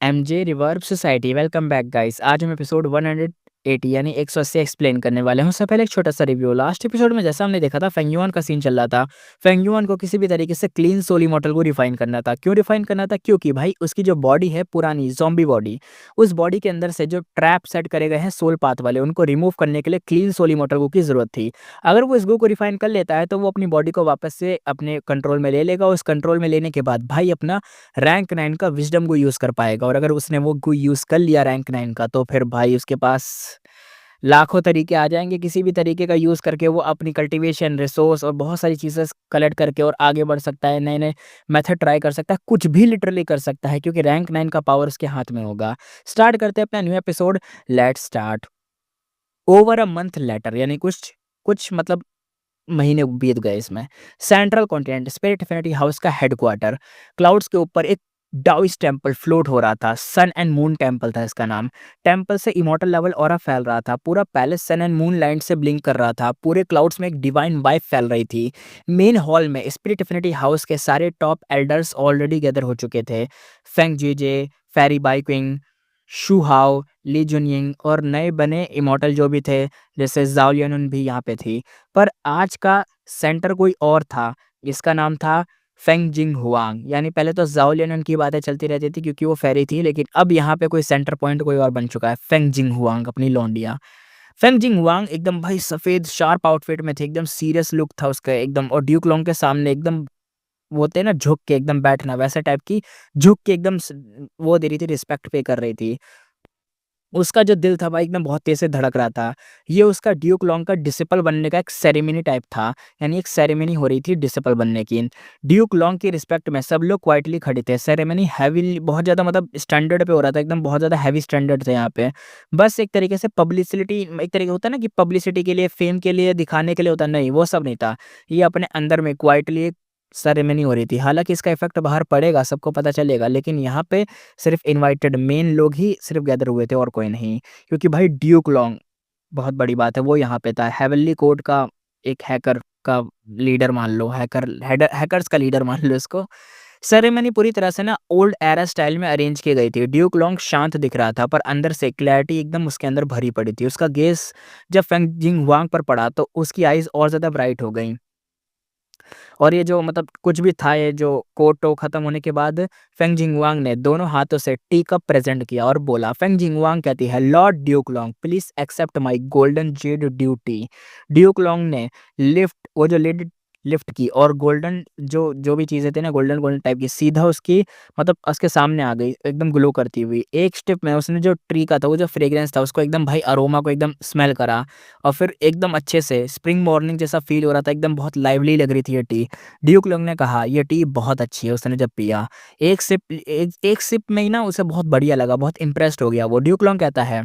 MJ reverb society welcome back guys. आज हम episode 180 यानी 180 एक्सप्लेन करने वाले हैं। उससे पहले एक छोटा सा रिव्यू। लास्ट एपिसोड में जैसा हमने देखा था, फेंगयुआन का सीन चल रहा था। फेंगयुआन को किसी भी तरीके से क्लीन सोल इमॉर्टल को रिफाइन करना था। क्यों रिफाइन करना था? क्योंकि भाई उसकी जो बॉडी है पुरानी ज़ॉम्बी बॉडी, उस बॉडी के अंदर से जो ट्रैप सेट करे गए हैं सोल पाथ वाले, उनको रिमूव करने के लिए क्लीन सोल इमॉर्टल को की जरूरत थी। अगर वो इस गो को रिफाइन कर लेता है तो वो अपनी बॉडी को वापस से अपने कंट्रोल में ले लेगा। उस कंट्रोल में लेने के बाद भाई अपना रैंक 9 का विज़डम को यूज़ कर पाएगा। और अगर उसने वो को यूज़ कर लिया रैंक 9 का, तो फिर भाई उसके पास लाखों तरीके आ जाएँगे। किसी भी तरीके का यूज़ करके वो अपनी कल्टीवेशन, रिसोर्स और बहुत सारी चीज़ें कलेक्ट करके और आगे बढ़ सकता है। नए-नए मेथड ट्राई कर सकता है। कुछ भी लिटरली कर सकता है, क्योंकि रैंक 9 का पावर उसके हाथ में होगा। स्टार्ट करते हैं अपना new episode. Let's start. Over a month later, यानी कुछ कुछ मतलब महीने बीत गए इसमें। Central continent spirit infinity house का हेडक्वार्टर, क्लाउड्स के ऊपर एक डाउइस टेम्पल फ्लोट हो रहा था। सन एंड मून टेम्पल था इसका नाम। टेम्पल से इमॉर्टल लेवल ऑरा फैल रहा था। पूरा palace sun and moonlight से ब्लिंक कर रहा था। पूरे क्लाउड्स में एक डिवाइन वाइब फैल रही थी। मेन हॉल में स्पिरिट इन्फिनिटी हाउस के सारे टॉप एल्डर्स ऑलरेडी गैदर हो चुके थे। फेंग जीजे, फेरी बाई क्विंग, शू हाओ, ली जुनयिंग और नए बने इमॉर्टल जो भी थे, जैसे ज़ाओ लियनन भी यहाँ पे थी। पर आज का सेंटर कोई और था, जिसका नाम था फेंग जिंग हुआंग। यानी पहले तो ज़ाओ लियनन की बातें चलती रहती थी क्योंकि वो फेरी थी, लेकिन अब यहाँ पे कोई सेंटर पॉइंट कोई और बन चुका है। फेंग जिंग हुआंग अपनी लौंडिया। फेंग जिंग हुआंग एकदम भाई सफ़ेद शार्प आउटफिट में थे, एकदम सीरियस लुक था उसका एकदम। और ड्यूक लोंग के सामने एकदम वो होते हैं ना झुक के एकदम बैठना, वैसे टाइप की झुक के एकदम वो दे रही थी, रिस्पेक्ट पे कर रही थी। उसका जो दिल था भाई एकदम बहुत तेज़ से धड़क रहा था। ये उसका ड्यूक लॉन्ग का डिसिपल बनने का एक सेरेमनी टाइप था, यानी एक सेरेमनी हो रही थी डिसिपल बनने की। ड्यूक लॉन्ग की रिस्पेक्ट में सब लोग क्वाइटली खड़े थे। सेरेमनी हैवी बहुत ज़्यादा मतलब स्टैंडर्ड पे हो रहा था, एकदम बहुत ज़्यादा हैवी स्टैंडर्ड थे यहाँ पे। बस एक तरीके से पब्लिसिटी, एक तरीके होता है ना कि पब्लिसिटी के लिए, फेम के लिए, दिखाने के लिए होता नहीं, वो सब नहीं था। ये अपने अंदर में क्वाइटली सेरेमनी हो रही थी। हालाँकि इसका इफ़ेक्ट बाहर पड़ेगा, सबको पता चलेगा, लेकिन यहाँ पे सिर्फ़ इनवाइटेड मेन लोग ही सिर्फ़ गैदर हुए थे और कोई नहीं। क्योंकि भाई ड्यूक लॉन्ग बहुत बड़ी बात है, वो यहाँ पे था। हेवनली कोड का एक हैकर का लीडर मान लो, हैकर्स का लीडर मान लो इसको। सेरेमनी पूरी तरह से ना ओल्ड एरा स्टाइल में अरेंज की गई थी। ड्यूक लॉन्ग शांत दिख रहा था, पर अंदर से क्लैरिटी एकदम उसके अंदर भरी पड़ी थी। उसका गेज़ जब फेंग जिंग हुआंग पर पड़ा तो उसकी आइज़ और ज़्यादा ब्राइट हो गईं। और ये जो मतलब कुछ भी था, ये जो कोर्ट खत्म होने के बाद फेंग जिंगवांग ने दोनों हाथों से टी कप प्रेजेंट किया और बोला। फेंग जिंगवांग कहती है, lord Duke Long please accept my golden jade duty. Duke Long ने वो जो लेडी लिफ्ट की और गोल्डन जो जो भी चीज़ें थी ना, गोल्डन गोल्डन टाइप की, सीधा उसकी मतलब उसके सामने आ गई एकदम ग्लो करती हुई। एक स्टेप में उसने जो ट्री का था, वो जो फ्रेग्रेंस था, उसको एकदम भाई अरोमा को एकदम स्मेल करा। और फिर एकदम अच्छे से स्प्रिंग मॉर्निंग जैसा फ़ील हो रहा था, एकदम बहुत लाइवली लग रही थी ये टी। ड्यूक लोग ने कहा, "ये टी बहुत अच्छी है।" उसने जब पिया, एक सिप में ही ना उसे बहुत बढ़िया लगा, बहुत इम्प्रेस्ड हो गया वो। ड्यूक लोंग कहता है,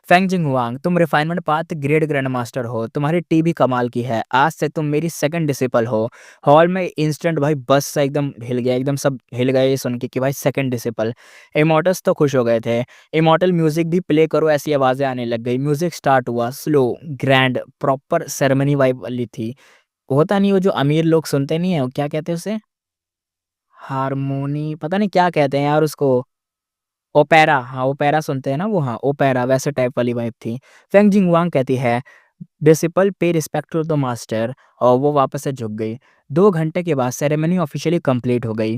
फेंग जिंगहुआंग तुम refinement path grade grand master हो, तुम्हारी टी भी कमाल की है, आज से तुम मेरी सेकंड डिसिपल हो। हॉल में इंस्टेंट भाई बस सा एकदम हिल गया, एकदम सब हिल गए ये सुन के कि भाई सेकंड डिसिपल। इमॉर्टल्स तो खुश हो गए थे। इमॉर्टल म्यूजिक भी प्ले करो, ऐसी आवाज़ें आने लग गई। म्यूजिक स्टार्ट हुआ, slow, grand, proper ceremony vibe वाली थी। होता नहीं वो जो अमीर लोग सुनते नहीं है, वो क्या कहते हैं उसे? हारमोनी, पता नहीं क्या कहते हैं यार उसको। ओपेरा, हाँ ओपेरा सुनते हैं ना वो, हाँ ओपेरा वैसे टाइप वाली वाइब थी। फेंग जिंगवांग कहती है, डिसिपल पे रिस्पेक्ट टू द मास्टर, और वो वापस से झुक गई। 2 घंटे के बाद सेरेमनी ऑफिशियली कंप्लीट हो गई।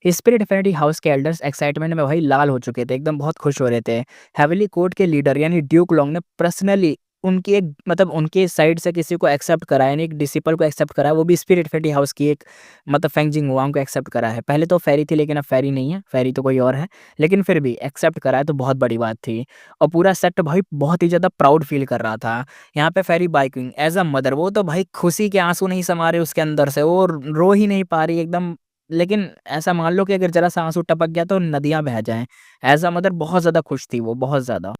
स्पिरिट इन्फिनिटी हाउस के एल्डर्स एक्साइटमेंट में भाई लाल हो चुके थे, एकदम बहुत खुश हो रहे थे। हेवनली कोर्ट के लीडर यानी ड्यूक लॉन्ग ने पर्सनली उनकी एक मतलब उनके साइड से किसी को एक्सेप्ट करा, यानी एक डिसिपल को एक्सेप्ट करा, वो भी स्पिरिट इन्फिनिटी हाउस की एक मतलब फेंग जिंगहुआंग को एक्सेप्ट करा है। पहले तो फेरी थी, लेकिन अब फेरी नहीं है, फेरी तो कोई और है, लेकिन फिर भी एक्सेप्ट करा है तो बहुत बड़ी बात थी। और पूरा सेट भाई बहुत ही ज़्यादा प्राउड फील कर रहा था। यहाँ पे फेरी बाइकिंग एज अ मदर, वो तो भाई खुशी के आंसू नहीं समा रहे उसके अंदर से, वो रो ही नहीं पा रही एकदम। लेकिन ऐसा मान लो कि अगर ज़रा-सा आँसू टपक गया तो नदियाँ बह जाएँ। ऐज़ अ मदर बहुत ज़्यादा खुश थी वो, बहुत ज़्यादा।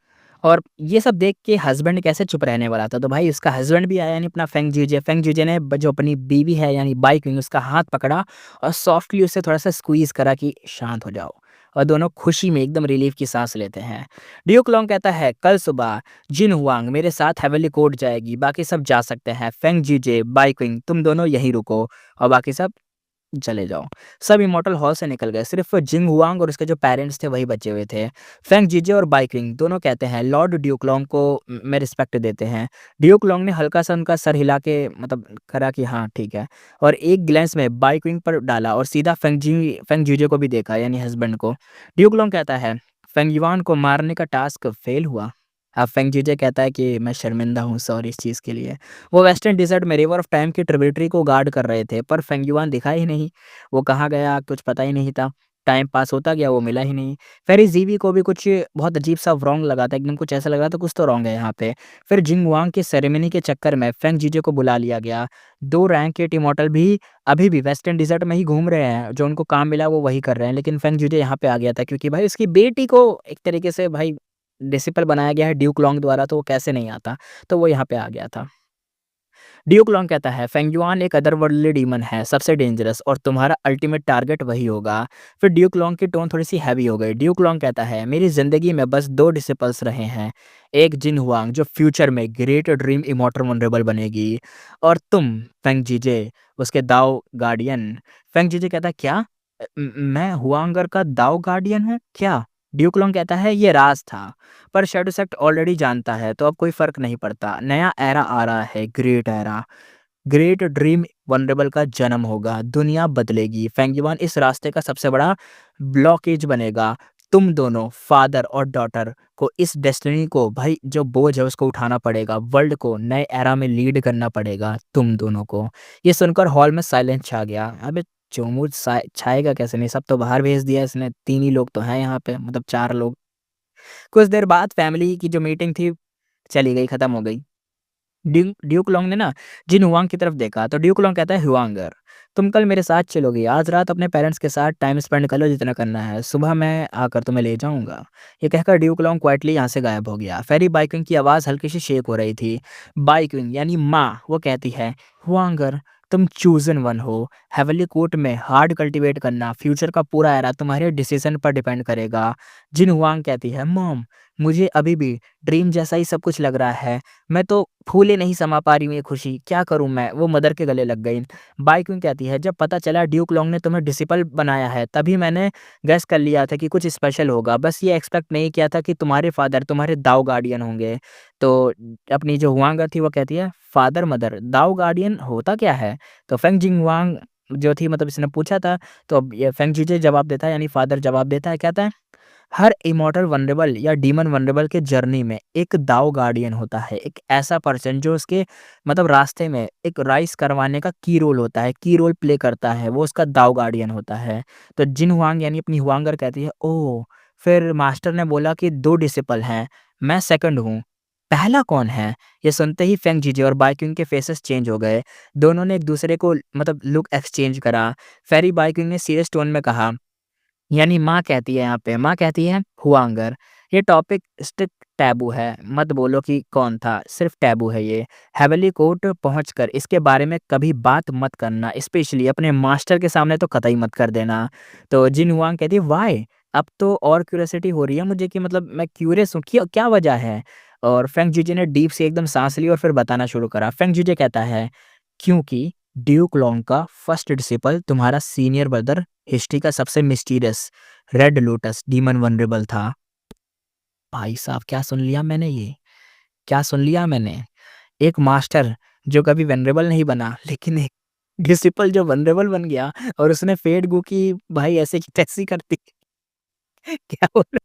और ये सब देख के हस्बैंड कैसे चुप रहने वाला था, तो भाई उसका हस्बैंड भी आया, यानी अपना फेंग जीजे। फेंग जीजे ने जो अपनी बीवी है यानी बाई क्वीन, उसका हाथ पकड़ा और सॉफ्टली उसे थोड़ा-सा स्क्वीज़ करा कि शांत हो जाओ। और दोनों खुशी में एकदम रिलीफ़ की साँस लेते हैं। ड्यूक लॉन्ग कहता है, कल सुबह जिन हुआंग मेरे साथ हेवनली कोर्ट जाएगी, बाकी सब जा सकते हैं। फेंग जीजे, बाई क्वीन तुम दोनों यहीं रुको, और बाकी सब चले जाओ। सब इमॉर्टल हॉल से निकल गए, सिर्फ़ जिंग हुआंग और उसके जो पेरेंट्स थे वही बचे हुए थे। फेंग जीजे और बाई क्विंग दोनों कहते हैं लॉर्ड ड्यूक्लोंग को में रिस्पेक्ट देते हैं। ड्यूक्लोंग ने हल्का-सा उनका सर हिला के मतलब करा कि हाँ, ठीक है और एक ग्लेंस में बाई क्विंग पर डाला और सीधा फेंग जीजे को भी देखा यानी हस्बैंड को। ड्यूक्लोंग कहता है फेंग युआन को मारने का टास्क फेल हुआ। अब फेंग जीजे कहता है कि मैं शर्मिंदा हूँ, सॉरी इस चीज़ के लिए। वो वेस्टर्न डिसर्ट में रिवर ऑफ टाइम की ट्रिब्यूटरी को गार्ड कर रहे थे, पर फेंग युआन दिखा ही नहीं। वो कहाँ गया कुछ पता ही नहीं था। टाइम पास होता गया, वो मिला ही नहीं। फिर ज़ीवी को भी कुछ बहुत अजीब-सा रॉन्ग लगा था, एकदम कुछ ऐसा लग रहा था कुछ तो रॉन्ग है यहाँ पे। फिर जिंग हुआंग की सेरेमनी के चक्कर में फेंग जीजे को बुला लिया गया। 2 रैंक के इमॉर्टल भी अभी भी वेस्टर्न डिसर्ट में ही घूम रहे हैं, जो उनको काम मिला वो वही कर रहे हैं, लेकिन फेंग जीजे यहाँ पे आ गया था क्योंकि भाई उसकी बेटी को एक तरीके से भाई डिसिपल बनाया गया है ड्यूक लॉन्ग द्वारा, तो वो कैसे नहीं आता, तो वो यहाँ पे आ गया था। ड्यूक लॉन्ग कहता है फेंगयुआन एक अदरवर्ल्डली डीमन है, सबसे डेंजरस और तुम्हारा अल्टीमेट टारगेट वही होगा। फिर ड्यूक लॉन्ग की टोन थोड़ी सी हैवी हो गई। ड्यूक लॉन्ग कहता है मेरी जिंदगी में बस 2 डिसिपल्स रहे हैं, एक जिन हुआंग जो फ्यूचर में ग्रेट ड्रीम इमॉर्टल वनरेबल बनेगी और तुम फेंग जीजे उसके दाओ गार्डियन। फेंग जीजे कहता है क्या? मैं हुआंगर का दाओ गार्डियन हूँ क्या? ड्यूक लॉन्ग कहता है ये राज था, पर शैडो सेक्ट ऑलरेडी जानता है तो अब कोई फ़र्क नहीं पड़ता। नया एरा आ रहा है, great era. Great dream vulnerable का जन्म होगा, दुनिया बदलेगी। फेंगयुआन इस रास्ते का सबसे बड़ा ब्लॉकेज बनेगा। तुम दोनों फादर और डॉटर को इस डेस्टिनी को भाई जो बोझ है उसको उठाना पड़ेगा। वर्ल्ड को नए एरा में लीड करना पड़ेगा तुम दोनों को। ये सुनकर हॉल में साइलेंस छा गया। अबे चोमू छाएगा कैसे नहीं, सब तो बाहर भेज दिया इसने। 3 ही लोग तो हैं यहाँ पे, मतलब 4 लोग। कुछ देर बाद फैमिली की जो मीटिंग थी चली गई, खत्म हो गई। ड्यूक लॉन्ग ने ना जिन हुआंग की तरफ देखा तो ड्यूक लॉन्ग कहता है हुआंगर तुम कल मेरे साथ चलोगी, आज रात अपने पेरेंट्स के साथ टाइम स्पेंड कर लो जितना करना है, सुबह मैं आकर तुम्हें ले जाऊंगा। ये कहकर ड्यूक लॉन्ग क्वाइटली यहाँ से गायब हो गया। फेरी बाइकिंग की आवाज़ हल्की सी शेक हो रही थी। बाइकिंग यानी माँ वो कहती है हुआंगर तुम चूजन वन हो, हेवनली कोर्ट में हार्ड कल्टीवेट करना, फ्यूचर का पूरा एरा तुम्हारे डिसीजन पर डिपेंड करेगा। जिन हुआंग कहती है मॉम मुझे अभी भी ड्रीम जैसा ही सब कुछ लग रहा है, मैं तो फूले नहीं समा पा रही हूँ ये खुशी, क्या करूँ मैं? वो मदर के गले लग गई। बाई क्वीन कहती है जब पता चला ड्यूक लॉन्ग ने तुम्हें डिसिपल बनाया है तभी मैंने गेस कर लिया था कि कुछ स्पेशल होगा, बस ये एक्सपेक्ट नहीं किया था कि तुम्हारे फादर तुम्हारे दाव गार्डियन होंगे। तो अपनी जो हुआंग थी वो कहती है फादर मदर दाव गार्डियन होता क्या है? तो फेंग जिंग हुआंग जो थी मतलब इसने पूछा था, तो अब ये फेंग जीजे जवाब देता है यानी फादर जवाब देता है, कहता है हर इमॉर्टल वनरेबल या डीमन वनरेबल के जर्नी में एक दाव गार्डियन होता है, एक ऐसा पर्सन जो उसके मतलब रास्ते में एक राइस करवाने का की रोल होता है, की रोल प्ले करता है, वो उसका दाव गार्डियन होता है। तो जिन हुआंग यानी अपनी हुआंगर कहती है ओह, फिर मास्टर ने बोला कि 2 डिसिपल हैं, मैं सेकंड हूँ, पहला कौन है? ये सुनते ही फेंग जीजे और बाइकिंग के फेसेस चेंज हो गए। दोनों ने एक दूसरे को मतलब लुक एक्सचेंज करा। फेरी बाइकिंग ने सीरियस टोन में कहा यानी माँ कहती है यहाँ पे, माँ कहती है हुआंगर ये टॉपिक स्ट्रिक्ट टैबू है, मत बोलो कि कौन था, सिर्फ टैबू है ये। हेवनली कोर्ट पहुंचकर इसके बारे में कभी बात मत करना, स्पेशली अपने मास्टर के सामने तो कतई मत कर देना। तो जिन हुआंग कहती है व्हाई? अब तो और क्यूरियोसिटी हो रही है मुझे कि मतलब मैं क्यूरियस हूँ, क्या क्या वजह है? और फेंग जीजे ने डीप से एकदम सांस ली और फिर बताना शुरू करा। फेंग जीजे कहता है क्योंकि ड्यूक लॉन्ग का फर्स्ट डिसिपल तुम्हारा सीनियर ब्रदर हिस्ट्री का सबसे mysterious red lotus demon vulnerable था। भाई साहब क्या सुन लिया मैंने ये? क्या सुन लिया मैंने? एक मास्टर जो कभी वनरेबल नहीं बना लेकिन एक डिसिपल जो वनरेबल बन गया और उसने फेट गू की भाई ऐसे की तैसी कर दी। क्या बोलूं?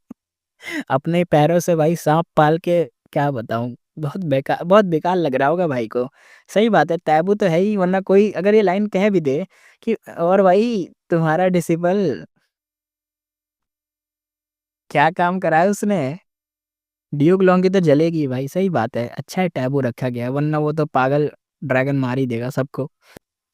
अपने पैरों से भाई साँप पाल के क्या बताऊँ? बहुत बेकार लग रहा होगा भाई को। सही बात है, टैबू तो है ही, वरना कोई अगर ये लाइन कह भी दे कि और भाई तुम्हारा डिसिपल क्या काम करा है उसने? ड्यूक लॉन्ग की तो जलेगी भाई, सही बात है। अच्छा है टैबू रखा गया है, वरना वो तो पागल ड्रैगन मार ही देगा सबको।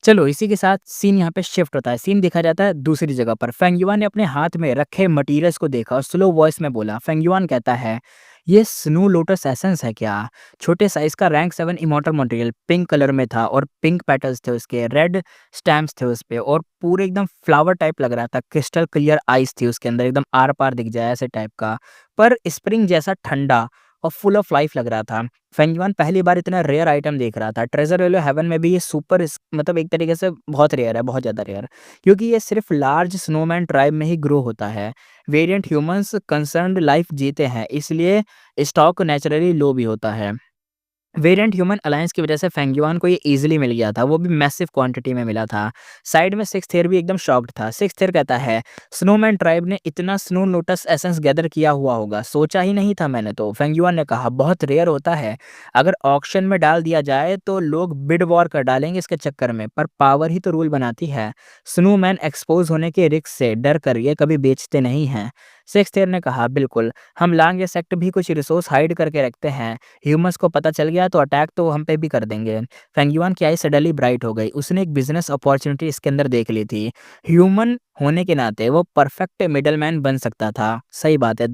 चलो इसी के साथ सीन यहाँ पे शिफ्ट होता है। सीन देखा जाता है दूसरी जगह पर। फेंगयुआन ने अपने हाथ में रखे मटेरियल्स को देखा और स्लो वॉइस में बोला। फेंगयुआन कहता है ये स्नो लोटस एसेंस है क्या? छोटे साइज का rank 7 immortal material pink colour में था और पिंक पेटल्स थे उसके, रेड स्टैम्प्स थे उस पे और पूरे एकदम फ्लावर टाइप लग रहा था। क्रिस्टल क्लियर आइस थी उसके अंदर, एकदम आर पार दिख जाए ऐसे टाइप का, पर स्प्रिंग जैसा ठंडा और फुल ऑफ लाइफ लग रहा था। फेंगयुआन पहली बार इतना रेयर आइटम देख रहा था। ट्रेज़र वैल्यू हेवन में भी ये सुपर इस मतलब एक तरीके से बहुत रेयर है, बहुत ज़्यादा रेयर। क्योंकि ये सिर्फ़ लार्ज स्नोमैन ट्राइब में ही ग्रो होता है। वेरिएंट ह्यूमन्स कंसर्न्ड लाइफ जीते हैं, इसलिए स्टॉक नेचुरली लो भी होता है। वेरिएंट ह्यूमन अलायंस की वजह से फेंगयुआन को ये ईज़िली मिल गया था, वो भी मैसिव क्वांटिटी में मिला था। साइड में सिक्स्थ ईयर भी एकदम शॉक्ड था। सिक्स्थ ईयर कहता है, स्नोमैन ट्राइब ने इतना स्नो लोटस एसेंस गैदर किया हुआ होगा, सोचा ही नहीं था मैंने तो। फेंगयुआन ने कहा, बहुत रेयर होता है। अगर ऑक्शन में डाल दिया जाए तो लोग बिड वॉर कर डालेंगे इसके चक्कर में, पर पावर ही तो रूल बनाती है। स्नोमैन एक्सपोज़ होने के रिस्क से डर कर ये कभी बेचते नहीं हैं। सिक्स्थ ईयर ने कहा, बिल्कुल, हम लांग सेक्ट भी कुछ रिसोर्स हाइड करके रखते हैं। ह्यूमन्स को पता चल गया तो अटैक तो हम पे भी कर देंगे। फेंगयुआन की आई सडनली ब्राइट हो गई। उसने एक बिज़नेस अपॉर्च्युनिटी इसके अंदर देख ली थी। ह्यूमन होने के नाते वो परफेक्ट मिडलमैन बन सकता था। सही बात है,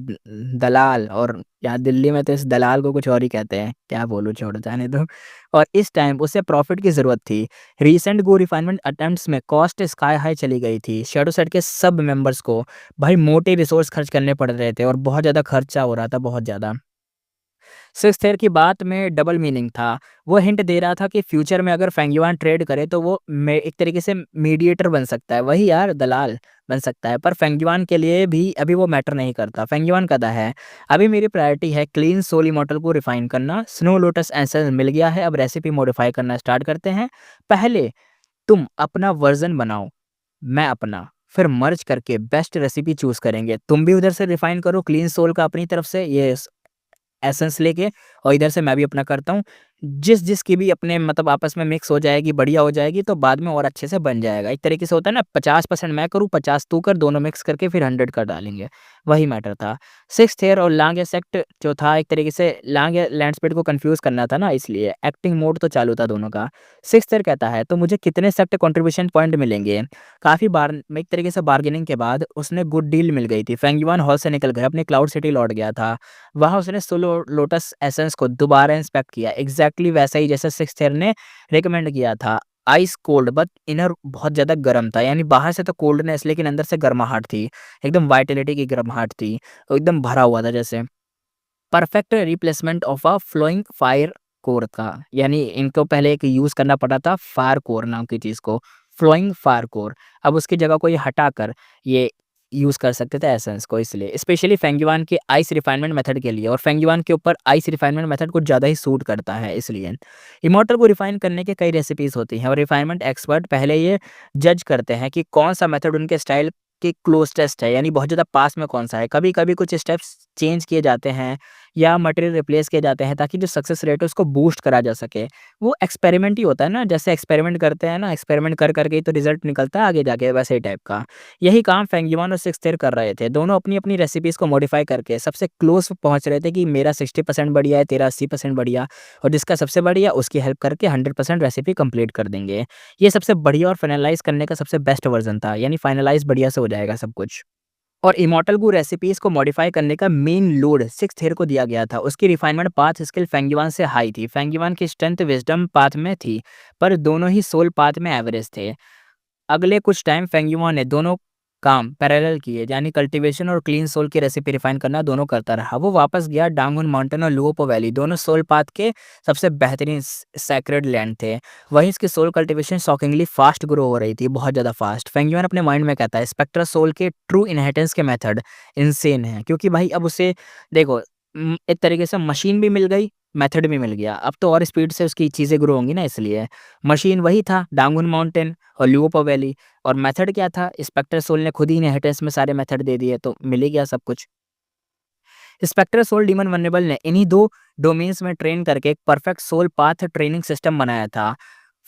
दलाल, और यहाँ दिल्ली में तो इस दलाल को कुछ और ही कहते हैं। क्या बोलूँ, छोड़ो जाने दो। और इस टाइम उसे प्रॉफिट की ज़रूरत थी। रीसेंट गो रिफाइनमेंट अटेम्प्ट्स में कॉस्ट स्काई हाई चली गई थी। शैडो सेट के सब मेंबर्स को भाई मोटे रिसोर्स खर्च करने पड़ रहे थे और बहुत ज़्यादा खर्चा हो रहा था, बहुत ज़्यादा। सिक्स्थ ईयर की बात में डबल मीनिंग था। वो हिंट दे रहा था कि फ्यूचर में अगर फेंगयुआन ट्रेड करे तो वो एक तरीके से मीडिएटर बन सकता है, वही यार दलाल बन सकता है। पर फेंगयुआन के लिए भी अभी वो मैटर नहीं करता। फेंगयुआन कहता है, अभी मेरी प्रायोरिटी है क्लीन सोल इमॉर्टल को रिफाइन करना। स्नो लोटस एसेंस मिल गया है, अब रेसिपी मॉडिफाई करना स्टार्ट करते हैं। पहले तुम अपना वर्जन बनाओ, मैं अपना, फिर मर्ज करके बेस्ट रेसिपी चूज़ करेंगे। तुम भी उधर से रिफाइन करो क्लीन सोल का अपनी तरफ से ये एसेंस लेके, और इधर से मैं भी अपना करता हूँ। जिस की भी अपने मतलब आपस में मिक्स हो जाएगी, बढ़िया हो जाएगी, तो बाद में और अच्छे से बन जाएगा। एक तरीके से होता है ना, 50% मैं करूँ, 50 तू कर, दोनों मिक्स करके फिर 100 कर डालेंगे। वही मैटर था। सिक्स्थ ईयर और लांग सेक्ट जो था, एक तरीके से लांग लैंडस्पीड को कंफ्यूज करना था ना, इसलिए एक्टिंग मोड तो चालू था दोनों का। सिक्स्थ ईयर कहता है, तो मुझे कितने सेक्ट कंट्रीब्यूशन पॉइंट मिलेंगे? काफ़ी बार एक तरीके से बार्गेनिंग के बाद उसने गुड डील मिल गई थी। फेंगयुआन हॉल से निकल कर अपनी क्लाउड सिटी लौट गया था। वहाँ उसने सोलो लोटस एसेंस को दोबारा इंस्पेक्ट किया, एग्जैक्टली वैसा ही जैसा सिक्स्थ ईयर ने रिकमेंड किया था। आइस कोल्ड, बट इनर बहुत ज़्यादा गर्म था, यानी बाहर से तो कोल्डनेस लेकिन अंदर से गर्माहट थी। एकदम वाइटैलिटी की गर्माहट थी, तो एकदम भरा हुआ था जैसे। Perfect replacement of a flowing fire core का, यानी इनको पहले एक यूज़ करना पड़ा था फायर कोर नाम की चीज़ को, फ्लोइंग फायर कोर। अब उसकी जगह को ये हटाकर ये यूज़ कर सकते थे एसेंस को, इसलिए स्पेशली फेंगयुआन के आइस रिफाइनमेंट मेथड के लिए, और फेंगयुआन के ऊपर आइस रिफाइनमेंट मेथड कुछ ज़्यादा ही सूट करता है इसलिए। इमॉर्टल को रिफाइन करने के कई रेसिपीज़ होती हैं और रिफाइनमेंट एक्सपर्ट पहले ये जज करते हैं कि कौन-सा मेथड उनके स्टाइल के क्लोज़ेस्ट है, यानी बहुत ज़्यादा पास में कौन-सा है। कभी-कभी कुछ स्टेप्स चेंज किए जाते हैं या मटेरियल रिप्लेस किए जाते हैं ताकि जो सक्सेस रेट है उसको बूस्ट करा जा सके। वो एक्सपेरिमेंट ही होता है ना, जैसे एक्सपेरिमेंट करते हैं ना, एक्सपेरिमेंट कर के ही तो रिज़ल्ट निकलता है आगे जाके, वैसे ही टाइप का। यही काम फेंगयुआन और सिक्स्थ ईयर कर रहे थे। दोनों अपनी-अपनी रेसिपीज़ को मॉडिफाई करके सबसे क्लोज़ पहुँच रहे थे कि मेरा 60% बढ़िया है, तेरा 80% बढ़िया, और जिसका सबसे बढ़िया उसकी हेल्प करके 100% रेसिपी कंप्लीट कर देंगे। ये सबसे बढ़िया और फाइनलाइज़ करने का सबसे बेस्ट वर्ज़न था, यानी फाइनलाइज़ बढ़िया से हो जाएगा सब कुछ। और इमॉर्टल गू रेसिपीज़ को मॉडिफाई करने का मेन लोड सिक्स्थ ईयर को दिया गया था। उसकी रिफाइनमेंट पाथ स्किल फेंगयुआन से हाई थी। फेंगयुआन की स्ट्रेंथ विज़डम पाथ में थी, पर दोनों ही सोल पाथ में एवरेज थे। अगले कुछ टाइम फेंगयुआन ने दोनों काम पैरेलल किए, यानी कल्टीवेशन और क्लीन सोल की रेसिपी रिफाइन करना दोनों करता रहा। वो वापस गया डांगुन माउंटेन और लुओपो वैली, दोनों सोल पाथ के सबसे बेहतरीन सैक्रेड लैंड थे। वहीं इसकी soul cultivation shockingly fast grow हो रही थी, बहुत ज़्यादा फास्ट। फेंगयुआन अपने माइंड में कहता है, स्पेक्ट्रा सोल के ट्रू इनहेरिटेंस के मेथड इनसेन है, क्योंकि भाई अब उसे देखो, एक तरीके से मशीन भी मिल गई, मेथड भी मिल गया। अब तो और स्पीड से उसकी चीज़ें ग्रो होंगी ना, इसलिए। मशीन वही था, डांगुन माउंटेन और लुओपो वैली, और मेथड क्या था, स्पेक्टर सोल ने खुद ही इनहेरिटेंस में सारे मेथड दे दिए, तो मिल ही गया सब कुछ। स्पेक्टर सोल डीमन वल्नरेबल ने इन्हीं 2 डोमेन्स में ट्रेन करके एक perfect soul path training system बनाया था।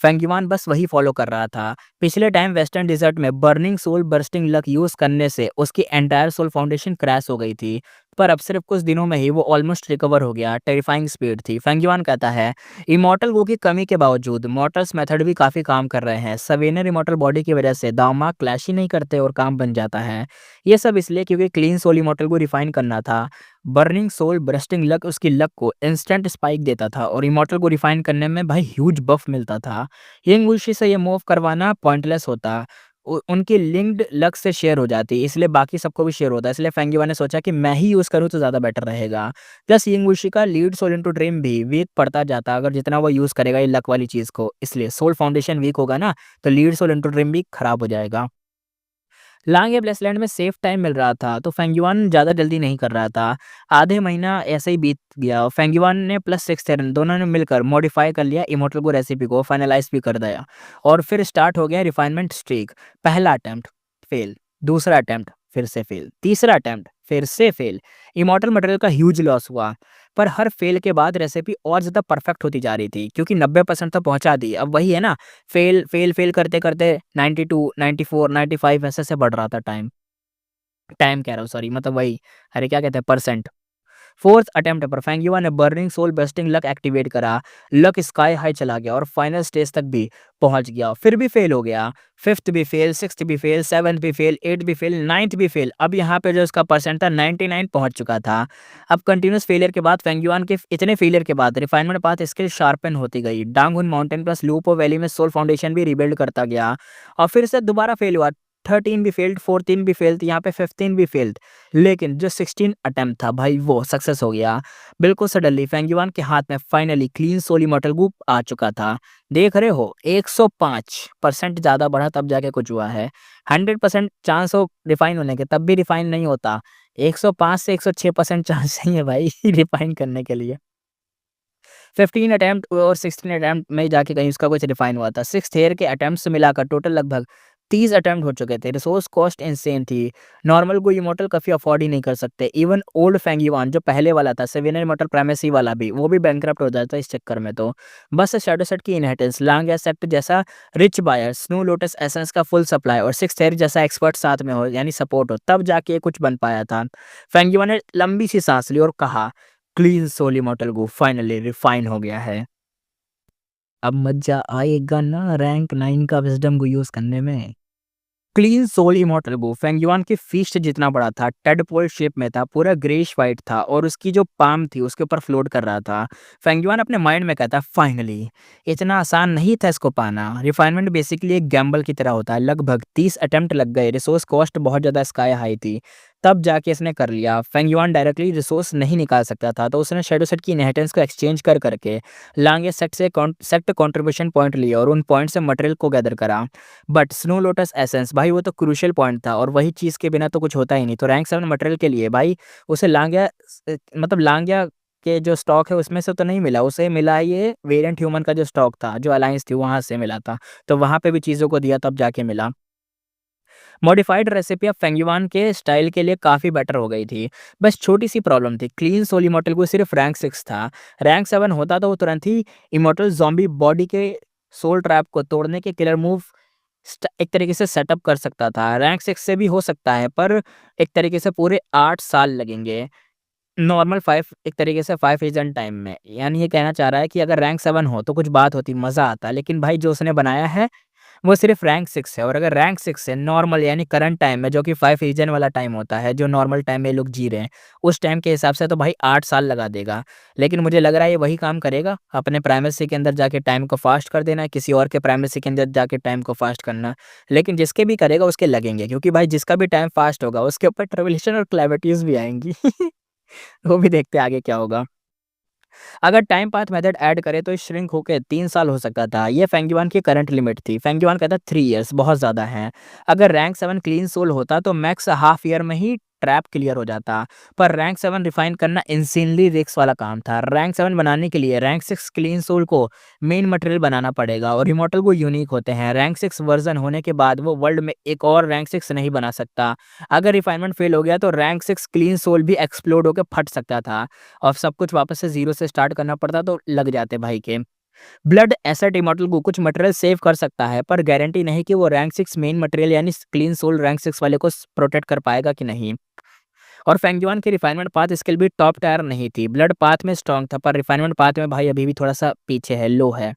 फेंगयुआन बस वही फॉलो कर रहा था। पिछले टाइम वेस्टर्न डिजर्ट में burning soul bursting luck use करने से उसकी एंटायर सोल फाउंडेशन क्रैश हो गई थी, पर अब सिर्फ कुछ दिनों में ही वो ऑलमोस्ट रिकवर हो गया। टेरिफाइंग स्पीड थी। फेंगयुआन कहता है, इमॉर्टल वो की कमी के बावजूद मॉर्टल्स मेथड भी काफ़ी काम कर रहे हैं। सवेनर इमॉर्टल बॉडी की वजह से दामाग क्लैश ही नहीं करते और काम बन जाता है। ये सब इसलिए क्योंकि क्लीन सोल इमॉर्टल को रिफाइन करना था। बर्निंग सोल ब्रस्टिंग लक उसकी लक को इंस्टेंट स्पाइक देता था, और इमॉर्टल को रिफाइन करने में भाई ह्यूज बफ मिलता था। यंग वुशी से ये मूव करवाना पॉइंटलेस होता। उनकी लिंक्ड लक से शेयर हो जाती है, इसलिए बाकी सबको भी शेयर होता है। इसलिए फेंग युआन ने सोचा कि मैं ही यूज़ करूँ तो ज़्यादा बेटर रहेगा। प्लस यिंग वुशी का लीड सोल इंटू ड्रीम भी वीक पड़ता जाता अगर जितना वो यूज़ करेगा ये लक वाली चीज़ को। इसलिए सोल फाउंडेशन वीक होगा ना, तो लीड सोल इंटू ड्रीम भी खराब हो जाएगा। लांग या ब्लेसलैंड में सेफ टाइम मिल रहा था, तो फेंगयुआन ज़्यादा जल्दी नहीं कर रहा था। आधे महीना ऐसे ही बीत गया। फेंगयुआन ने प्लस 6 थेरन दोनों ने मिलकर मॉडिफाई कर लिया इमॉर्टल को, रेसिपी को फाइनलाइज़ भी कर दिया और फिर स्टार्ट हो गया रिफाइनमेंट स्ट्रीक। पहला अटेम्प्ट फेल, दूसरा अटेम्प्ट फिर से फेल, तीसरा अटेम्प्ट फिर से फेल। इमॉर्टल मटेरियल का ह्यूज लॉस हुआ, पर हर फेल के बाद रेसिपी और ज़्यादा परफेक्ट होती जा रही थी क्योंकि 90% तो पहुँचा दी। अब वही है ना, फेल, फेल, फेल करते-करते 92, 94, 95 ऐसे-ऐसे बढ़ रहा था टाइम। टाइम कह रहा हूँ सॉरी, मतलब वही, अरे क्या कहते हैं, परसेंट। 4th अटेम्प्ट पर फेंगयुआ ने burning soul bursting luck activate करा। लक स्काई हाई चला गया और फाइनल स्टेज तक भी पहुँच गया, फिर भी फेल हो गया। 5th भी फेल, 6th भी फेल, 7th भी फेल, 8th भी फेल, 9th भी फेल। अब यहाँ पे जो उसका परसेंट था 99 पहुँच चुका था। अब कंटिन्यूअस फेलियर के बाद फेंगयुआन के इतने फेलियर के बाद रिफाइनमेंट पाथ स्किल शार्पन होती गई। डांगहुन माउंटेन प्लस लूपो वैली में सोल फाउंडेशन भी रिबिल्ड करता गया और फिर से दोबारा फेल हुआ। 13 भी फेल्ड, 14 भी फेल्ड, यहाँ पे 15 भी फेल्ड। लेकिन जो 16 अटेम्प्ट था भाई वो सक्सेस हो गया। बिल्कुल सडनली फेंगयुआन के हाथ में finally clean soul immortal group आ चुका था। देख रहे हो 105% ज़्यादा बढ़ा तब जाके कुछ हुआ है। 100% चांस हो रिफाइन होने के तब भी रिफाइन नहीं होता। 105 से 106% चांस चाहिए भाई रिफाइन करने के लिए। 15 अटेम्प्ट और 16 अटेम्प्ट में जाके कहीं उसका कुछ रिफाइन हुआ था। 6th ईयर के अटेम्प्ट्स मिलाकर टोटल लगभग 30 अटेम्प्ट हो चुके थे। रिसोर्स कॉस्ट इनसेन थी। नॉर्मल कोई इमॉर्टल काफ़ी अफोर्ड ही नहीं कर सकते। इवन ओल्ड फेंगयुआन जो पहले वाला था, सेवेनियर इमॉर्टल प्राइमेसी वाला भी, वो भी बैंकरप्ट हो जाता है इस चक्कर में तो। बस शैडो सेट की इनहेरिटेंस, लांग या सेट जैसा rich buyer, snow lotus essence का फुल सप्लाई और 6th ईयर जैसा एक्सपर्ट साथ में हो यानी सपोर्ट हो, तब जाके कुछ बन पाया था। फेंगयुआन ने लंबी सी सांस ली और कहा, clean soul immortal Gu finally refine हो गया है। अब मज़ा आएगा ना रैंक 9 का विज़डम को यूज़ करने में। क्लीन सोल इमॉर्टल वो फेंगयुआन की फिस्ट जितना बड़ा था, टेडपोल शेप में था, पूरा ग्रेइश वाइट था और उसकी जो पाम थी उसके ऊपर फ्लोट कर रहा था। फेंगयुआन अपने माइंड में कहता, फाइनली इतना आसान नहीं था इसको पाना। रिफाइनमेंट बेसिकली एक गैम्बल की तरह होता है। लगभग 30 अटेम्प्ट लग गए, रिसोर्स कॉस्ट बहुत ज़्यादा स्काई हाई थी, तब जाके इसने कर लिया। फेंगयुआन डायरेक्टली रिसोर्स नहीं निकाल सकता था, तो उसने शैडो सेट की इनहेरिटेंस को एक्सचेंज कर करके लांगे सेट से सेट कंट्रीब्यूशन पॉइंट लिए और उन पॉइंट से मटेरियल को गैदर करा। बट स्नो लोटस एसेंस भाई वो तो क्रूशियल पॉइंट था और वही चीज़ के बिना तो कुछ होता ही नहीं। तो रैंक 7 मटेरियल के लिए भाई उसे लांगिया मतलब लांगिया के जो स्टॉक है उसमें से तो नहीं मिला, उसे मिला ये वेरिएंट ह्यूमन का जो स्टॉक था, जो अलायंस थी वहाँ से मिला था। तो वहाँ पे भी चीज़ों को दिया तब जाके मिला। मॉडिफाइड रेसिपी अब फेंगयुआन के स्टाइल के लिए काफ़ी बेटर हो गई थी। बस छोटी-सी प्रॉब्लम थी, क्लीन सोल इमॉर्टल को सिर्फ रैंक 6 था। रैंक 7 होता तो वो तुरंत ही इमॉर्टल ज़ॉम्बी बॉडी के सोल ट्रैप को तोड़ने के किलर मूव एक तरीके से सेटअप कर सकता था। रैंक 6 से भी हो सकता है, पर एक तरीके से पूरे 8 साल लगेंगे। नॉर्मल 5 एक तरीके से 5 रीजन टाइम में। यानी ये कहना चाह रहा है कि अगर रैंक 7 हो तो कुछ बात होती, मज़ा आता। लेकिन भाई जो उसने बनाया है वो सिर्फ रैंक 6 है और अगर रैंक 6 है नॉर्मल यानी करंट टाइम में, जो कि 5 रीजन वाला टाइम होता है, जो नॉर्मल टाइम में लोग जी रहे हैं, उस टाइम के हिसाब से तो भाई 8 साल लगा देगा। लेकिन मुझे लग रहा है ये वही काम करेगा, अपने प्राइमेसी के अंदर जाके टाइम को फास्ट कर देना, किसी और के प्राइमेसी के अंदर जाके टाइम को फास्ट करना। लेकिन जिसके भी करेगा उसके लगेंगे, क्योंकि भाई जिसका भी टाइम फास्ट होगा उसके ऊपर ट्रिबुलेशन और कैलामिटीज़ भी आएँगी। वो भी देखते हैं आगे क्या होगा। अगर टाइम पाथ मेथड ऐड करें तो श्रिंक होके 3 साल हो सकता था। ये फेंगयुआन की करंट लिमिट थी। फेंगयुआन कहता 3 इयर्स बहुत ज़्यादा हैं। अगर रैंक 7 क्लीन सोल होता तो मैक्स हाफ ईयर में ही ट्रैप क्लियर हो जाता। पर रैंक 7 रिफाइन करना इंसेनली रिस्क वाला काम था। रैंक 7 बनाने के लिए रैंक 6 क्लीन सोल को मेन मटेरियल बनाना पड़ेगा और इमॉर्टल वो यूनिक होते हैं। रैंक 6 वर्जन होने के बाद वो वर्ल्ड में एक और रैंक 6 नहीं बना सकता। अगर रिफाइनमेंट फेल हो गया तो रैंक 6 क्लीन सोल भी एक्सप्लोड होकर फट सकता था और सब कुछ वापस से ज़ीरो से स्टार्ट करना पड़ता, तो लग जाते भाई के। ब्लड एसेट इमॉर्टल को कुछ मटेरियल सेव कर सकता है, पर गारंटी नहीं कि वो रैंक 6 मेन मटेरियल यानी क्लीन सोल रैंक 6 वाले को प्रोटेक्ट कर पाएगा कि नहीं। और फेंगयुआन की रिफाइनमेंट पाथ स्किल भी टॉप टायर नहीं थी। ब्लड पाथ में स्ट्रांग था, पर रिफाइनमेंट पाथ में भाई अभी भी थोड़ा सा पीछे है, लो है।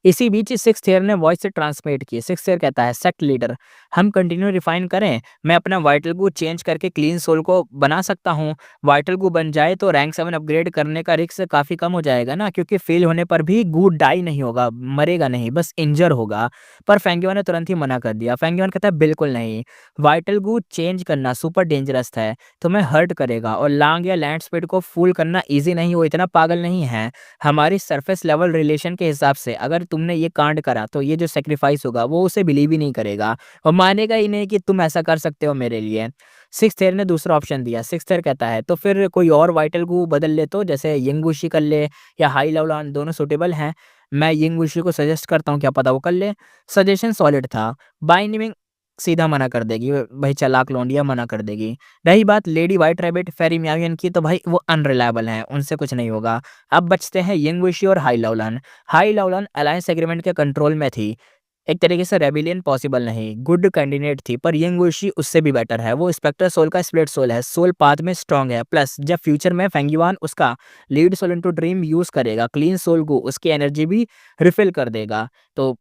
इसी बीच सिक्स्थ ईयर ने वॉइस से ट्रांसमिट की। सिक्स्थ ईयर कहता है सेक्ट लीडर, हम कंटिन्यू रिफाइन करें, मैं अपना वाइटल गू चेंज करके क्लीन सोल को बना सकता हूँ। वाइटल गू बन जाए तो रैंक 7 अपग्रेड करने का रिस्क काफ़ी कम हो जाएगा ना, क्योंकि फेल होने पर भी गू डाई नहीं होगा, मरेगा नहीं, बस इंजर होगा। पर फेंगयुआन ने तुरंत ही मना कर दिया। फेंगयुआन कहता है बिल्कुल नहीं, वाइटल गू चेंज करना सुपर डेंजरस है, तुम्हें हर्ट करेगा, और लांग या लैंड स्पीड को फूल करना ईजी नहीं, वो इतना पागल नहीं है। हमारी सरफेस लेवल रिलेशन के हिसाब से अगर तुमने ये कांड करा तो ये जो सेक्रीफाइस होगा वो उसे बिलीव ही नहीं करेगा और मानेगा ही नहीं कि तुम ऐसा कर सकते हो मेरे लिए। सिक्स्थ ईयर ने दूसरा ऑप्शन दिया। सिक्स्थ ईयर कहता है तो फिर कोई और वाइटल गू बदल ले, तो जैसे यिंगवुशी कर ले या हाई लाओलान, दोनों सूटेबल हैं। मैं यिंगवुशी को सजेस्ट करता हूँ, क्या पता वो कर ले। सजेशन सॉलिड था। बाय सीधा मना कर देगी भाई, चालाक लौंडिया मना कर देगी। रही बात लेडी व्हाइट रैबिट फेरी मियावियन की, तो भाई वो अनरिलायबल हैं, उनसे कुछ नहीं होगा। अब बचते हैं यिंगवुशी और Hei Laolan. Hei Laolan alliance agreement के कंट्रोल में थी, एक तरीके से रेबिलियन पॉसिबल नहीं, गुड कैंडिडेट थी, पर यिंगवुशी उससे भी बेटर है। वो स्पेक्टर सोल का स्प्लिट सोल है, सोल पाथ में स्ट्रांग है, प्लस जब फ्यूचर में फेंगयुआन उसका lead soul into dream use करेगा, क्लीन सोल को उसकी एनर्जी भी रिफिल कर देगा। तो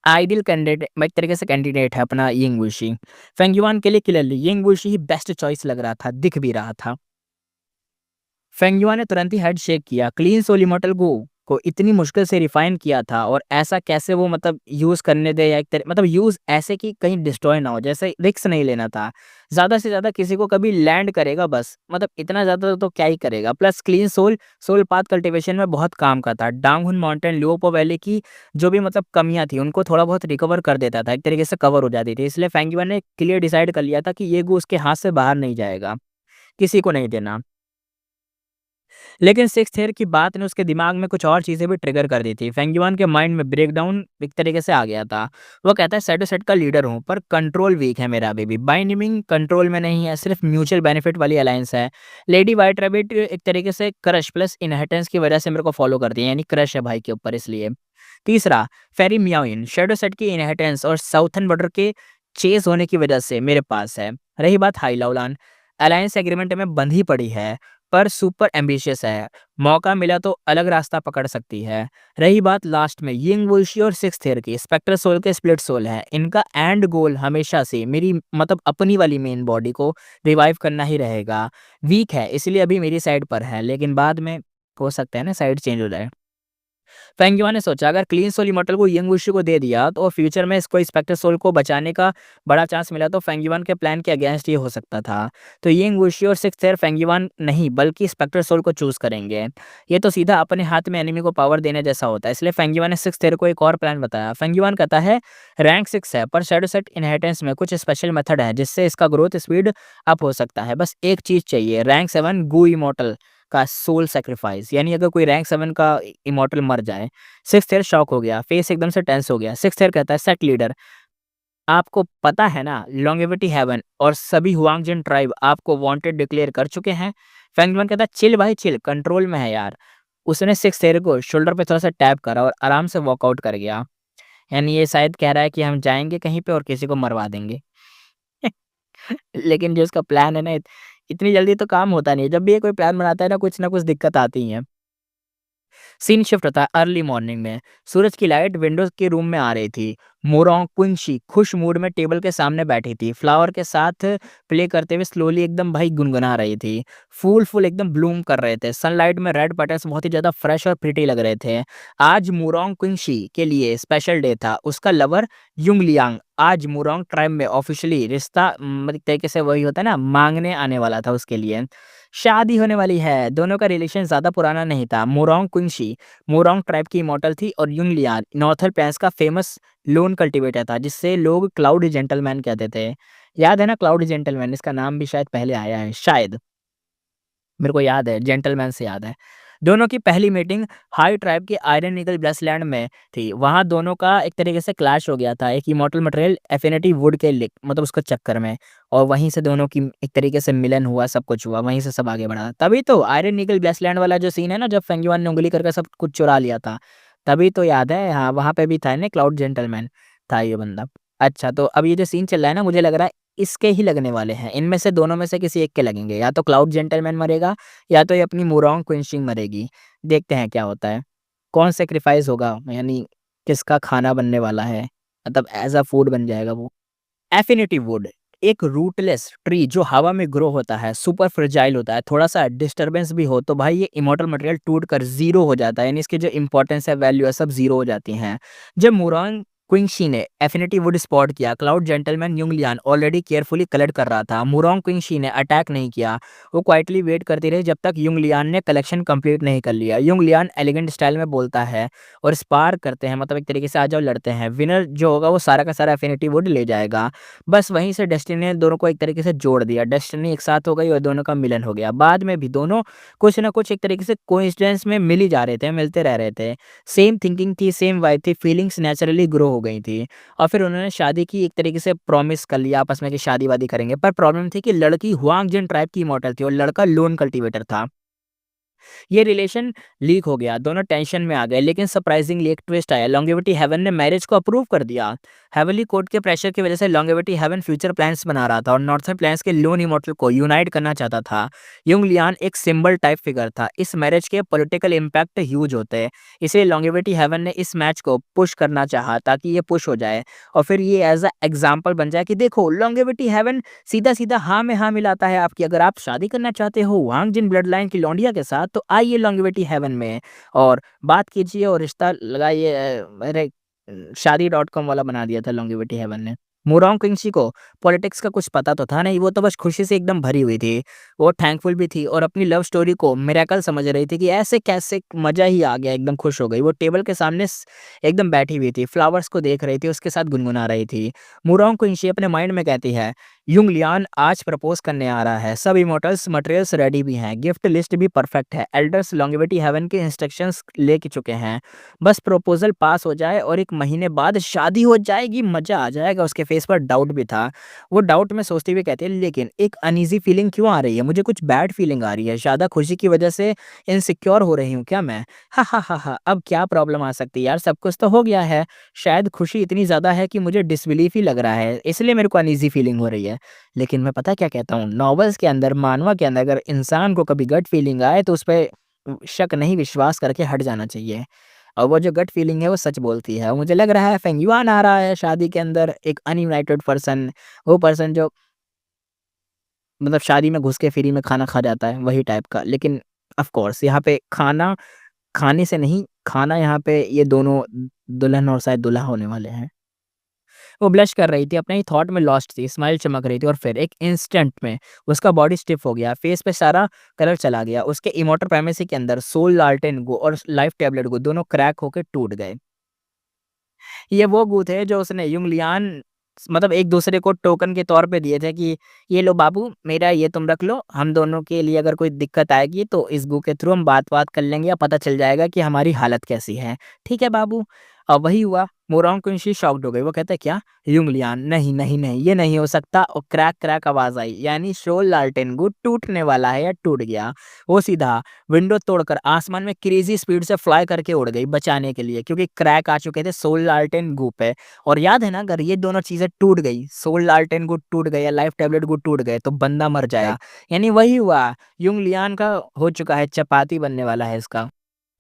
आइडियल कैंडिडेट, एक तरीके से कैंडिडेट है अपना यिंगवुशी। फेंगयुआन के लिए क्लियरली यिंगवुशी ही बेस्ट चॉइस लग रहा था, दिख भी रहा था। फेंगयुआन ने तुरंत ही हेड शेक किया। क्लीन सोल इमॉर्टल गो को इतनी मुश्किल से रिफाइन किया था, और ऐसा कैसे वो मतलब यूज करने दे, या एक मतलब यूज ऐसे कि कहीं डिस्ट्रॉय ना हो, जैसे रिस्क नहीं लेना था। ज्यादा से ज्यादा किसी को कभी लैंड करेगा बस, मतलब इतना ज्यादा तो क्या ही करेगा। Plus clean soul soul path cultivation में बहुत काम का था। डांगहुन माउंटेन लियोपो वैली की जो भी मतलब कमियां थी उनको थोड़ा बहुत रिकवर कर देता था, एक तरीके से कवर हो जाती थी। इसलिए फेंगयुआन ने क्लियर डिसाइड कर लिया था कि ये गो उसके हाथ से बाहर नहीं जाएगा, किसी को नहीं देना। लेकिन सिक्स्थ ईयर की बात ने उसके दिमाग में कुछ और चीज़ें भी ट्रिगर कर दी थी। फेंगयुआन के माइंड में ब्रेकडाउन एक तरीके से आ गया था। वो कहता है सेटो सेट का लीडर हूँ, पर कंट्रोल वीक है मेरा अभी भी। बाइनिमिंग कंट्रोल में नहीं है, सिर्फ म्यूचुअल बेनिफिट वाली अलायंस है। लेडी व्हाइट रैबिट एक तरीके से क्रश प्लस इनहेरिटेंस की वजह से मेरे को फॉलो करती है, यानी क्रश है भाई के ऊपर, इसलिए। तीसरा, फेरी मियाओइन शैडो सेट की इनहेरिटेंस और साउथर्न बॉर्डर के चेस होने की वजह से मेरे पास है। रही बात हाई लाओलान, अलायंस एग्रीमेंट में बंधी पड़ी है, पर सुपर एम्बिशियस है, मौका मिला तो अलग रास्ता पकड़ सकती है। रही बात लास्ट में यिंगवुशी और सिक्स्थ ईयर की, स्पेक्टर सोल के स्प्लिट सोल है, इनका एंड गोल हमेशा से मेरी मतलब अपनी वाली मेन बॉडी को रिवाइव करना ही रहेगा। वीक है इसलिए अभी मेरी साइड पर है, लेकिन बाद में हो सकता है ना साइड चेंज हो जाए। फेंगयुआन ने सोचा अगर क्लीन सोल इमॉर्टल को यंगवुशी को दे दिया तो फ्यूचर में इसको स्पेक्टर सोल को बचाने का बड़ा चांस मिला, तो फेंगयुआन के प्लान के अगेंस्ट ये हो सकता था। तो यंगवुशी और सिक्स्थ ईयर फेंगयुआन नहीं बल्कि स्पेक्टर सोल को चूज करेंगे। ये तो सीधा अपने हाथ में एनिमी को पावर देने जैसा होता है, इसलिए फेंगयुआन ने सिक्स्थ ईयर को एक और प्लान बताया। फेंगयुआन कहता है रैंक 6 है, पर शैडो सेट इनहेरिटेंस में कुछ स्पेशल मेथड है जिससे इसका ग्रोथ स्पीड अप हो सकता है। बस एक चीज चाहिए, रैंक 7 गू इमॉर्टल का सोल सैक्रिफाइस, यानी अगर कोई रैंक 7 का इमॉर्टल मर जाए। सिक्स्थ ईयर शॉक हो गया, फेस एकदम से टेंस हो गया। सिक्स्थ ईयर कहता है सेट लीडर, आपको पता है ना लॉन्गेविटी हेवन और सभी हुआंगजिन ट्राइब आपको वांटेड डिक्लेयर कर चुके हैं। फेंगमैन कहता है चिल भाई चिल, कंट्रोल में है यार। उसने सिक्स्थ ईयर को शोल्डर पे थोड़ा सा टैप करा और आराम से वॉकआउट कर गया। यानी ये शायद कह रहा है कि हम जाएंगे कहीं पे और किसी को मरवा देंगे। लेकिन जो उसका प्लान है ना, इतनी जल्दी तो काम होता नहीं है। जब भी ये कोई प्लान बनाता है ना कुछ दिक्कत आती ही है। सीन शिफ्ट होता है अर्ली मॉर्निंग में। सूरज की लाइट विंडोज के रूम में आ रही थी। मोरोंग कुंगशी खुश मूड में टेबल के सामने बैठी थी, फ्लावर के साथ प्ले करते हुए स्लोली एकदम भाई गुनगुना रही थी। फूल फूल एकदम ब्लूम कर रहे थे, सनलाइट में रेड बटन्स बहुत ही ज्यादा फ्रेश और प्रिटी लग रहे थे। आज मोरोंग कुंगशी के लिए स्पेशल डे था। उसका लवर युंग लियांग आज मोरोंग ट्राइब में ऑफिशियली रिश्ता मतलब तरीके से वही होता है ना, मांगने आने वाला था उसके लिए। शादी होने वाली है। दोनों का रिलेशन ज्यादा पुराना नहीं था। मोरोंग कुंगशी मोरोंग ट्राइब की इमॉर्टल थी और युंग लियान नॉर्थर्न प्लेन्स का फेमस लोन कल्टीवेटर था, जिससे लोग क्लाउड जेंटलमैन कहते थे। याद है ना क्लाउड जेंटलमैन, इसका नाम भी शायद पहले आया है, शायद मेरे को याद है, जेंटलमैन से याद है। दोनों की पहली मीटिंग हाई ट्राइब के आयरन ईगल ब्लैसलैंड में थी। वहाँ दोनों का एक तरीके से क्लैश हो गया था, एक इमॉर्टल मटेरियल एफिनिटी वुड के मतलब उसको चक्कर में, और वहीं से दोनों की एक तरीके से मिलन हुआ, सब कुछ हुआ, वहीं से सब आगे बढ़ा। तभी तो आयरन ईगल ब्लैसलैंड वाला जो सीन है ना, जब फेंगयुआन ने उंगली करके सब कुछ चुरा लिया था, तभी तो याद है। हाँ वहाँ पे भी था ना क्लाउड जेंटलमैन, था ये बंदा। अच्छा तो अब ये जो सीन चल रहा है ना, मुझे लग रहा है इसके ही लगने वाले हैं। इनमें से दोनों में से किसी एक के लगेंगे, या तो क्लाउड जेंटलमैन मरेगा या तो ये अपनी मोरोंग क्विंशिंग मरेगी। देखते हैं क्या होता है। कौन सैक्रिफाइस होगा, यानी किसका खाना बनने वाला है, मतलब एज़ अ फूड बन जाएगा वो। एफिनिटी वुड, एक रूटलेस ट्री जो हवा में ग्रो होता है, सुपर फ्रेजाइल होता है, थोड़ा-सा डिस्टर्बेंस भी हो तो भाई ये इमॉर्टल मटेरियल टूट कर ज़ीरो हो जाता है, यानी इसकी जो इम्पोर्टेंस है, वैल्यू है, सब ज़ीरो हो जाती हैं। जब मुरान क्विंगशी ने एफिनिटी वुड स्पॉट किया, cloud gentleman Yunglian already carefully collect कर रहा था। मुरांग क्विंगशी ने अटैक नहीं किया, वो क्वाइटली वेट करती रही जब तक युंगलियान ने कलेक्शन कंप्लीट नहीं कर लिया। युंगलियान एलिगेंट स्टाइल में बोलता है और स्पार करते हैं, मतलब एक तरीके से आ जाओ लड़ते हैं। विनर जो होगा वो सारा का सारा एफिनिटी वुड ले जाएगा। बस वहीं से डेस्टिनी ने दोनों को एक तरीके से जोड़ दिया। डेस्टिनी एक साथ हो गई और दोनों का मिलन हो गया। बाद में भी दोनों कुछ ना कुछ एक तरीके से कोइंसिडेंस में मिल ही जा रहे थे, मिलते रह रहे थे। सेम थिंकिंग थी, सेम वाइब थी, फीलिंग्स नेचुरली ग्रो हो गई थी और फिर उन्होंने शादी की, एक तरीके से प्रॉमिस कर लिया आपस में कि शादी-वादी करेंगे। पर प्रॉब्लम थी कि लड़की हुआंग जिन ट्राइब की इमॉर्टल थी और लड़का लोन कल्टीवेटर था। ये रिलेशन लीक हो गया, दोनों टेंशन में आ गए, लेकिन सरप्राइजिंगली एक ट्विस्ट आया। लॉन्गेविटी हेवन ने मैरिज को अप्रूव कर दिया। हेवनली कोर्ट के प्रेशर की वजह से लॉन्गेविटी हेवन फ्यूचर प्लान्स बना रहा था और नॉर्थर्न प्लान्स के लोन इमॉर्टल को यूनाइट करना चाहता था। युंग लियान एक सिंबल टाइप फिगर था, इस मैरिज के पॉलिटिकल इम्पैक्ट ह्यूज होते, इसलिए लॉन्गेविटी हेवन ने इस मैच को पुश करना चाहा ताकि ये पुश हो जाए और फिर ये एज अ एग्जाम्पल बन जाए कि देखो लॉन्गेविटी हेवन सीधा-सीधा हाँ में हाँ मिलाता है आपकी। अगर आप शादी करना चाहते हो वांग जिन ब्लड लाइन की लौंडिया के साथ तो आइए लॉन्गेविटी हेवन में और बात कीजिए और रिश्ता लगाइए। अरे शादी डॉट कॉम वाला बना दिया था लॉन्गेविटी हेवन ने। मुरोंग किंगशी को पॉलिटिक्स का कुछ पता तो था नहीं, वो तो बस खुशी से एकदम भरी हुई थी। वो थैंकफुल भी थी और अपनी लव स्टोरी को मिरेकल समझ रही थी कि ऐसे कैसे, मज़ा ही आ गया, एकदम खुश हो गई। वो टेबल के सामने एकदम बैठी हुई थी, फ्लावर्स को देख रही थी, उसके साथ गुनगुना रही थी। मुरोंग किंगशी अपने माइंड में कहती है, युंग लियान आज प्रपोज करने आ रहा है, सब इमोर्टल्स मटेरियल्स रेडी भी हैं, गिफ्ट लिस्ट भी परफेक्ट है, एल्डर्स लॉन्गेविटी हेवन के इंस्ट्रक्शंस ले के चुके हैं, बस प्रपोजल पास हो जाए और 1 महीने बाद शादी हो जाएगी, मज़ा आ जाएगा। उसके फेस पर डाउट भी था। वो डाउट में सोचते हुए कहती है, लेकिन एक अनईज़ी फीलिंग क्यों आ रही है? मुझे कुछ बैड फीलिंग आ रही है, ज़्यादा खुशी की वजह से इनसिक्योर हो रही हूँ क्या मैं? हा, हा, हा, हा, अब क्या प्रॉब्लम आ सकती है यार, सब कुछ तो हो गया है। शायद खुशी इतनी ज़्यादा है कि मुझे डिसबिलीफ ही लग रहा है, इसलिए मेरे को अनईज़ी फीलिंग हो रही है। लेकिन मैं पता क्या कहता हूँ, नॉवेल्स के अंदर, मानवा के अंदर अगर इंसान को कभी गट फीलिंग आए तो उस पे शक नहीं, विश्वास करके हट जाना चाहिए। और वो जो गट फीलिंग है वो सच बोलती है और मुझे लग रहा है फेंग युआन आ रहा है शादी के अंदर, एक अनयूनाइटेड पर्सन, वो पर्सन जो मतलब शादी में घुस के फ्री में खाना खा जाता है, वही टाइप का। लेकिन ऑफ कोर्स यहाँ पे खाना खाने से नहीं, खाना यहाँ पे ये दोनों दुल्हन और शायद दूल्हा होने वाले हैं। वो ब्लश कर रही थी, अपने ही थॉट में लॉस्ट थी, स्माइल चमक रही थी और फिर एक इंस्टेंट में उसका बॉडी स्टिफ हो गया, फेस पे सारा कलर चला गया। उसके इमोर्टल प्राइमेसी के अंदर सोल लाल्टेन गो और लाइफ टैबलेट गो दोनों क्रैक होके टूट गए। ये वो गू थे जो उसने युंगलियान मतलब एक दूसरे को टोकन के तौर पे दिए थे कि ये लो बाबू मेरा, ये तुम रख लो, हम दोनों के लिए अगर कोई दिक्कत आएगी तो इस गू के थ्रू हम बात-वात कर लेंगे या पता चल जाएगा कि हमारी हालत कैसी है। ठीक है बाबू? और वही हुआ। मोरोंग कुनशी शॉक्ड हो गई। वो कहते हैं क्या? युंगलियान नहीं, नहीं, नहीं, ये नहीं हो सकता और क्रैक क्रैक आवाज़ आई, यानी शोल लालटेन गू टूटने वाला है या टूट गया। वो सीधा विंडो तोड़कर आसमान में क्रेज़ी स्पीड से फ्लाई करके उड़ गई बचाने के लिए, क्योंकि क्रैक आ चुके थे सोल लालटेन गू पे। और याद है ना, अगर ये दोनों चीज़ें टूट गई, सोल लालटेन गू टूट गए या लाइफ टैबलेट गू टूट गए तो बंदा मर जाएगा। यानी वही हुआ, युंग लियान का हो चुका है, चपाती बनने वाला है इसका।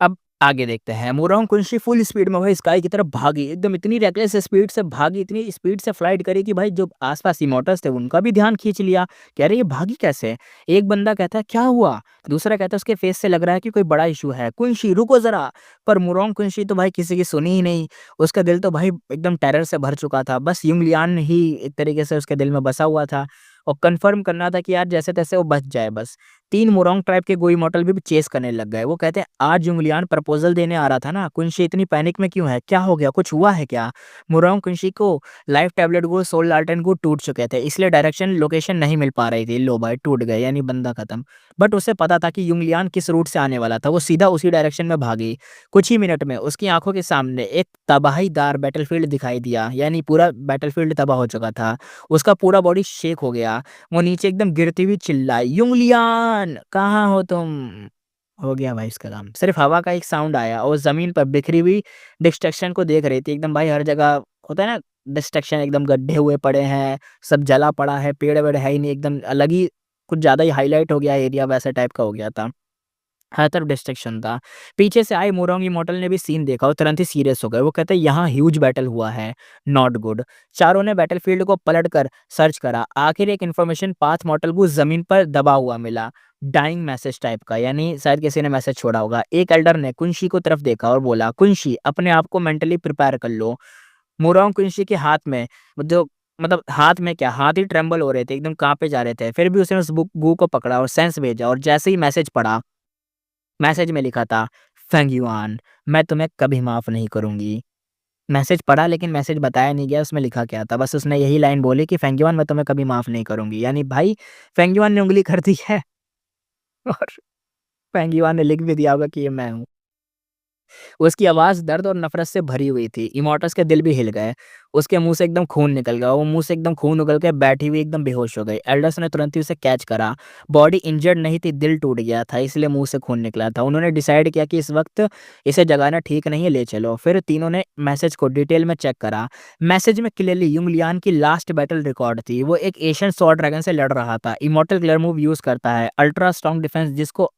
अब आगे देखते हैं। मोरोंग कुंशी फुल स्पीड में वही स्काई की तरफ भागी, एकदम इतनी रेकलेस स्पीड से भागी, इतनी स्पीड से फ्लाइट करी कि भाई जो आस-पास इमोर्टल्स थे उनका भी ध्यान खींच लिया। कह रहे ये भागी कैसे? एक बंदा कहता है क्या हुआ? दूसरा कहता है उसके फेस से लग रहा है कि कोई बड़ा इश्यू है। कुंशी रुको ज़रा! पर मोरोंग कुंशी तो भाई किसी की सुनी ही नहीं। उसका दिल तो भाई एकदम टेरर से भर चुका था। बस युंग लियान ही एक तरीके से उसके दिल में बसा हुआ था और कन्फर्म करना था कि यार जैसे-तैसे वो बच जाए बस। 3 मोरोंग ट्राइब के गोई मॉडल भी चेस करने लग गए। वो कहते हैं आज युंगलियान प्रपोज़ल देने आ रहा था ना, कुंशी इतनी पैनिक में क्यों है? क्या हो गया? कुछ हुआ है क्या? मोरोंग कुंशी को लाइफ टैबलेट गो, सोल लालटेन गो टूट चुके थे, इसलिए डायरेक्शन लोकेशन नहीं मिल पा रही थी। लो भाई टूट गए, यानी बंदा खत्म। बट उसे पता था कि युंगलियान किस रूट से आने वाला था, वो सीधा उसी डायरेक्शन में भागी। कुछ ही मिनट में उसकी आँखों के सामने एक तबाहीदार बैटलफ़ील्ड दिखाई दिया, यानी पूरा बैटलफ़ील्ड तबाह हो चुका था। उसका पूरा बॉडी शेक हो गया। वो नीचे एकदम गिरती हुई चिल्लाई, "युंगलियान, कहाँ हो तुम?" हो गया भाई इसका काम। सिर्फ़ हवा का एक साउंड आया और ज़मीन पर बिखरी हुई डिस्ट्रक्शन को देख रही थी। एकदम भाई हर जगह होता है ना डिस्ट्रक्शन, एकदम गड्ढे हुए पड़े हैं, सब जला पड़ा है, पेड़-वेड़ है ही नहीं, एकदम अलग ही कुछ ज़्यादा ही हाइलाइट हो गया एरिया, वैसा टाइप का हो गया था। हर तरफ डिस्ट्रैक्शन था। पीछे से आए मोरोंग इमॉर्टल ने भी सीन देखा और तुरंत ही सीरियस हो गए। वो कहते हैं यहाँ ह्यूज बैटल हुआ है, नॉट गुड। चारों ने बैटलफील्ड को पलटकर सर्च करा। आखिर एक इन्फॉर्मेशन पाथ मॉडल को ज़मीन पर दबा हुआ मिला। डाइंग मैसेज टाइप का, यानी शायद किसी ने मैसेज छोड़ा होगा। एक एल्डर ने कुंशी को तरफ देखा और बोला, कुंशी अपने आप को मेंटली प्रिपेयर कर लो। मोरोंग कुंशी के हाथ में जो मतलब हाथ में क्या, हाथ ही ट्रेंबल हो रहे थे, एकदम काँपे जा रहे थे। फिर भी उसने उस बुक गू को पकड़ा और सेंस भेजा और जैसे ही मैसेज पढ़ा, मैसेज में लिखा था, फेंगयुआन, मैं तुम्हें कभी माफ़ नहीं करूँगी। मैसेज पढ़ा लेकिन मैसेज बताया नहीं गया उसमें लिखा क्या था। बस उसने यही लाइन बोली कि फेंगयुआन मैं तुम्हें कभी माफ़ नहीं करूँगी। यानी भाई फेंगयुआन ने उँगली कर दी है और फेंगयुआन ने लिख भी दिया होगा कि ये मैं हूँ। उसकी आवाज़ दर्द और नफ़रत से भरी हुई थी। इमोर्टस के दिल भी हिल गए। उसके मुँह से एकदम खून निकल गया। वो मुँह से एकदम खून उगल के बैठी हुई एकदम बेहोश हो गई। एल्डर्स ने तुरंत ही उसे कैच करा। बॉडी इंजर्ड नहीं थी, दिल टूट गया था, इसलिए मुँह से खून निकला था। उन्होंने डिसाइड किया कि इस वक़्त इसे जगाना ठीक नहीं है, ले चलो। फिर तीनों ने मैसेज को डिटेल में चेक करा। मैसेज में क्लियरली युंग लियान की लास्ट बैटल रिकॉर्ड थी। वो एक एशियन स्वॉर्ड ड्रैगन से लड़ रहा था। इमॉर्टल क्लियर मूव यूज़ करता है, अल्ट्रा स्ट्रॉन्ग डिफेंस, जिसको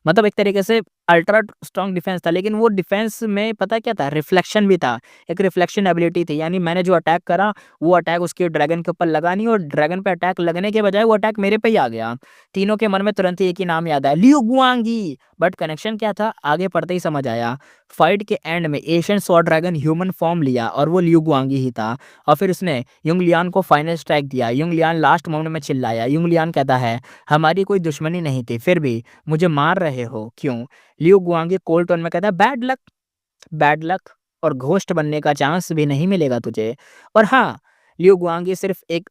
मतलब एक तरीके से अल्ट्रा स्ट्रॉन्ग डिफेंस था, लेकिन वो डिफेंस में पता क्या था, रिफ्लेक्शन भी था। एक रिफ्लेक्शन एबिलिटी थी, यानी मैंने जो अटैक करा वो अटैक उसके ड्रैगन के ऊपर लगा नहीं और ड्रैगन पे अटैक लगने के बजाय वो अटैक मेरे पे ही आ गया। तीनों के मन में तुरंत ही एक ही नाम याद आया, लियू गुआंगी। बट कनेक्शन क्या था, आगे पढ़ते ही समझ आया। फाइट के एंड में Asian sword dragon human form लिया और वो लियू गुआंगी ही था। और फिर उसने युंग लियान को फाइनल स्ट्राइक दिया। युंग लियान लास्ट मोमेंट में चिल्लाया। युंग लियान कहता है, हमारी कोई दुश्मनी नहीं थी, फिर भी मुझे मार रहे हो क्यों? लियू गुआंगी कोल्ड टोन में कहता है, बैड लक, बैड लक, और घोस्ट बनने का चांस भी नहीं मिलेगा तुझे। और हाँ, लियू गुआंगी सिर्फ एक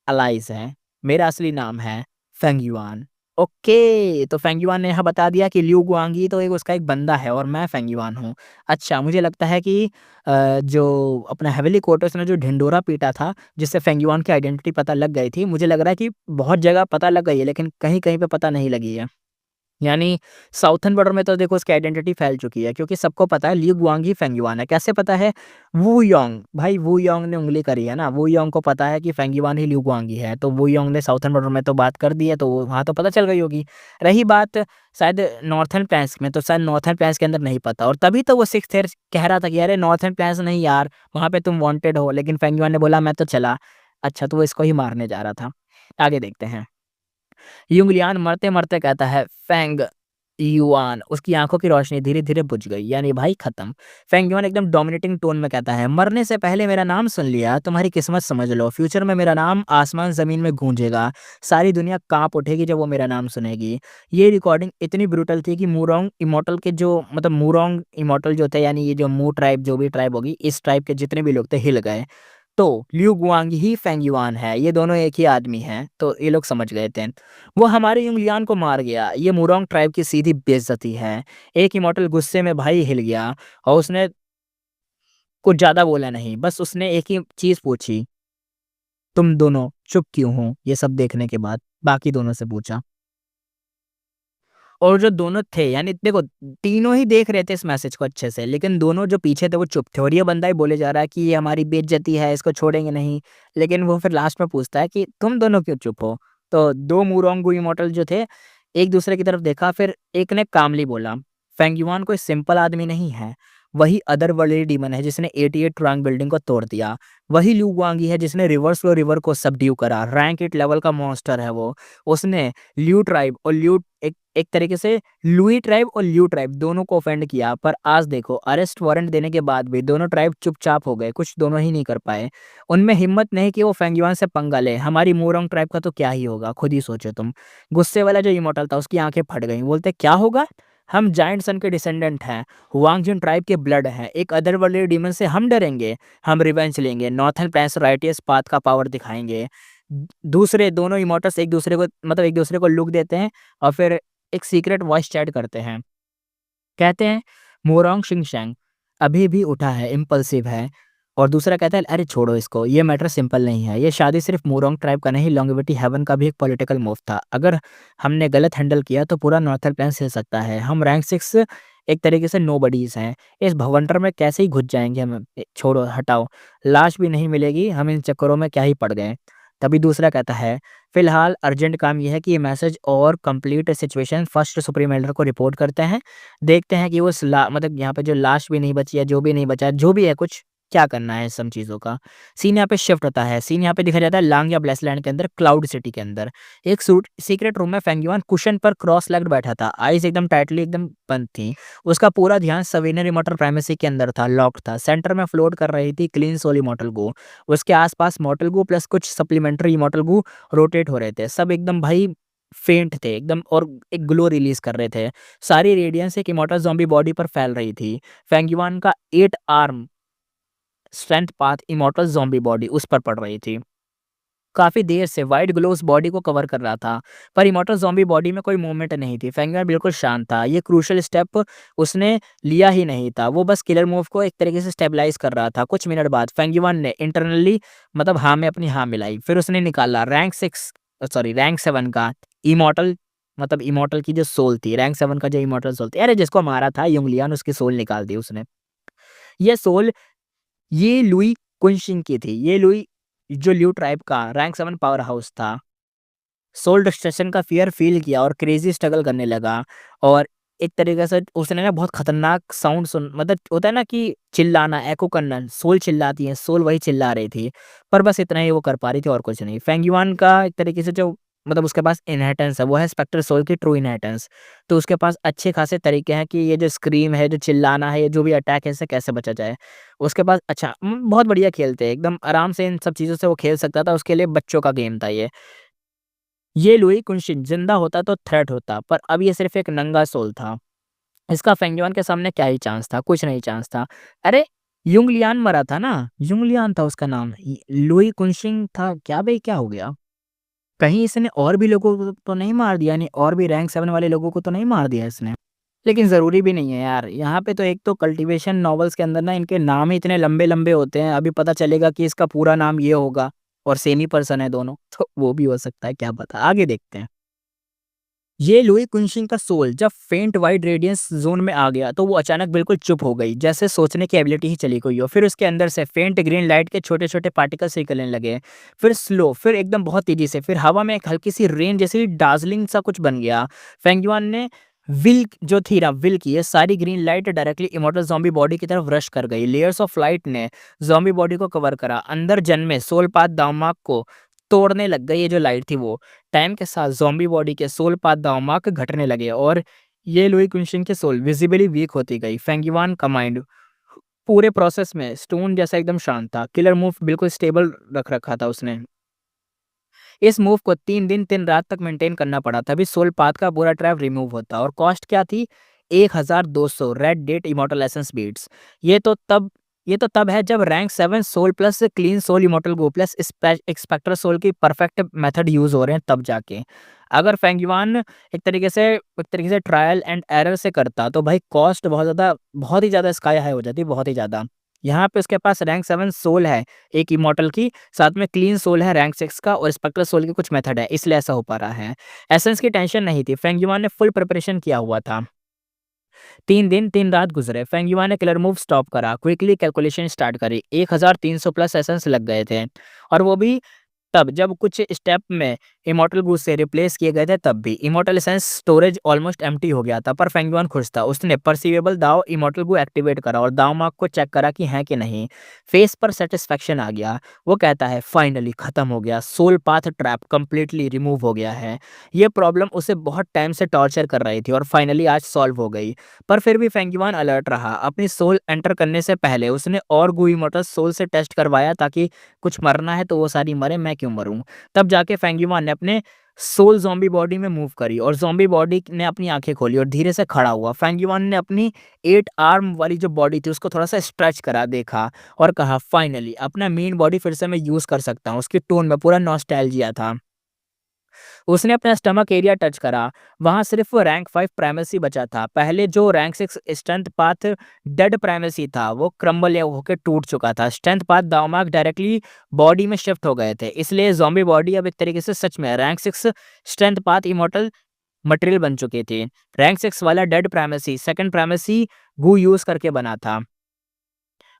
अलाइज़ है, मेरा असली नाम है फेंगयुआन। ओके, तो फेंगयुआन ने यहाँ बता दिया कि लियू गुआंगी तो एक उसका एक बंदा है और मैं फेंगयुआन हूँ। अच्छा, मुझे लगता है कि जो अपना हेवेली क्वार्टर्स ने जो ढिंढोरा पीटा था, जिससे फेंगयुआन की आइडेंटिटी पता लग गई थी, मुझे लग रहा है कि बहुत जगह पता लग गई है, लेकिन कहीं-कहीं पे पता नहीं लगी है। यानी साउथर्न बॉर्डर में तो देखो उसकी आइडेंटिटी फैल चुकी है, क्योंकि सबको पता है ली गुआंग फेंगयुआन है। कैसे पता है? वू योंग, भाई वू योंग ने उँगली करी है ना, वू योंग को पता है कि फेंगयुआन ही ली गुआंगी है, तो वू योंग ने साउथर्न बॉर्डर में तो बात कर दी है, तो वहाँ तो पता चल गई होगी। रही बात शायद नॉर्थर्न प्लेन्स में, तो शायद नॉर्थर्न प्लेन्स के अंदर नहीं पता, और तभी तो वो सिक्स्थ ईयर कह रहा था कि अरे नॉर्थर्न प्लेन्स नहीं यार, वहाँ पे तुम वांटेड हो, लेकिन फेंगयुआन ने बोला मैं तो चला। अच्छा, तो वो इसको ही मारने जा रहा था। आगे देखते हैं। युंगलियान मरते-मरते कहता है, फेंग युआन। उसकी आँखों की रोशनी धीरे-धीरे बुझ गई, यानी भाई खत्म। फेंग युआन एकदम डोमिनेटिंग टोन में कहता है, मरने से पहले मेरा नाम सुन लिया, तुम्हारी किस्मत समझ लो। फ्यूचर में मेरा नाम आसमान-ज़मीन में गूंजेगा। सारी दुनिया काँप उठेगी जब वो मेरा नाम सुनेगी। ये रिकॉर्डिंग इतनी ब्रूटल थी कि मूरोंग इमॉर्टल के जो मतलब मूरोंग इमॉर्टल जो थे, यानी ये जो मू ट्राइब, जो भी ट्राइब होगी, इस ट्राइब के जितने भी लोग थे हिल गए। तो लिu गुआंग ही फेंग युआन है, ये दोनों एक ही आदमी हैं, तो ये लोग समझ गए थे। वो हमारे युंगलियान को मार गया, ये मुरोंग ट्राइब की सीधी बेइज्जती है। एक इमॉर्टल गुस्से में भाई हिल गया और उसने कुछ ज़्यादा बोला नहीं, बस उसने एक ही चीज़ पूछी, तुम दोनों चुप क्यों हो? ये सब देखने के बाद बाकी दोनों से पूछा। और जो दोनों थे, यानी देखो तीनों ही देख रहे थे इस मैसेज को अच्छे से, लेकिन दोनों जो पीछे थे वो चुप थे, और ये बंदा ही बोले जा रहा है कि ये हमारी बेइज्जती है, इसको छोड़ेंगे नहीं। लेकिन वो फिर लास्ट में पूछता है कि तुम दोनों क्यों चुप हो? तो 2 मुरोंगू इमॉर्टल जो थे, एक दूसरे की तरफ देखा, फिर एक ने कामली बोला, फेंगयुआन कोई सिंपल आदमी नहीं है। वही अदरवर्ल्डली डीमन है जिसने 88 ट्रायंग बिल्डिंग को तोड़ दिया। वही ल्यू गुआंगी है जिसने रिवर्स फ्लो रिवर को सबड्यू करा। रैंक 8 लेवल का मॉन्स्टर है वो। उसने ल्यू ट्राइब और ल्यू एक एक तरीके से लुई ट्राइब और ल्यू ट्राइब दोनों को ऑफेंड किया, पर आज देखो अरेस्ट वारंट देने के बाद भी दोनों ट्राइब चुपचाप हो गए, कुछ दोनों ही नहीं कर पाए। उनमें हिम्मत नहीं कि वो फेंगयुआन से पंगा ले। हमारी मोरोंग ट्राइब का तो क्या ही होगा, खुद ही सोचो तुम। गुस्से वाला जो इमोर्टल था उसकी आंखें फट गईं, बोलते क्या होगा? हम जायंट सन के डिसेंडेंट हैं, हुआंगजिन ट्राइब के ब्लड हैं, एक अदरवर्ल्डली डीमन से हम डरेंगे? हम रिवेंज लेंगे, नॉर्थर्न प्लेन्स राइटियस पाथ का पावर दिखाएंगे। दूसरे दोनों इमोर्टल्स एक दूसरे को मतलब एक दूसरे को लुक देते हैं और फिर एक सीक्रेट वॉइस चैट करते हैं। कहते हैं, मोरोंग शिंगशैंग अभी भी उठा है, इम्पल्सिव है। और दूसरा कहता है, अरे छोड़ो इसको, ये मैटर सिंपल नहीं है। ये शादी सिर्फ मोरोंग ट्राइब का नहीं, लॉन्गेविटी हेवन का भी एक पॉलिटिकल मूव था। अगर हमने गलत हैंडल किया तो पूरा नॉर्थर्न प्लेन्स हिल सकता है। हम रैंक 6 एक तरीके से नोबडीज़ हैं। इस भवंडर में कैसे ही घुस जाएँगे हम, छोड़ो हटाओ। लाश भी नहीं मिलेगी, हम इन चक्करों में क्या ही पड़ गए। तभी दूसरा कहता है, फिलहाल अर्जेंट काम ये है कि ये मैसेज और complete situation first supreme Elder को रिपोर्ट करते हैं। देखते हैं कि उस मतलब यहाँ पे जो लाश भी नहीं बची है, जो भी नहीं बचा है, जो भी है कुछ क्या करना है इस सब चीज़ों का। सीन यहाँ पे शिफ्ट होता है। सीन यहाँ पे दिखाया जाता है लांग या ब्लेसलैंड के अंदर, क्लाउड सिटी के अंदर। एक सूट सीक्रेट रूम में फेंग युआन कुशन पर क्रॉस लेग्ड बैठा था। आईज़ एकदम टाइटली एकदम बंद थी। उसका पूरा ध्यान सवेनियर इमॉर्टल प्राइमेसी के अंदर था, लॉक्ड था। सेंटर में फ्लोट कर रही थी क्लीन सोल इमॉर्टल गो। उसके आस-पास मॉर्टल गो प्लस कुछ सप्लीमेंट्री इमॉर्टल गो रोटेट हो रहे थे। सब एकदम भाई फेंट थे एकदम और एक ग्लो रिलीज़ कर रहे थे। सारी रेडियंस एक इमॉर्टल ज़ॉम्बी बॉडी पर फैल रही थी। फेंग युआन का 8 arm strength path immortal zombie body उस पर पड़ रही थी। काफ़ी देर से व्हाइट ग्लो उस बॉडी को कवर कर रहा था, पर इमॉर्टल ज़ॉम्बी बॉडी में कोई मूवमेंट नहीं थी। फेंग युआन बिल्कुल शांत था। ये क्रूशियल स्टेप उसने लिया ही नहीं था। वो बस किलर मूव को एक तरीके से स्टेबलाइज़ कर रहा था। कुछ मिनट बाद फेंग युआन ने इंटरनली मतलब हाँ में अपनी हाँ मिलाई। फिर उसने निकाला रैंक 7 का इमॉर्टल मतलब इमॉर्टल की जो सोल थी, रैंक 7 का जो इमॉर्टल सोल थी, अरे जिसको मारा था युंगलियान उसकी सोल निकाल दी उसने। ये सोल ये लुई कुनशिन की थी। ये लुई जो लिऊ ट्राइब का रैंक 7 पावर हाउस था। सोल डिस्ट्रक्शन का फ़ियर फ़ील किया और क्रेज़ी स्ट्रगल करने लगा और एक तरीके से उसने ना बहुत खतरनाक साउंड सुन मतलब होता है ना कि चिल्लाना, एको करना, सोल चिल्लाती है, सोल वही चिल्ला रही थी। पर बस इतना ही वो कर पा रही थी और कुछ नहीं। फेंग युआन का एक तरीके से जो मतलब उसके पास इनहेरिटेंस है, वो है स्पेक्टर सोल की ट्रू इनहेरिटेंस। तो उसके पास अच्छे खासे तरीके हैं कि ये जो स्क्रीम है, जो चिल्लाना है, ये जो भी अटैक है, इससे कैसे बचा जाए। उसके पास अच्छा बहुत बढ़िया खेलते हैं, एकदम आराम से इन सब चीज़ों से वो खेल सकता था, उसके लिए बच्चों का गेम था ये। ये लुई कुनशिन जिंदा होता तो थ्रेट होता, पर अब ये सिर्फ एक नंगा सोल था। इसका फेंगयुआन के सामने क्या ही चांस था, कुछ नहीं चांस था। अरे! युंगलियान मरा था ना, युंगलियान था उसका नाम। लुई कुनशिन था क्या बे क्या हो गया? कहीं इसने और भी लोगों को तो नहीं मार दिया? यानी और भी रैंक 7 वाले लोगों को तो नहीं मार दिया इसने? लेकिन ज़रूरी भी नहीं है यार। यहाँ पे तो एक तो कल्टीवेशन नॉवेल्स के अंदर ना इनके नाम ही इतने लंबे-लंबे होते हैं, अभी पता चलेगा कि इसका पूरा नाम ये होगा और सेम ही पर्सन है दोनों, तो वो भी हो सकता है, क्या पता। आगे देखते हैं। ये लुई कुनशिन का सोल जब फेंट वाइड रेडियंस ज़ोन में आ गया, तो वो अचानक बिल्कुल चुप हो गई, जैसे सोचने की एबिलिटी ही चली गई हो। फिर उसके अंदर से फेंट ग्रीन लाइट के छोटे-छोटे पार्टिकल्स निकलने लगे। फिर स्लो, फिर एकदम बहुत तेज़ी से, फिर हवा में एक हल्की-सी रेन जैसी डार्ज़लिंग सा कुछ बन गया। फेंग युआन ने विल की ये सारी green light directly immortal zombie body की तरफ रश कर गई। लेयर्स ऑफ लाइट ने ज़ॉम्बी बॉडी को कवर करा। अंदर जन्मे सोल पाथ दामाक को तोड़ने लग गई ये जो लाइट थी वो। टाइम के साथ ज़ॉम्बी बॉडी के सोल पाथ दामाक घटने लगे और ये लुई कुनशिन की सोल विज़िबली वीक होती गई। फेंग युआन का माइंड पूरे प्रोसेस में स्टोन जैसा एकदम शांत था। किलर मूव बिल्कुल स्टेबल रख रखा था उसने। इस मूव को 3 दिन 3 रात तक मेंटेन करना पड़ा, तभी सोल पाथ का पूरा ट्रैप रिमूव होता और कॉस्ट क्या थी? 1200 red date immortal essence beads. ये तो तब ये तो तब है जब rank 7 soul plus clean soul immortal Gu plus specter soul की परफेक्ट मेथड यूज़ हो रहे हैं तब जाके। अगर फेंग युआन एक तरीके से ट्रायल एंड एरर से करता तो भाई कॉस्ट बहुत ही ज़्यादा स्काई हाई हो जाती, बहुत ही ज़्यादा। यहाँ पे उसके पास रैंक 7 सोल है, एक इमॉर्टल की, साथ में क्लीन सोल है रैंक 6 का और स्पेक्ट्रल सोल के कुछ मेथड है, इसलिए ऐसा हो पा रहा है। एसेंस की टेंशन नहीं थी, फेंग युआन ने फुल प्रिपरेशन किया हुआ था। 3 दिन 3 रात गुजरे, फेंग युआन ने किलर मूव स्टॉप करा, क्विकली कैलकुलेशन स्टार्ट करी। 1300 प्लस एसेंस लग गए थे और वो भी तब जब कुछ स्टेप में इमॉर्टल गूस से रिप्लेस किए गए थे तब भी। Immortal essence storage almost empty हो गया था, पर फेंग युआन खुश था। उसने परसीवेबल दाव इमॉर्टल गू एक्टिवेट करा और दाव मार्क को चेक करा कि है कि नहीं। फेस पर सेटिस्फेक्शन आ गया। वो कहता है फाइनली खत्म हो गया, soul path trap completely remove हो गया है। ये प्रॉब्लम उसे बहुत टाइम से टॉर्चर कर रही थी और फाइनली आज सॉल्व हो गई। पर फिर भी फेंग युआन अलर्ट रहा। अपनी सोल एंटर करने से पहले उसने और गू इमॉर्टल सोल से टेस्ट करवाया ताकि कुछ मरना है तो वो सारी मरे, मैं क्यों मरूं। तब जाके फेंग युआन ने अपने सोल ज़ॉम्बी बॉडी में मूव करी और ज़ॉम्बी बॉडी ने अपनी आंखें खोली और धीरे से खड़ा हुआ। फेंग युआन ने अपनी 8 आर्म वाली जो बॉडी थी उसको थोड़ा सा स्ट्रेच करा, देखा और कहा फाइनली अपना मेन बॉडी फिर से मैं यूज़ कर सकता हूँ। उसकी टोन में पूरा नॉस्टैल्जिया था। उसने अपना स्टमक एरिया टच करा, वहाँ सिर्फ रैंक 5 प्राइमेसी बचा था। पहले जो rank 6 strength path dead primacy था, वो क्रम्बल या होके टूट चुका था। स्ट्रेंथ पाथ दामाक डायरेक्टली बॉडी में शिफ्ट हो गए थे, इसलिए ज़ॉम्बी बॉडी अब एक तरीके से सच में rank 6 strength path immortal material बन चुकी थी। रैंक 6 वाला डेड प्राइमेसी सेकंड प्राइमेसी गू यूज़ करके बना था।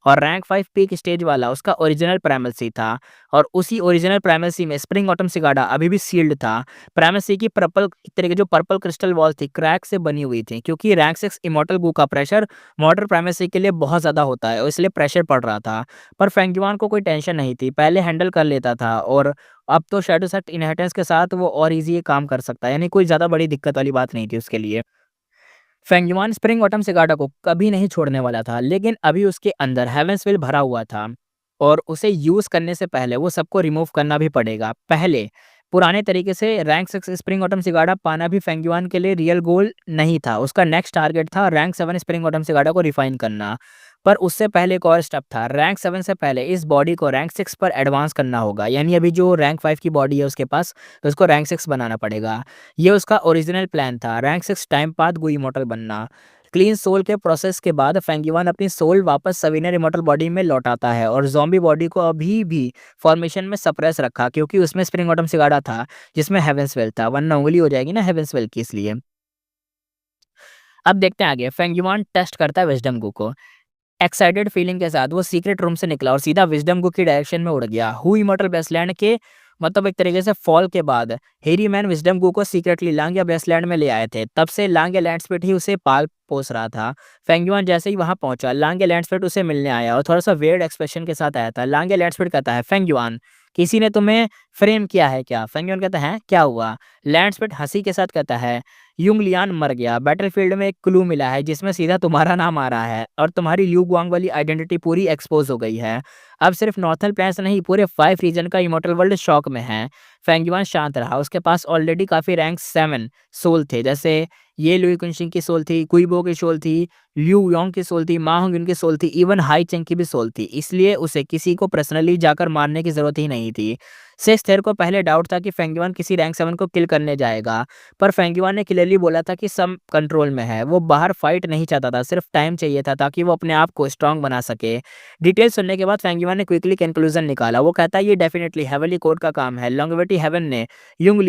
और रैंक 5 पीक स्टेज वाला उसका ओरिजिनल प्राइमेसी था और उसी ओरिजिनल प्राइमेसी में स्प्रिंग ऑटम सिगाडा अभी भी सील्ड था। प्राइमेसी की पर्पल एक तरह की जो पर्पल क्रिस्टल वॉल थी क्रैक से बनी हुई थी क्योंकि रैंक 6 इमॉर्टल गू का प्रेशर मॉडर्न प्राइमेसी के लिए बहुत ज़्यादा होता है और इसलिए प्रेशर पड़ रहा था। पर फेंगयुआन को कोई टेंशन नहीं थी, पहले हैंडल कर लेता था और अब तो शैडो सेट इनहेरिटेंस के साथ वो और ईज़ी ये काम कर सकता है, यानी कोई ज़्यादा बड़ी दिक्कत वाली बात नहीं थी उसके लिए। फेंगयुआन स्प्रिंग ऑटम सिगाडा को कभी नहीं छोड़ने वाला था, लेकिन अभी उसके अंदर हेवेंसविल भरा हुआ था और उसे यूज़ करने से पहले वो सबको रिमूव करना भी पड़ेगा। पहले पुराने तरीके से रैंक 6 स्प्रिंग ऑटम सिगाडा पाना भी फेंगयुआन के लिए रियल गोल नहीं था। उसका नेक्स्ट टारगेट था रैंक 7 स्प्रिंग ऑटम सिगाडा को रिफाइन करना। पर उससे पहले एक और स्टेप था, रैंक 7 से पहले इस बॉडी को रैंक 6 पर एडवांस करना होगा। यानी अभी जो रैंक 5 की बॉडी है उसके पास, तो उसको रैंक 6 बनाना पड़ेगा। ये उसका ओरिजिनल प्लान था, रैंक 6 टाइम पाथ गू इमॉर्टल बनना। क्लीन सोल के प्रोसेस के बाद फेंगयुआन अपनी सोल वापस सवीनर इमॉर्टल बॉडी में लौटाता है और ज़ॉम्बी बॉडी को अभी भी फॉर्मेशन में सप्रेस रखा क्योंकि उसमें स्प्रिंग ऑटम सिगाडा था जिसमें हेवेंसवेल था, वरना उंगली हो जाएगी ना हेवेंसवेल की, इसलिए। अब देखते हैं आगे, फेंगयुआन टेस्ट करता है विज़डम गू को। एक्साइटेड फीलिंग के साथ वो सीक्रेट रूम से निकला और सीधा विज़डम गू की डायरेक्शन में उड़ गया। हू इमॉर्टल बेसलैंड के मतलब एक तरीके से फॉल के बाद हेरी मैन विज़डम गू को सीक्रेटली लांगिया बेसलैंड में ले आए थे। तब से लांगिया लैंडस्पिट ही उसे पाल पोस रहा था। फेंगयुआन जैसे ही वहां पहुंचा, लांगिया लैंडस्पिट उसे मिलने आया और थोड़ा सा वियर्ड एक्सप्रेशन के साथ आया था। लांगिया लैंडस्पिट कहता है, फेंगयुआन किसी ने तुम्हें फ्रेम किया है क्या? फेंगयुआन कहता है, क्या हुआ? लैंडस्पिट हंसी के साथ कहता है, युंग लियान मर गया। बैटलफील्ड में एक क्लू मिला है जिसमें सीधा तुम्हारा नाम आ रहा है और तुम्हारी ल्यू गुआंग वाली आइडेंटिटी पूरी एक्सपोज हो गई है। अब सिर्फ नॉर्थल प्लेन्स नहीं, पूरे 5 रीजन का इमॉर्टल वर्ल्ड शॉक में है। फेंगयुआन शांत रहा, उसके पास ऑलरेडी काफ़ी रैंक 7 सोल थे, जैसे ये लुई कुनशिंग की सोल थी, कुइबो की सोल थी, लिू योंग की सोल थी, मा होंगिन की सोल थी, इवन हाई चेंग की भी सोल थी। इसलिए उसे किसी को पर्सनली जाकर मारने की ज़रूरत ही नहीं थी। सिक्स थेर को पहले डाउट था कि फेंगयुआन किसी रैंक 7 को किल करने जाएगा, पर फेंगयुआन ने क्लियरली बोला था कि सब कंट्रोल में है। वो बाहर फाइट नहीं चाहता था, सिर्फ टाइम चाहिए था ताकि वो अपने आप को स्ट्रांग बना सके। डिटेल सुनने के बाद फेंगयुआन ने क्विकली कंक्लूजन निकाला। वो कहता है, ये डेफिनेटली हेवनली कोड का काम है। लॉन्गेविटी हेवन ने युंग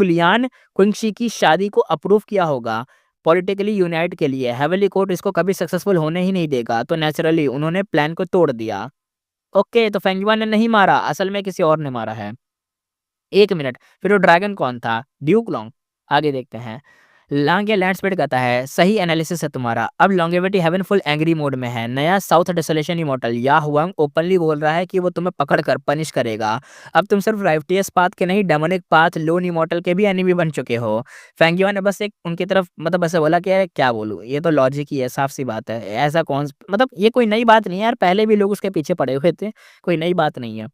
लियान कुंगशी की शादी को अप्रूव किया होगा पॉलिटिकली यूनाइट के लिए। हेवनली कोर्ट इसको कभी सक्सेसफुल होने ही नहीं देगा, तो नेचुरली उन्होंने प्लान को तोड़ दिया। ओके, तो फेंगयुआन ने नहीं मारा, असल में किसी और ने मारा है। 1 मिनट, फिर वो ड्रैगन कौन था? Duke long. आगे देखते हैं। लांग या लैंडस्पेड कहता है, सही एनालिसिस है तुम्हारा। अब longevity heaven full angry mode में है। नया साउथ डेसोलेशन इमॉर्टल या हुआंग ओपनली बोल रहा है कि वो तुम्हें पकड़ कर पनिश करेगा। अब तुम सिर्फ राइवटियस पाथ के नहीं, डेमोनिक पाथ, लोन इमॉर्टल के भी एनिमी बन चुके हो। फेंगयुआन ने बस एक उनकी तरफ मतलब ऐसे बोला कि यार क्या बोलूँ, ये तो लॉजिक ही है, साफ सी बात है। ऐसा कौन मतलब ये कोई नई बात नहीं है यार, पहले भी लोग उसके पीछे पड़े हुए थे, कोई नई बात नहीं है।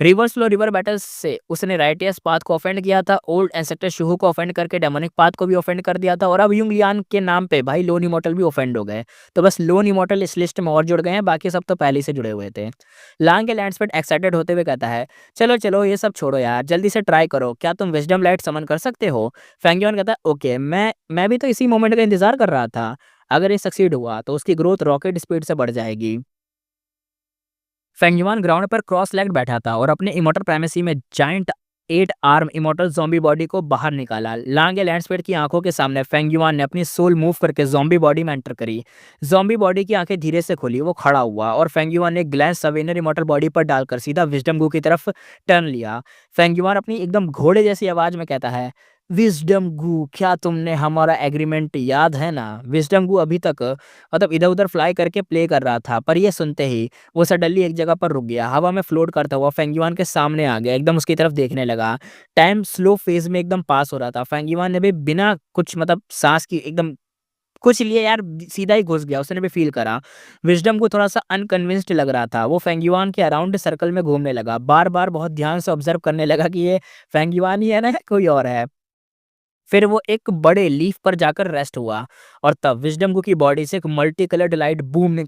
रिवर्स फ्लो रिवर बैटल्स से उसने राइटियस पाथ को ऑफेंड किया था, ओल्ड एंसेस्टर शुहू को ऑफेंड करके डेमोनिक पाथ को भी ऑफेंड कर दिया था और अब युंग लियान के नाम पे भाई लोन इमॉर्टल भी ऑफेंड हो गए। तो बस लोन इमॉर्टल इस लिस्ट में और जुड़ गए हैं, बाकी सब तो पहले से जुड़े हुए थे। लांग के लैंडस्पेड एक्साइटेड होते हुए कहता है, चलो चलो ये सब छोड़ो यार, जल्दी से ट्राई करो, क्या तुम विजडम लाइट समन कर सकते हो? फेंगयुआन कहता है, ओके, मैं भी तो इसी मोमेंट का इंतजार कर रहा था। अगर ये सक्सीड हुआ तो उसकी ग्रोथ रॉकेट स्पीड से बढ़ जाएगी। फेंगयुआन ग्राउंड पर क्रॉस लेग्ड बैठा था और अपने इमॉर्टल प्राइमेसी में giant 8 arm immortal zombie body को बाहर निकाला। लांगे लैंडस्पेड की आंखों के सामने फेंगयुआन ने अपनी सोल मूव करके ज़ॉम्बी बॉडी में एंटर करी। ज़ॉम्बी बॉडी की आंखें धीरे से खुली, वो खड़ा हुआ और फेंगयुआन ने ग्लैंस सवेनर इमॉर्टल बॉडी पर डालकर सीधा विजडम गू की तरफ टर्न लिया। फेंगयुआन अपनी एकदम घोड़े जैसी आवाज में कहता है, विजडम गू, क्या तुमने हमारा एग्रीमेंट याद है ना? विजडम गू अभी तक मतलब इधर उधर फ्लाई करके प्ले कर रहा था, पर ये सुनते ही वो सडनली एक जगह पर रुक गया, हवा में फ्लोट करता हुआ फेंगयुआन के सामने आ गया, एकदम उसकी तरफ देखने लगा। टाइम स्लो फेज में एकदम पास हो रहा था। फेंगयुआन ने भी बिना कुछ मतलब सांस की एकदम कुछ लिए यार सीधा ही घुस गया, उसने भी फील करा। विजडम को थोड़ा सा अनकन्विंस्ड लग रहा था। वो फेंगयुआन के अराउंड सर्कल में घूमने लगा, बार बार बहुत ध्यान से ऑब्जर्व करने लगा कि ये फेंगयुआन ही है ना, कोई और है। फिर वो एक बड़े लीफ पर जाकर रेस्ट हुआ और तब विजडम की बॉडी से एक मल्टी कलर्ड लाइट बूम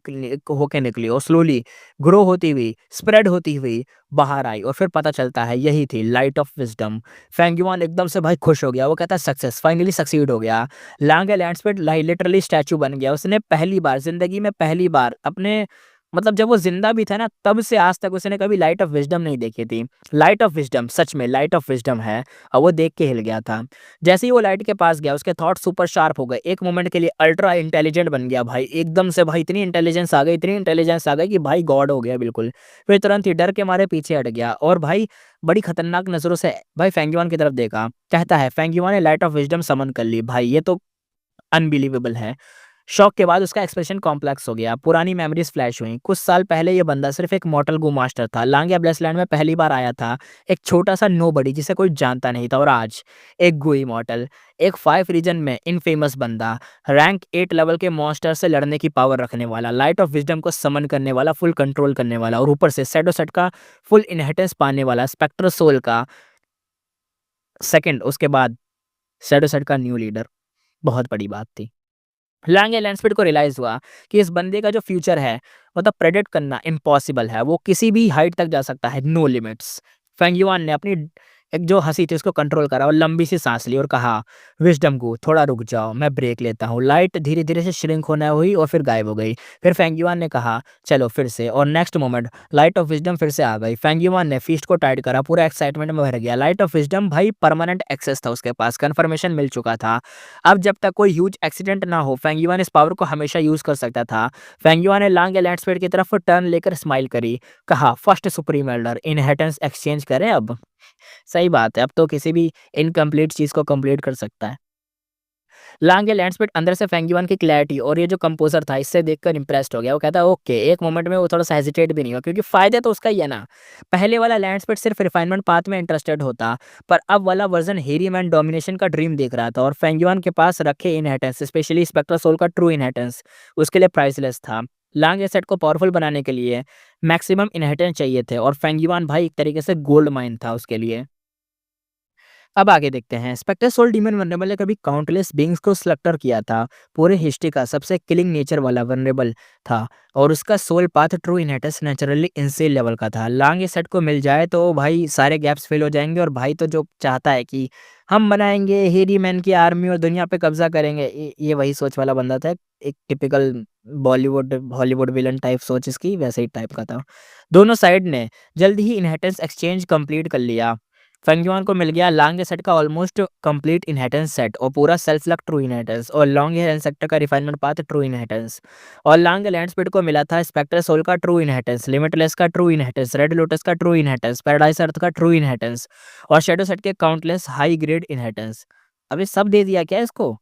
होके निकली और स्लोली ग्रो होती हुई, स्प्रेड होती हुई बाहर आई और फिर पता चलता है यही थी लाइट ऑफ विजडम। फेंगयुआन एकदम से भाई खुश हो गया, वो कहता है सक्सेस, फाइनली सक्सीड हो गया। लांगे लैंडस्पेड लिटरली स्टैचू बन गया। उसने पहली बार जिंदगी में, पहली बार अपने मतलब जब वो ज़िंदा भी था ना, तब से आज तक उसने कभी लाइट ऑफ विज़डम नहीं देखी थी। लाइट ऑफ विज़डम, सच में लाइट ऑफ विज़डम है, और वो देख के हिल गया था। जैसे ही वो लाइट के पास गया, उसके थॉट्स सुपर शार्प हो गए। एक मोमेंट के लिए अल्ट्रा इंटेलिजेंट बन गया भाई। एकदम से भाई इतनी इंटेलिजेंस आ गई कि भाई गॉड हो गया बिल्कुल। फिर तुरंत ही डर के मारे पीछे हट गया और भाई बड़ी खतरनाक नज़रों से भाई फेंग युआन की तरफ देखा। कहता है, फेंग युआन ने लाइट ऑफ विज़डम समन कर ली। भाई ये तो अनबिलीवेबल है। शॉक के बाद उसका एक्सप्रेशन कॉम्प्लेक्स हो गया। पुरानी मेमोरीज फ्लैश हुई। कुछ साल पहले ये बंदा सिर्फ एक मॉर्टल गो मास्टर था। लांगिया ब्लेसलैंड में पहली बार आया था। एक छोटा-सा नोबडी जिसे कोई जानता नहीं था, और आज एक गो इमॉर्टल, एक 5 रीजन में इनफेमस बंदा, रैंक 8 लेवल के मॉन्स्टर से लड़ने की पावर रखने वाला, लाइट ऑफ विज़डम को समन करने वाला, फुल कंट्रोल करने वाला, और ऊपर से शैडो सेट का फुल इनहेरिटेंस पाने वाला, स्पेक्टर सोल का सेकंड, उसके बाद शैडो सेट का न्यू लीडर। बहुत बड़ी बात थी। लांगे लैंडस्पीड को रियलाइज़ हुआ कि इस बंदे का जो फ्यूचर है, मतलब प्रेडिक्ट करना इम्पॉसिबल है। वो किसी भी हाइट तक जा सकता है, नो लिमिट्स। फेंग युआन ने अपनी एक जो हँसी थी उसको कंट्रोल करा और लंबी सी साँस ली और कहा, विज़डम को थोड़ा रुक जाओ, मैं ब्रेक लेता हूँ। लाइट धीरे-धीरे से श्रिंक होना हुई और फिर गायब हो गई। फिर फेंग युआन ने कहा, चलो फिर से, और next moment light of wisdom फिर से आ गई। फेंग युआन ने फीस्ट को टाइट करा, पूरा एक्साइटमेंट में भर गया। लाइट ऑफ विज़डम भाई परमानेंट एक्सेस था उसके पास, कन्फर्मेशन मिल चुका था। अब जब तक कोई ह्यूज एक्सीडेंट ना हो, फेंग युआन इस पावर को हमेशा यूज़ कर सकता था। फेंग युआन ने लांग लैंडस्पीड की तरफ टर्न लेकर स्माइल करी, कहा, first supreme Elder, inheritance exchange करें अब? सही बात है, अब तो किसी भी इनकम्प्लीट चीज़ को कंप्लीट कर सकता है। लांग लैंडस्पीड अंदर से फेंग युआन की क्लैरिटी और ये जो कंपोज़र था, इससे देखकर इम्प्रेस्ड हो गया। वो कहता है, ओके। एक मोमेंट में वो थोड़ा-सा हेजिटेट भी नहीं हुआ, क्योंकि फ़ायदे तो उसका ही है ना। पहले वाला लैंडस्पीड सिर्फ रिफाइनमेंट पाथ में इंटरेस्टेड होता, पर अब वाला वर्ज़न हेरी मैन डोमिनेशन का ड्रीम देख रहा था, और फेंग युआन के पास रखे इनहेरिटेंस, स्पेशली स्पेक्ट्रा सोल का ट्रू इनहेरिटेंस, उसके लिए प्राइसलेस था। लांग एसेट को पावरफुल बनाने के लिए मैक्सिमम इनहेरिटेंस चाहिए थे, और फेंग युआन भाई एक तरीके से गोल्ड माइन था उसके लिए। अब आगे देखते हैं। स्पेक्टर सोल डीमन वनरेबल ने कभी काउंटलेस बीइंग्स को स्लक्टर किया था। पूरे हिस्ट्री का सबसे किलिंग नेचर वाला वनरेबल था, और उसका soul path true inheritance naturally insane level का था। लांग इस सेट को मिल जाए तो भाई सारे गैप्स फिल हो जाएंगे, और भाई तो जो चाहता है कि हम बनाएंगे हेरी मैन की आर्मी और दुनिया पे कब्जा करेंगे, ये वही सोच वाला बंदा था। एक typical Bollywood Hollywood villain type सोच इसकी वैसे ही टाइप का था। दोनों साइड ने जल्द ही इनहेरिटेंस एक्सचेंज कंप्लीट कर लिया। फेंगयुआन को मिल गया लांग सेट का ऑलमोस्ट कंप्लीट इनहेरिटेंस सेट, और पूरा सेल्फ लक ट्रू इनहेरिटेंस, और लॉन्ग हेयर सेक्टर का रिफाइनमेंट पाथ ट्रू इनहेरिटेंस, और लांग लैंड स्पीड को मिला था स्पेक्टर सोल का ट्रू इनहेरिटेंस, लिमिटलेस का ट्रू इनहेरिटेंस, रेड लोटस का ट्रू इनहेरिटेंस, पैराडाइज अर्थ का ट्रू इनहेरिटेंस, और शैडो सेट के काउंटलेस हाई ग्रेड इनहेरिटेंस। अब ये सब दे दिया क्या इसको?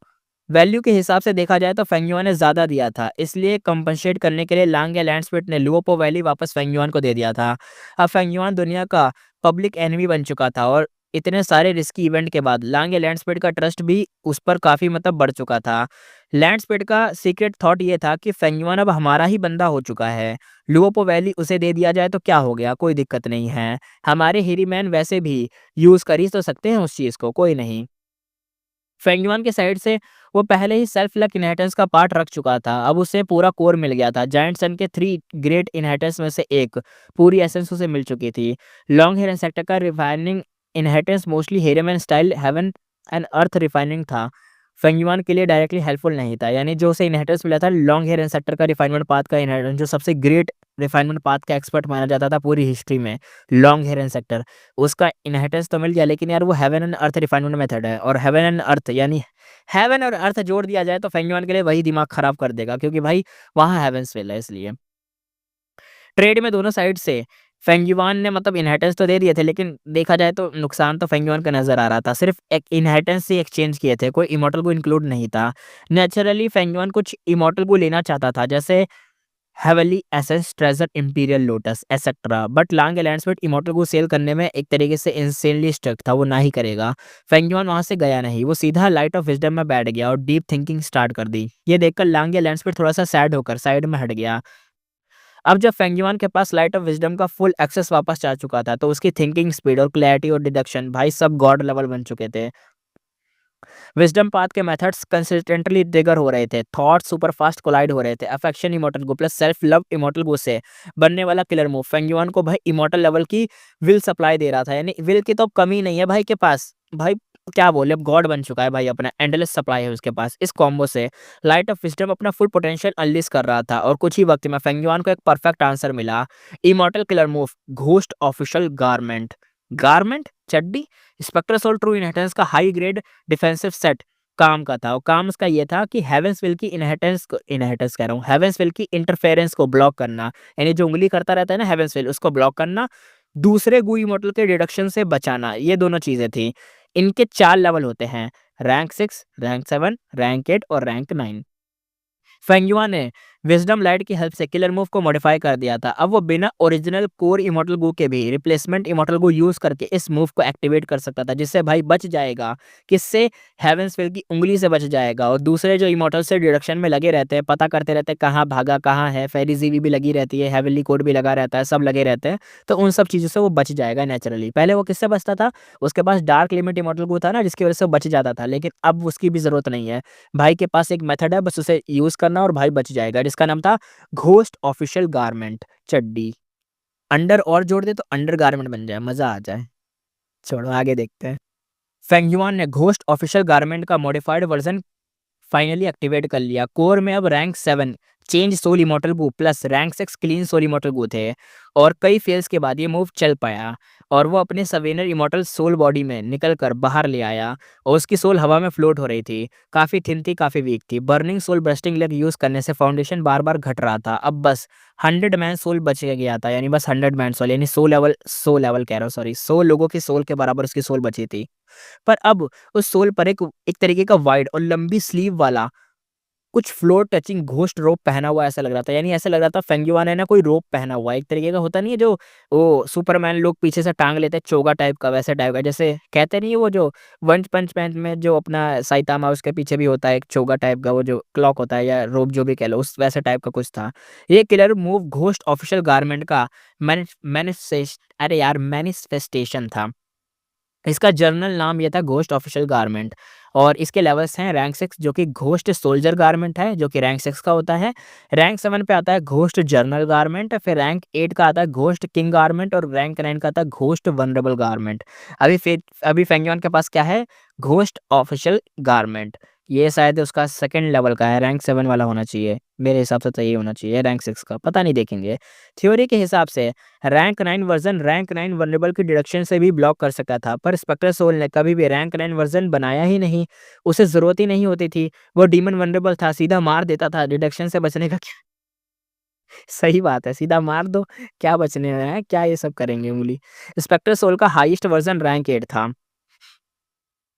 वैल्यू के हिसाब से देखा जाए तो फेंगयुआन ने ज़्यादा दिया था, इसलिए कंपनसेट करने के लिए लांग या लैंडस्पीड ने लुओपो वैली वापस फेंगयुआन को दे दिया था। अब फेंगयुआन दुनिया का पब्लिक एनिमी बन चुका था, और इतने सारे रिस्की इवेंट के बाद लांग या लैंडस्पीड का ट्रस्ट भी उस पर काफ़ी मतलब बढ़ चुका था। लैंडस्पीड का सीक्रेट थॉट ये था कि फेंगयुआन अब हमारा ही बंदा हो चुका है। लुओपो वैली उसे दे दिया जाए तो क्या हो गया, कोई दिक्कत नहीं है। हमारे हीरी मैन वैसे भी यूज़ कर ही तो सकते हैं उस चीज़ को, कोई नहीं। फेंगयुआन के साइड से वो पहले ही सेल्फ लक इनहेरिटेंस का पार्ट रख चुका था। अब उसे पूरा कोर मिल गया था। जायंट सन के 3 ग्रेट इनहेरिटेंस में से एक पूरी एसेंस उसे मिल चुकी थी। लॉन्ग हेयर सेक्टर का रिफाइनिंग इनहेरिटेंस मोस्टली हेरेमैन style heaven and earth refining था। फेंगयुआन के लिए डायरेक्टली हेल्पफुल नहीं था। यानी जो उसे इनहेरिटेंस मिला था लॉन्ग हेयर सेक्टर का रिफाइनमेंट पाथ का इनहेरिटेंस, जो सबसे ग्रेट रिफाइनमेंट पाथ का एक्सपर्ट माना जाता था पूरी हिस्ट्री में, लॉन्ग हेयर सेक्टर, उसका इनहेरिटेंस तो मिल गया, लेकिन यार वो haven and earth refinement method है, और हेवन एंड अर्थ यानी हेवन और अर्थ जोड़ दिया जाए तो फेंगयुआन के लिए वही दिमाग खराब कर देगा, क्योंकि भाई वहाँ हेवंसविल है इसलिए। ट्रेड में दोनों साइड से फेंगयुआन ने मतलब इनहेरिटेंस तो दे दिए थे, लेकिन देखा जाए तो नुकसान तो फेंगयुआन का नज़र आ रहा था। सिर्फ एक इनहेरिटेंस से एक्सचेंज किए थे, कोई इमॉर्टल को इंक्लूड नहीं था। नेचुरली फेंगयुआन कुछ इमॉर्टल को लेना चाहता था, जैसे heavenly essence, treasure, imperial lotus etcetera, but long land speed immortal को सेल करने में एक तरीके से इंसेनली स्ट्रिक्ट था, वो ना ही करेगा। फेंगयुआन वहां से गया नहीं, वो सीधा लाइट ऑफ विजडम में बैठ गया और डीप थिंकिंग स्टार्ट कर दी। ये देखकर लांग या लैंडस्पीड थोड़ा सा सैड होकर साइड में हट गया। अब जब फेंगयुआन के पास लाइट ऑफ विजडम का फुल एक्सेस वापस आ चुका था, तो उसकी थिंकिंग स्पीड और क्लैरिटी और डिडक्शन भाई सब गॉड लेवल बन चुके थे। विजडम पाथ के मेथड्स कंसिस्टेंटली ट्रिगर हो रहे थे, थॉट्स सुपर फास्ट कोलाइड हो रहे थे। अफेक्शन इमॉर्टल को प्लस सेल्फ लव इमॉर्टल को से बनने वाला किलर मूव फेंगयुआन को भाई इमॉर्टल लेवल की विल सप्लाई दे रहा था। यानी विल की तो कमी नहीं है भाई के पास, भाई क्या बोले, अब गॉड बन चुका है भाई अपना, एंडलेस सप्लाई है उसके पास। इस कॉम्बो से लाइट ऑफ विज़डम अपना फुल पोटेंशियल अनलीश कर रहा था और कुछ ही वक्त में फेंग युआन को एक परफेक्ट आंसर मिला। Immortal killer move, ghost official garment. Garment चड्डी, स्पेक्टर सोल ट्रू इनहेरिटेंस का हाई ग्रेड डिफेंसिव सेट काम का था, और काम उसका ये था कि हेवेंसविल की इनहेरिटेंस कह रहा हूँ, हेवेंसविल की इंटरफेरेंस को ब्लॉक करना, यानी जो उंगली करता रहता है ना हेवेंसविल, उसको ब्लॉक करना, दूसरे गू इमॉर्टल के डिडक्शन से बचाना, ये दोनों चीजें थी। इनके 4 लेवल होते हैं, रैंक 6, रैंक 7, रैंक 8 और रैंक 9। फेंगयुआ ने विजडम लाइट की हेल्प से किलर मूव को मॉडिफाई कर दिया था। अब वो बिना ओरिजिनल कोर इमॉर्टल गू के भी रिप्लेसमेंट इमॉर्टल गू यूज करके इस मूव को एक्टिवेट कर सकता था, जिससे भाई बच जाएगा किससे, हेवेंसफील की उंगली से बच जाएगा। और दूसरे जो इमॉर्टल से डिडक्शन में लगे रहते हैं, पता करते रहते हैं कहाँ भागा कहाँ है, फेरी जीवी भी लगी रहती है, हेवनली कोड भी लगा रहता है, सब लगे रहते हैं, तो उन सब चीज़ों से वो बच जाएगा नेचुरली। पहले वो किससे बचता था, उसके पास डार्क लिमिट इमॉर्टल गू था ना, जिसकी वजह से वो बच जाता था, लेकिन अब उसकी भी जरूरत नहीं है। भाई के पास एक मेथड है, बस उसे यूज करना और भाई बच जाएगा, जिसका नाम था घोस्ट ऑफिशियल गारमेंट चड्डी। अंडर और जोड़ दे तो अंडर गारमेंट बन जाए, मजा आ जाए। छोड़ो आगे देखते हैं। फेंगयुआन ने घोस्ट ऑफिशियल गारमेंट का मॉडिफाइड वर्जन फाइनली एक्टिवेट कर लिया। कोर में अब rank 7 change soul immortal Gu plus rank 6 clean soul immortal Gu थे, और कई फेल्स के बाद ये मूव चल पाया, और वो अपने सवेनर इमॉर्टल सोल बॉडी में निकल कर बाहर ले आया, और उसकी सोल हवा में फ्लोट हो रही थी, काफ़ी थिन थी, काफ़ी वीक थी। Burning soul bursting luck use करने से फाउंडेशन बार बार घट रहा था। अब बस 100 मैन सोल बच गया था, यानी बस 100 मैन सोल, यानी 100 लेवल कह रहा हूँ, सॉरी 100 लोगों की सोल के बराबर उसकी सोल बची थी। पर अब उस सोल पर एक एक तरीके का वाइड और लंबी स्लीव वाला कुछ फ्लोर टचिंग घोस्ट रोप पहना हुआ ऐसा लग रहा था, यानी ऐसा लग रहा था फेंगयुआ ने ना कोई रोप पहना हुआ है, एक तरीके का होता नहीं है जो वो सुपरमैन लोग पीछे से टांग लेते हैं, चोगा टाइप का, वैसे टाइप का, जैसे कहते नहीं है वो जो वन पंच मैन में जो अपना साइतामा उसके पीछे भी होता है एक चोगा टाइप का, वो जो क्लॉक होता है या रोप जो भी कह लो, उस वैसे टाइप का कुछ था। ये killer move ghost official garment का मैनिफेस्टेशन था। इसका जर्नल नाम ये था घोस्ट ऑफिशियल गारमेंट, और इसके लेवल्स हैं रैंक 6 जो कि घोस्ट सोल्जर गारमेंट है, जो कि रैंक 6 का होता है। रैंक 7 पे आता है घोस्ट जर्नल गारमेंट, फिर रैंक 8 का आता है घोस्ट किंग गारमेंट, और रैंक 9 का आता है घोस्ट वनरेबल गारमेंट। अभी फेंगयुआन के पास क्या है, घोस्ट ऑफिशियल गारमेंट। ये शायद उसका सेकंड लेवल का है, रैंक 7 वाला होना चाहिए मेरे हिसाब से, तो ये होना चाहिए रैंक 6 का, पता नहीं देखेंगे। थ्योरी के हिसाब से रैंक 9 वर्जन रैंक 9 वनरेबल की डिडक्शन से भी ब्लॉक कर सका था, पर स्पेक्टर सोल ने कभी भी रैंक 9 वर्जन बनाया ही नहीं, उसे ज़रूरत ही नहीं होती थी। वो डीमन वनरेबल था, सीधा मार देता था, डिडक्शन से बचने का क्या सही बात है, सीधा मार दो, क्या बचने में है, क्या ये सब करेंगे उँगली। स्पेक्टर सोल का हाईएस्ट वर्जन रैंक 8 था।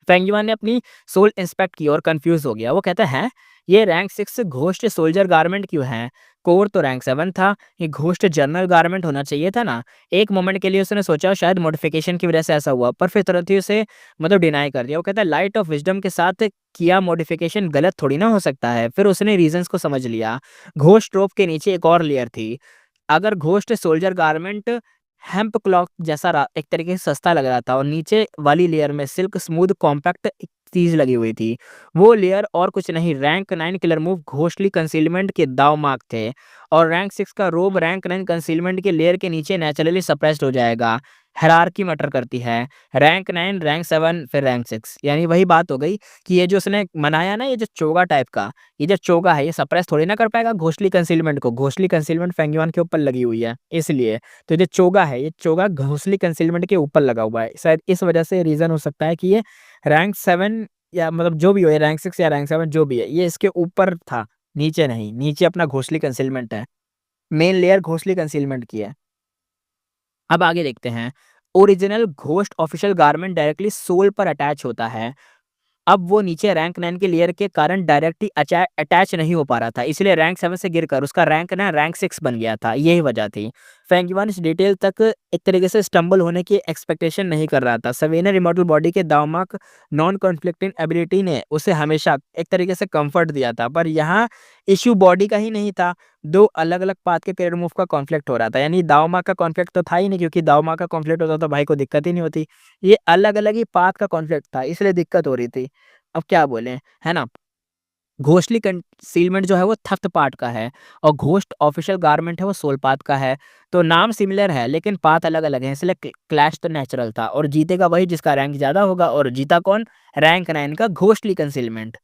फेंगयुआन ने अपनी सोल इंस्पेक्ट की और कंफ्यूज हो गया। वो कहता है ये रैंक 6 घोस्ट सोल्जर गारमेंट क्यों है? कोर तो रैंक 7 था, ये घोस्ट जनरल गारमेंट होना चाहिए था ना। एक मोमेंट के लिए उसने सोचा शायद मॉडिफिकेशन की वजह से ऐसा हुआ, पर फिर तुरंत ही उसे मतलब डिनाई कर दिया। वो कहता है लाइट ऑफ विजडम के साथ किया मॉडिफिकेशन गलत थोड़ी ना हो सकता है। फिर उसने रीजंस को समझ लिया। घोस्ट रोप के नीचे एक और लेयर थी। अगर ghost soldier garment hemp clock जैसा एक तरीके से सस्ता लग रहा था, और नीचे वाली लेयर में सिल्क स्मूथ कॉम्पैक्ट चीज लगी हुई थी, वो लेयर और कुछ नहीं rank 9 killer move ghostly concealment के दाव मार्क थे, और रैंक 6 का रोब रैंक 9 कंसीलमेंट के लेयर के नीचे नेचुरली सप्रेस्ड हो जाएगा। हायरार्की मैटर करती है, रैंक 9 रैंक 7 फिर रैंक 6, यानी वही बात हो गई कि ये जो उसने बनाया ना, ये जो चोगा टाइप का, ये जो चोगा है ये सप्रेस थोड़ी ना कर पाएगा घोस्टली कंसीलमेंट को। घोस्टली कंसीलमेंट फेंगयुआन के ऊपर लगी हुई है इसलिए, तो ये चोगा है, ये चोगा घोंसली कंसीलमेंट के ऊपर लगा हुआ है, शायद इस वजह से रीजन हो सकता है कि ये रैंक 7 या मतलब जो भी हो, ये रैंक 6 या रैंक 7 जो भी है, ये इसके ऊपर था, नीचे नहीं। नीचे अपना घोंसली कंसीलमेंट है, मेन लेयर घोंसली कंसीलमेंट की है। अब आगे देखते हैं। Original ghost official garment directly soul पर अटैच होता है। अब वो नीचे रैंक 9 के लेयर के कारण डायरेक्टली अटैच नहीं हो पा रहा था, इसलिए रैंक 7 से गिरकर उसका रैंक ना रैंक 6 बन गया था, यही वजह थी। फेंगयुआन इस डिटेल तक एक तरीके से स्टम्बल होने की एक्सपेक्टेशन नहीं कर रहा था। सवेनर इमॉर्टल बॉडी के दामाक नॉन कॉन्फ्लिक्टिंग एबिलिटी ने उसे हमेशा एक तरीके से कंफर्ट दिया था, पर यहाँ इश्यू बॉडी का ही नहीं था, दो अलग अलग पाथ के कैरियर मूव का कॉन्फ्लिक्ट हो रहा था। यानी दावमा का कॉन्फ्लिक्ट तो था ही नहीं, क्योंकि दावमा का कॉन्फ्लिक्ट होता तो भाई को दिक्कत ही नहीं होती। ये अलग अलग ही पाथ का कॉन्फ्लिक्ट था, इसलिए दिक्कत हो रही थी। अब क्या बोले, है ना। घोस्टली कंसीलमेंट जो है वो थफ्ट पार्ट का है और घोस्ट ऑफिशियल गारमेंट है वो सोल पाथ का है। तो नाम सिमिलर है लेकिन पाथ अलग-अलग है, इसलिए क्लैश तो नेचुरल था और जीतेगा वही जिसका रैंक ज़्यादा होगा और जीता कौन? रैंक 9 का घोस्टली कंसीलमेंट।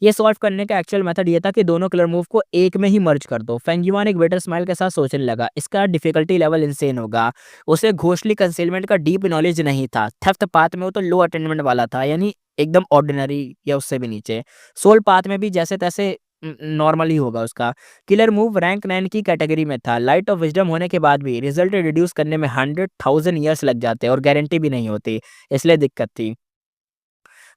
ये सॉल्व करने का एक्चुअल मेथड ये था कि दोनों किलर मूव को एक में ही मर्ज कर दो। फेंग एक वेटर स्माइल के साथ सोचने लगा, इसका डिफिकल्टी लेवल इंसेन होगा। उसे घोस्टली कंसीलमेंट का डीप नॉलेज नहीं था। थेफ्ट पाथ में वो तो लो अटेनमेंट वाला था, यानी एकदम ऑर्डिनरी या उससे भी नीचे। सोल पाथ में भी जैसे तैसे नॉर्मल ही होगा उसका। किलर मूव रैंक 9 की कैटेगरी में था। लाइट ऑफ विजडम होने के बाद भी रिजल्ट रिड्यूस करने में 100,000 ईयर्स लग जाते और गारंटी भी नहीं होती, इसलिए दिक्कत थी।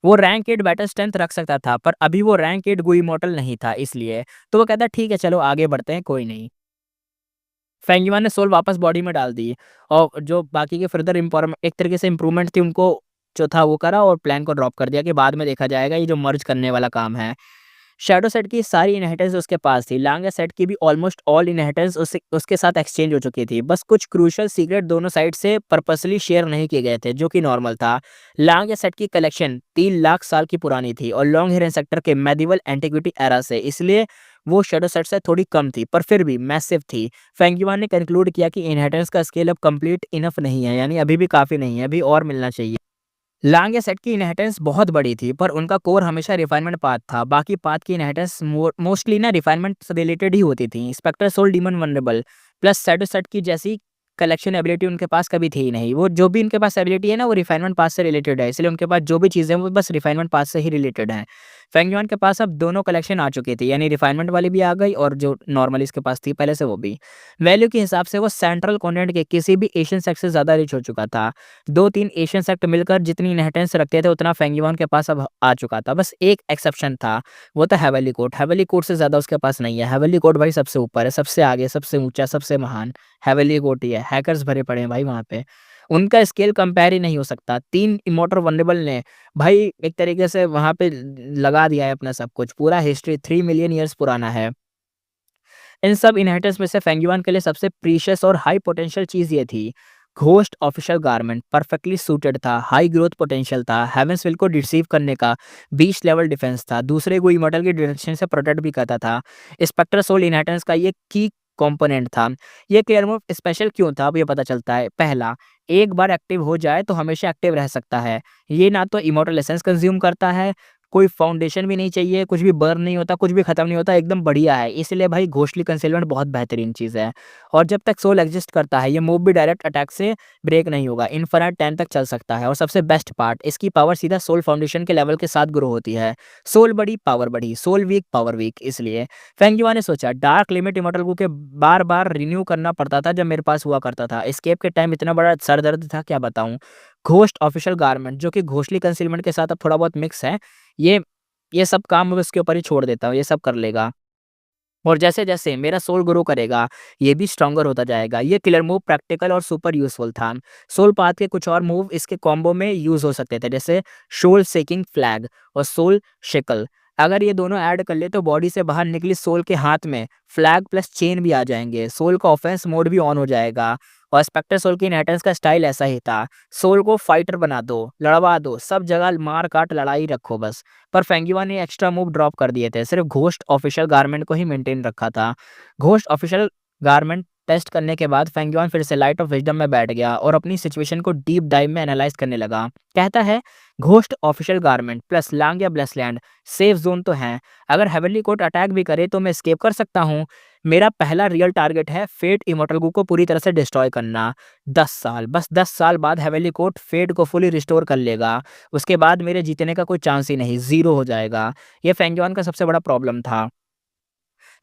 वो रैंक 8 बैटल स्ट्रेंथ रख सकता था, पर अभी वो रैंक 8 गो इमॉर्टल नहीं था इसलिए। तो वो कहता ठीक है चलो आगे बढ़ते हैं, कोई नहीं। फेंगिमान ने सोल वापस बॉडी में डाल दी और जो बाकी के फर्दर एक तरीके से इम्प्रूवमेंट थी उनको जो था वो करा और प्लान को ड्रॉप कर दिया कि बाद में देखा जाएगा, ये जो मर्ज करने वाला काम है। शैडो सेट की सारी इनहेरिटेंस उसके पास थी। लांगा सेट की भी ऑलमोस्ट ऑल इनहेरिटेंस उसके साथ एक्सचेंज हो चुकी थी। बस कुछ क्रूशियल सीक्रेट दोनों साइड से पर्पसली शेयर नहीं किए गए थे, जो कि नॉर्मल था। लांगा सेट की कलेक्शन 3 लाख साल की पुरानी थी और लॉन्ग हेयर सेक्टर के मेडिवल एंटिक्विटी एरा से, इसलिए वो शैडो सेट से थोड़ी कम थी, पर फिर भी मैसिव थी। फेंगयुआन ने कंक्लूड किया कि इनहेरिटेंस का स्केल अब कंप्लीट इनफ नहीं है, यानी अभी भी काफ़ी नहीं है, अभी और मिलना चाहिए। लांग या सेट की इनहेरिटेंस बहुत बड़ी थी, पर उनका कोर हमेशा रिफाइनमेंट पाथ था। बाकी पाथ की इनहेरिटेंस मोस्टली ना रिफाइनमेंट से रिलेटेड ही होती थी। Spectre soul demon vulnerable plus shadow set की जैसी कलेक्शन एबिलिटी उनके पास कभी थी ही नहीं। वो जो भी उनके पास एबिलिटी है ना वो रिफाइनमेंट पाथ से रिलेटेड है, इसलिए उनके पास जो भी चीज़ें हैं वो बस रिफाइनमेंट पाथ से ही रिलेटेड है। फेंगयुआन के पास अब दोनों कलेक्शन आ चुकी थी, यानी रिफाइनमेंट वाली भी आ गई और जो नॉर्मली इसके पास थी पहले से वो भी। वैल्यू के हिसाब से वो सेंट्रल कॉन्टिनेंट के किसी भी एशियन सेक्ट से ज़्यादा रिच हो चुका था। 2-3 एशियन सेक्ट मिलकर जितनी इनहेरिटेंस रखते थे उतना फेंगयुआन के पास अब आ चुका था। बस एक एक्सेप्शन था, वो था हेवेली कोर्ट। हेवेली कोर्ट से ज़्यादा उसके पास नहीं है। हेवेली कोर्ट भाई सबसे ऊपर है, सबसे आगे, सबसे ऊँचा, सबसे महान हेवेली कोर्ट ही है। हैकर्स भरे पड़े हैं भाई वहाँ पे। उनका स्केल कंपेयर ही नहीं हो सकता। 3 इमॉर्टल वल्नरेबल ने भाई एक तरीके से वहाँ पे लगा दिया है अपना सब कुछ। पूरा हिस्ट्री 3 मिलियन ईयर्स पुराना है। इन सब इनहेरिटेंस में से फेंगयुआन के लिए सबसे प्रीशियस और हाई पोटेंशियल चीज़ ये थी, ghost official garment perfectly suited था, हाई ग्रोथ पोटेंशियल था, हेवेंसविल को डिसीव करने का 20 लेवल डिफेंस था, दूसरे को इमॉर्टल की डायरेक्शन से प्रोटेक्ट भी करता था। स्पेक्टर सोल इनहेरिटेंस का ये की कंपोनेंट था। ये क्लियर मूव स्पेशल क्यों था अब ये पता चलता है। पहला, एक बार एक्टिव हो जाए तो हमेशा एक्टिव रह सकता है। ये ना तो इमॉर्टल एसेंस कंज्यूम करता है, कोई फाउंडेशन भी नहीं चाहिए, कुछ भी बर्न नहीं होता, कुछ भी खत्म नहीं होता, एकदम बढ़िया है। इसलिए भाई घोस्टली कंसीलमेंट बहुत बेहतरीन चीज़ है और जब तक सोल एग्जिस्ट करता है ये मूव भी डायरेक्ट अटैक से ब्रेक नहीं होगा, इन्फिनिट टाइम तक चल सकता है। और सबसे बेस्ट पार्ट, इसकी पावर सीधा सोल फाउंडेशन के लेवल के साथ ग्रो होती है। सोल बड़ी पावर बढ़ी, सोल वीक पावर वीक। इसलिए फेंगयुआ ने सोचा डार्क लिमिट इमॉर्टल को के बार-बार रिन्यू करना पड़ता था जब मेरे पास हुआ करता था। एस्केप के टाइम इतना बड़ा सर दर्द था क्या बताऊँ। घोस्ट ऑफिशियल गारमेंट जो कि घोस्टली कंसीलमेंट के साथ अब थोड़ा बहुत मिक्स है, ये ये सब काम मैं उसके ऊपर ही छोड़ देता हूँ, ये सब कर लेगा। और जैसे-जैसे मेरा सोल ग्रो करेगा, ये भी स्ट्रॉन्गर होता जाएगा। ये किलर मूव प्रैक्टिकल और सुपर यूज़फुल था। सोल पाथ के कुछ और मूव इसके कॉम्बो में यूज़ हो सकते थे, जैसे सोल शेकिंग फ्लैग और सोल शेकल। अगर ये दोनों ऐड कर ले तो बॉडी से बाहर निकली सोल के हाथ में फ्लैग प्लस चेन भी आ जाएँगे। सोल का ऑफेंस मोड भी ऑन हो जाएगा और स्पेक्टर सोल की इनहेरिटेंस का स्टाइल ऐसा ही था। सोल को फाइटर बना दो, लड़वा दो, सब जगह मार-काट लड़ाई रखो बस। पर फेंगयुआ ने एक्स्ट्रा मूव ड्रॉप कर दिए थे, सिर्फ घोस्ट ऑफिशियल गारमेंट को ही मेंटेन रखा था। घोस्ट ऑफिशियल गारमेंट टेस्ट करने के बाद फेंगयुआन फिर से लाइट ऑफ विज़डम में बैठ गया और अपनी सिचुएशन को डीप डाइव में एनालाइज़ करने लगा। कहता है, घोस्ट ऑफिशियल गारमेंट प्लस लांग या ब्लेसलैंड सेफ ज़ोन तो हैं। अगर हेवनली कोर्ट अटैक भी करे तो मैं एस्केप कर सकता हूँ। मेरा पहला रियल टारगेट है फेट इमॉर्टल गू को पूरी तरह से डिस्ट्रॉय करना। 10 साल, बस 10 साल बाद हेवनली कोर्ट फेट को फुली रिस्टोर कर लेगा। उसके बाद मेरे जीतने का कोई चांस ही नहीं, ज़ीरो हो जाएगा। ये फेंगयुआन का सबसे बड़ा प्रॉब्लम था।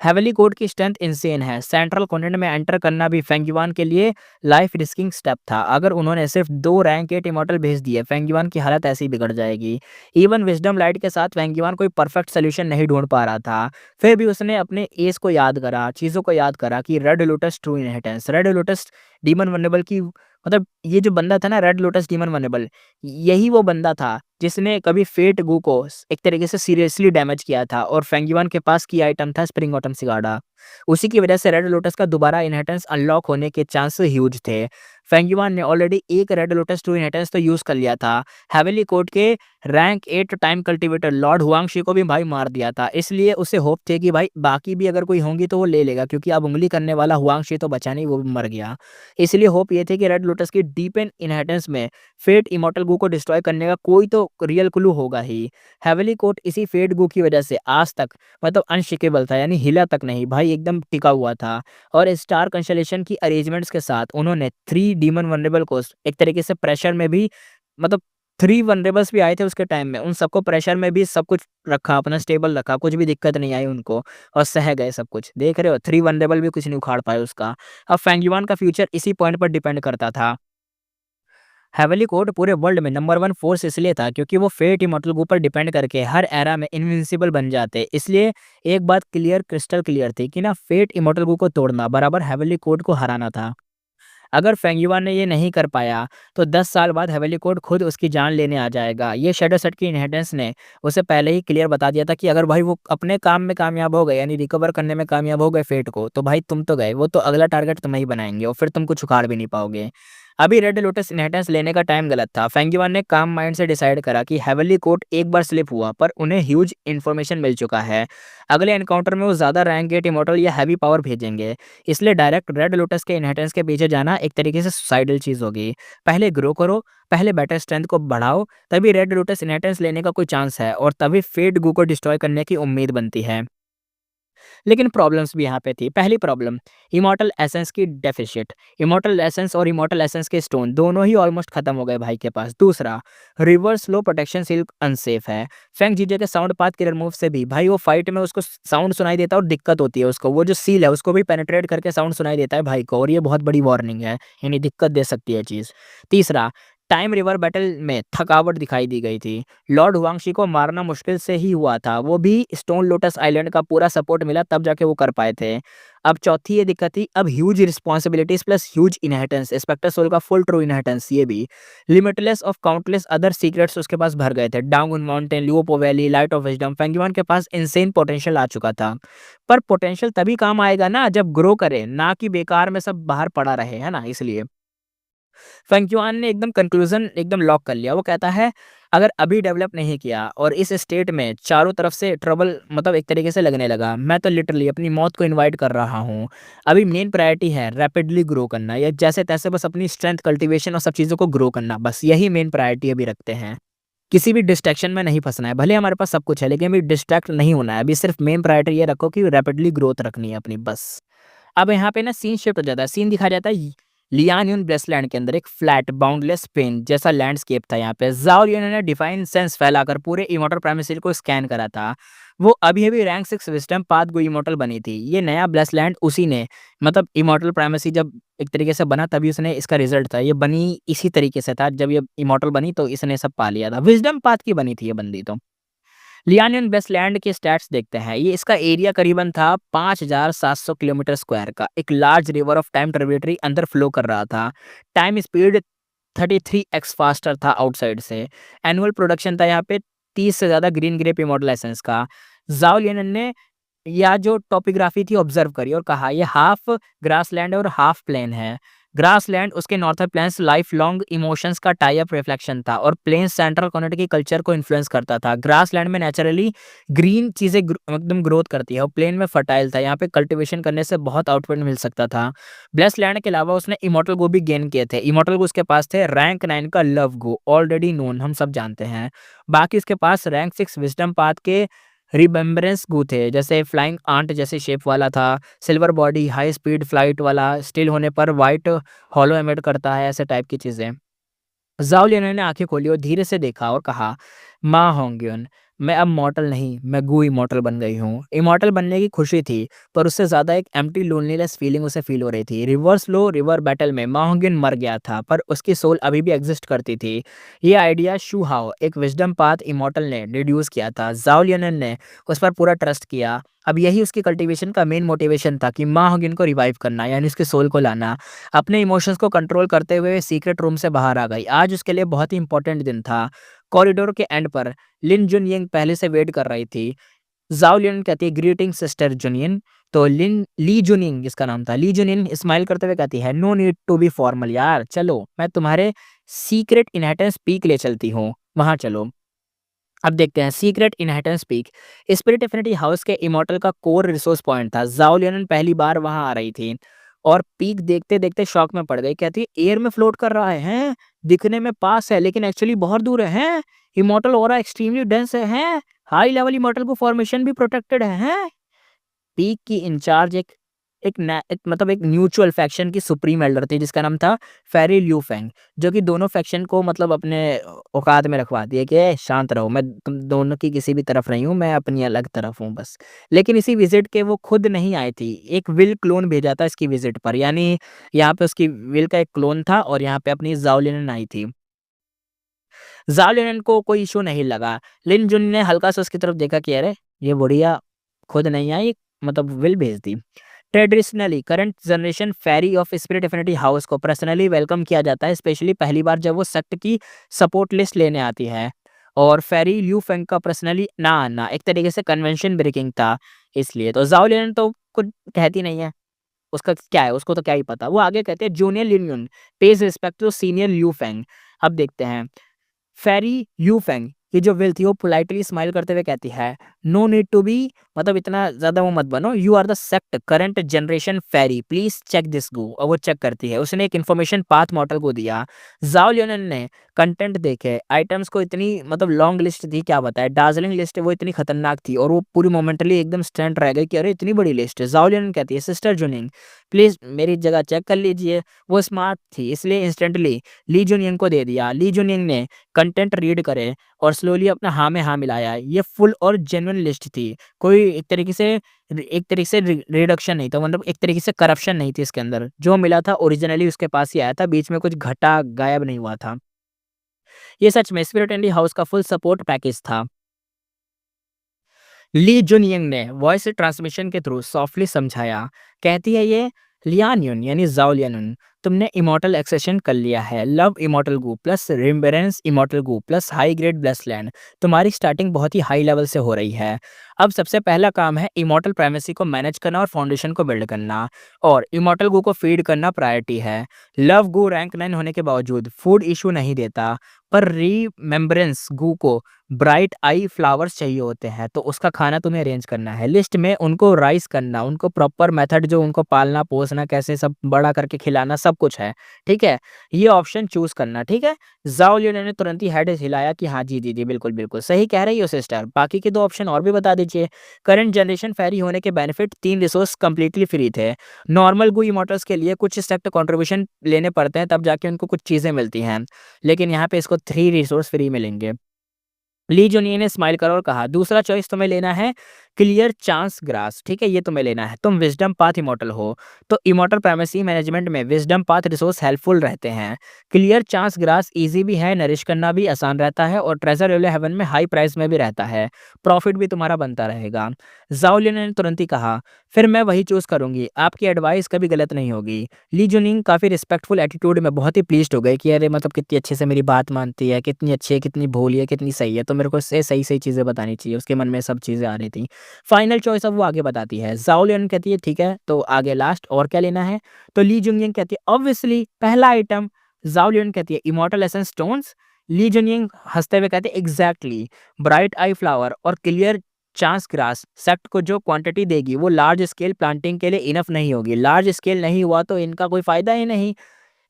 हेवनली कोर्ट की स्ट्रेंथ इंसेन है। सेंट्रल कॉन्टिनेंट में एंटर करना भी फेंगयुआन के लिए लाइफ रिस्किंग स्टेप था। अगर उन्होंने सिर्फ 2 रैंक 8 इमॉर्टल भेज दिए, फेंगयुआन की हालत ऐसे ही बिगड़ जाएगी। इवन विज़डम लाइट के साथ फेंगयुआन कोई परफेक्ट सॉल्यूशन नहीं ढूँढ पा रहा था। फिर भी उसने अपने एस को याद करा, चीज़ों को याद करा कि red lotus true inheritance, red lotus demon vulnerable की मतलब ये जो बंदा था ना रेड लोटस डीमन वल्नरेबल, यही वो बंदा था जिसने कभी फेट गू को एक तरीके से सीरियसली डैमेज किया था और फेंगयुआन के पास की आइटम था स्प्रिंग ऑटम सिगाड़ा। उसी की वजह से रेड लोटस का दोबारा इनहेरिटेंस अनलॉक होने के चांस ह्यूज थे। फेंग युआन ने ऑलरेडी एक रेड लोटस टू इनहेरिटेंस तो यूज़ कर लिया था। हेवनली कोर्ट के रैंक 8 टाइम कल्टीवेटर लॉर्ड हुआंगशी को भी भाई मार दिया था। इसलिए उसे होप थे कि भाई बाकी भी अगर कोई होंगी तो वो ले लेगा, क्योंकि अब उँगली करने वाला हुआंगशी तो बचा नहीं, वो भी मर गया। इसलिए होप ये थे कि रेड लोटस की डीप एंड इनहेरिटेंस में फेट इमॉर्टल गू को डिस्ट्रॉय करने का कोई तो रियल क्लू होगा ही। हेवनली कोर्ट इसी फेट गू की वजह से आज तक मतलब अनशेकेबल था, यानी हिला तक नहीं भाई, एकदम टिका हुआ था। और स्टार कंस्टेलेशन की अरेंजमेंट्स के साथ उन्होंने 3 डीमन वल्नरेबल को एक तरीके से प्रेशर में भी मतलब 3 वल्नरेबल्स भी आए थे उसके टाइम में, उन सबको प्रेशर में भी सब कुछ रखा, अपना स्टेबल रखा, कुछ भी दिक्कत नहीं आई उनको और सह गए सब कुछ। देख रहे हो 3 वल्नरेबल भी कुछ नहीं उखाड़ पाए उसका। अब फेंग युआन का फ्यूचर इसी पॉइंट पर डिपेंड करता था। हेवनली कोर्ट पूरे वर्ल्ड में नंबर 1 फोर्स इसलिए था क्योंकि वो फेट इमॉर्टल गू पर डिपेंड करके हर एरा में इनविंसिबल बन जाते। इसलिए एक बात क्रिस्टल क्लियर थी कि ना फेट इमॉर्टल गू को तोड़ना बराबर हेवनली कोर्ट को हराना था। अगर फेंग युआन ने ये नहीं कर पाया तो 10 साल बाद हेवनली कोर्ट खुद उसकी जान लेने आ जाएगा। ये शैडो सेट की इनहेरिटेंस ने उसे पहले ही क्लियर बता दिया था कि अगर भाई वो अपने काम में कामयाब हो गए, यानी रिकवर करने में कामयाब हो गए फेट को, तो भाई तुम तो गए, वो तो अगला टारगेट तुम्हें ही बनाएंगे और फिर तुम कुछ उखाड़ भी नहीं पाओगे। अभी रेड लोटस इनहेरिटेंस लेने का टाइम गलत था। फेंग युआन ने काम माइंड से डिसाइड करा कि हेवनली कोर्ट एक बार स्लिप हुआ पर उन्हें ह्यूज इन्फॉर्मेशन मिल चुका है। अगले एनकाउंटर में वो ज़्यादा रैंक गेट इमॉर्टल या हैवी पावर भेजेंगे। इसलिए डायरेक्ट रेड लोटस के इनहेरिटेंस के पीछे जाना एक तरीके से सुसाइडल चीज़ होगी। पहले ग्रो करो, पहले बेटर स्ट्रेंथ को बढ़ाओ, तभी रेड लोटस इनहेरिटेंस लेने का कोई चांस है और तभी फेट गू को डिस्ट्रॉय करने की उम्मीद बनती है। लेकिन प्रॉब्लम्स भी यहाँ पे थी। पहली प्रॉब्लम, इमॉर्टल एसेंस की डेफिशिएट। इमॉर्टल एसेंस और इमॉर्टल एसेंस के स्टोन दोनों ही ऑलमोस्ट खत्म हो गए भाई के पास। दूसरा, रिवर्स लो प्रोटेक्शन सील अनसेफ है। फेंग जीजे के साउंड पाथ के रिमूव से भी भाई वो फाइट में उसको साउंड सुनाई देता है और दिक्कत होती है उसको। वो जो सील है उसको भी पेनिट्रेट करके साउंड सुनाई देता है भाई को, और ये बहुत बड़ी वार्निंग है, यानी दिक्कत दे सकती है चीज़। तीसरा, टाइम रिवर बैटल में थकावट दिखाई दी गई थी। लॉर्ड हुआंगशी को मारना मुश्किल से ही हुआ था, वो भी स्टोन लोटस आइलैंड का पूरा सपोर्ट मिला तब जाके वो कर पाए थे। अब चौथी ये दिक्कत थी, अब huge responsibilities plus huge inheritance, specter soul का फुल ट्रू इनहेरिटेंस, ये भी limitless of countless other secrets उसके पास भर गए थे। Down mountain, Leopo valley, light of wisdom, Fengyuan के पास इनसेन पोटेंशियल आ चुका था। पर पोटेंशियल तभी काम आएगा ना जब ग्रो करे, ना कि बेकार में सब बाहर पड़ा रहे, है ना। इसलिए फेंगचुआन ने एकदम कंक्लूजन एकदम लॉक कर लिया। वो कहता है अगर अभी डेवलप नहीं किया और इस स्टेट में चारों तरफ से ट्रबल मतलब एक तरीके से लगने लगा, मैं तो लिटरली अपनी मौत को इनवाइट कर रहा हूँ। अभी मेन प्रायोरिटी है रैपिडली ग्रो करना, या जैसे तैसे बस अपनी स्ट्रेंथ कल्टीवेशन और सब चीज़ों को ग्रो करना, बस यही मेन प्रायोरिटी अभी रखते हैं। किसी भी डिस्ट्रैक्शन में नहीं फंसना है। भले हमारे पास सब कुछ है लेकिन अभी डिस्ट्रैक्ट नहीं होना है। अभी सिर्फ मेन प्रायोरिटी ये रखो कि रैपिडली ग्रोथ रखनी है अपनी, बस। अब यहाँ पे ना सीन शिफ्ट हो जाता है। सीन दिखाया जाता है लियानयून ब्रेसलैंड के अंदर एक फ्लैट बाउंडलेस पेन जैसा लैंडस्केप था। यहाँ पे ज़ाओ लियन ने डिफाइन सेंस फैलाकर पूरे इमॉर्टल प्राइमेसी को स्कैन करा था। वो अभी अभी रैंक 6 विजडम पाथ गो इमॉर्टल बनी थी। ये नया ब्रेसलैंड उसी ने मतलब इमॉर्टल प्राइमेसी जब एक तरीके से बना तभी उसने इसका रिजल्ट था। ये बनी इसी तरीके से था, जब ये इमॉर्टल बनी तो इसने सब पा लिया था। विजडम पाथ की बनी थी ये बंदी तो। लियानियन वेस्टलैंड के स्टैट्स देखते हैं। ये इसका एरिया करीबन था 5700 किलोमीटर स्क्वायर का। एक large river of time tributary अंदर फ्लो कर रहा था। टाइम स्पीड 33x फास्टर था आउटसाइड से। एनुअल प्रोडक्शन था यहाँ पे 30 से ज़्यादा ग्रीन ग्रेप इमॉर्टल एसेंस का। ज़ाओ लियन ने या जो टोपोग्राफी थी ऑब्जर्व करी और कहा ये हाफ ग्रासलैंड और हाफ प्लेन है। ग्रासलैंड उसके northern plains lifelong emotions का टाई अप रिफ्लेक्शन था और प्लेन्स सेंट्रल कम्युनिटी की कल्चर को इन्फ्लुएंस करता था। ग्रासलैंड में नेचुरली ग्रीन चीज़ें एकदम ग्रोथ करती है और प्लेन में फर्टाइल था। यहाँ पे कल्टीवेशन करने से बहुत आउटपुट मिल सकता था। ब्लेस लैंड के अलावा उसने इमॉर्टल गो भी गेन किए थे। इमॉर्टल गो उसके पास थे रैंक 9 का लव गो, ऑलरेडी नोन, हम सब जानते हैं। बाकी उसके पास रैंक 6 विजडम पाथ के रिमेम्बरेंस गू थे, जैसे फ्लाइंग आंट जैसे शेप वाला था, silver body, high speed flight वाला, स्टिल होने पर वाइट हॉलो एमिट करता है, ऐसे टाइप की चीज़ें। ज़ाओ लियन ने आंखें खोली और धीरे से देखा और कहा, माँ होंग्युन, मैं अब मॉर्टल नहीं, मैं गू इमॉर्टल बन गई हूँ। इमॉर्टल बनने की खुशी थी पर उससे ज़्यादा एक एम्प्टी लोनलीनेस फीलिंग उसे फील हो रही थी। रिवर्स लो रिवर बैटल में माँ होंग्युन मर गया था पर उसकी सोल अभी भी एग्जिस्ट करती थी। ये आइडिया शू हाओ, एक विजडम पाथ इमॉर्टल ने डिड्यूस किया था। ज़ाओ लियन ने उस पर पूरा ट्रस्ट किया। अब यही उसकी कल्टीवेशन का मेन मोटिवेशन था कि माँ होंग्युन को रिवाइव करना, यानी उसके सोल को लाना। अपने इमोशंस को कंट्रोल करते हुए सीक्रेट रूम से बाहर आ गई। आज उसके लिए बहुत ही इंपॉर्टेंट दिन था। कॉरिडोर के एंड पर लिन जुन यिंग पहले से वेट कर रही थी। ज़ाओ लियन कहती है, ग्रीटिंग सिस्टर जुनियन, तो ली जुनिंग इसका नाम था। ली जुनिन स्माइल करते हुए कहती है, no need to be formal यार, चलो मैं तुम्हारे सीक्रेट इनहेरिटेंस पीक ले चलती हूँ, वहाँ चलो। अब देखते हैं secret inheritance peak. Spirit affinity house के इमॉर्टल का कोर रिसोर्स पॉइंट था। ज़ाओ लियनन पहली बार वहाँ आ रही थी और पीक देखते-देखते शॉक में पड़ गई। कहती है एयर में फ्लोट कर रहा है, हैं? दिखने में पास है लेकिन एक्चुअली बहुत दूर है, हैं? इमॉर्टल ऑरा एक्सट्रीमली डेंस है, हैं? हाई लेवल इमॉर्टल को फॉर्मेशन भी प्रोटेक्टेड है, हैं? पीक की इंचार्ज एक मतलब एक म्यूचुअल फैक्शन की सुप्रीम एल्डर थी जिसका नाम था फेरी ल्यू फेंग, जो कि दोनों फैक्शन को मतलब अपने औकात में रखवाती है कि "ए, शांत रहो, मैं तुम दोनों की किसी भी तरफ नहीं हूँ, मैं अपनी अलग तरफ हूँ बस।" लेकिन इसी विजिट के वो खुद नहीं आई थी, एक विल क्लोन भेजा था इसकी विजिट पर, यानी यहाँ पे उसकी विल का एक क्लोन था और यहाँ पे अपनी ज़ाओ लिनन आई थी। ज़ाओ लिनन को कोई इश्यू नहीं लगा। लिन जुन ने हल्का सा उसकी तरफ देखा कि अरे! ये बुढ़िया खुद नहीं आई, मतलब विल भेज दी। Traditionally current generation fairy of spirit affinity house को पर्सनली वेलकम किया जाता है, स्पेशली पहली बार जब वो सेक्ट की सपोर्ट लिस्ट लेने आती है। और फेरी ल्यू फेंग का पर्सनली ना आना एक तरीके से कन्वेंशन ब्रेकिंग था, इसलिए। तो ज़ाओ लिनन तो कुछ कहती नहीं है, उसका क्या है, उसको तो क्या ही पता। वो आगे कहते हैं junior Lin Yun pays respect to senior Liu Feng. अब देखते हैं फेरी यूफेंग की जो विल थी वो पोलाइटली स्माइल करते हुए कहती है, नो नीड टू बी, मतलब इतना ज़्यादा वो मत बनो, you are the sect current generation fairy, please check this Gu. और वो चेक करती है, उसने एक इन्फॉर्मेशन पाथ मॉडल को दिया। ज़ाओ लियोनन ने कंटेंट देखे, आइटम्स को इतनी मतलब लॉन्ग लिस्ट थी, क्या बताएँ, डार्ज़लिंग लिस्ट वो इतनी खतरनाक थी और वो पूरी मोमेंटली एकदम स्टंट रह गई कि अरे इतनी बड़ी लिस्ट है। ज़ाओ लियोनन कहती है, सिस्टर जुनिंग प्लीज़ मेरी जगह चेक कर लीजिए। वो स्मार्ट थी इसलिए इंस्टेंटली ली जुनियन को दे दिया। ली जुनियन ने कंटेंट रीड करे और स्लोली अपना हाँ में हाँ मिलाया। ये फुल और जेन्युइन लिस्ट थी। कोई एक तरीके से रिडक्शन नहीं था, मतलब एक तरीके से करप्शन नहीं थी इसके अंदर। जो मिला था ओरिजिनली उसके पास ही आया था, बीच में कुछ घटा गायब नहीं हुआ था। ये सच में स्पिरिट एंडी हाउस का फुल सपोर्ट पैकेज था। ली जुनयंग ने वॉइस ट्रांसमिशन के थ्रू सॉफ्टली समझाया। कहती है ये लियान युन यानी ज़ाओ लियानुन, तुमने इमॉर्टल एक्सेशन कर लिया है। Love immortal Gu plus remembrance immortal Gu plus high grade blessed land. तुम्हारी स्टार्टिंग बहुत ही हाई लेवल से हो रही है। अब सबसे पहला काम है इमॉर्टल प्राइमेसी को मैनेज करना और फाउंडेशन को बिल्ड करना, और इमॉर्टल गू को फीड करना प्रायोरिटी है। लव गू रैंक 9 होने के बावजूद फूड इशू नहीं देता, पर रिमेम्बरेंस गू को ब्राइट आई फ्लावर्स चाहिए होते हैं, तो उसका खाना तुम्हें अरेंज करना है। लिस्ट में उनको राइस करना, उनको प्रॉपर मेथड जो उनको पालना पोसना कैसे सब बड़ा करके खिलाना सब कुछ है, ठीक है? ये ऑप्शन चूज़ करना, ठीक है? ज़ाओ लियून ने तुरंत ही हेड हिलाया कि हाँ जी, जी, जी, बिल्कुल, बिल्कुल, सही कह रही हो सिस्टर। बाकी के 2 ऑप्शन और भी बता दीजिए। करंट जनरेशन फेरी होने के बेनिफिट 3 रिसोर्स कंप्लीटली फ्री थे। नॉर्मल गू इमॉर्टल्स के लिए कुछ स्टेप कंट्रीब्यूशन लेने पड़ते हैं, तब जाके उनको कुछ चीज़ें मिलती हैं। लेकिन यहाँ पे इसको 3 रिसोर्स फ्री मिलेंगे। ली जुनिये ने स्माइल करा और कहा, दूसरा चॉइस तुम्हें लेना है क्लियर चांस ग्रास, ठीक है? ये तुम्हें लेना है। तुम विज़डम पाथ इमॉर्टल हो, तो इमॉर्टल प्राइमेसी मैनेजमेंट में विज़डम पाथ रिसोर्स हेल्पफुल रहते हैं। क्लियर चांस ग्रास ईज़ी भी है, नरिश करना भी आसान रहता है और ट्रेज़र रेलवे हेवन में हाई प्राइस में भी रहता है। प्रॉफिट भी तुम्हारा बनता रहेगा। ज़ाओ लिन ने तुरंत ही कहा, फिर मैं वही चूज़ करूँगी, आपकी एडवाइस कभी गलत नहीं होगी। ली जुनिंग काफ़ी रिस्पेक्टफुल एटीट्यूड में बहुत ही प्लीज़्ड हो गई कि अरे मतलब कितनी अच्छे से मेरी बात मानती है, कितनी अच्छी है, कितनी भोली है, कितनी सही है, तो मेरे को इससे सही-सही चीज़ें बतानी चाहिए। उसके मन में सब चीज़ें आ रही थी। फाइनल चॉइस अब वो आगे बताती है। ज़ाओ लियन कहती है ठीक है, तो आगे लास्ट और क्या लेना है? तो ली जुनियंग कहती है ऑब्वियसली पहला आइटम। ज़ाओ लियन कहती है इमॉर्टल एसेंस स्टोन्स। ली जुनियंग हँसते हुए कहते हैं एग्ज़ैक्टली, ब्राइट आई फ्लावर और क्लियर चांस ग्रास सेक्ट को जो क्वांटिटी देगी वो लार्ज स्केल प्लांटिंग के लिए इनफ नहीं होगी। लार्ज स्केल नहीं हुआ तो इनका कोई फ़ायदा ही नहीं।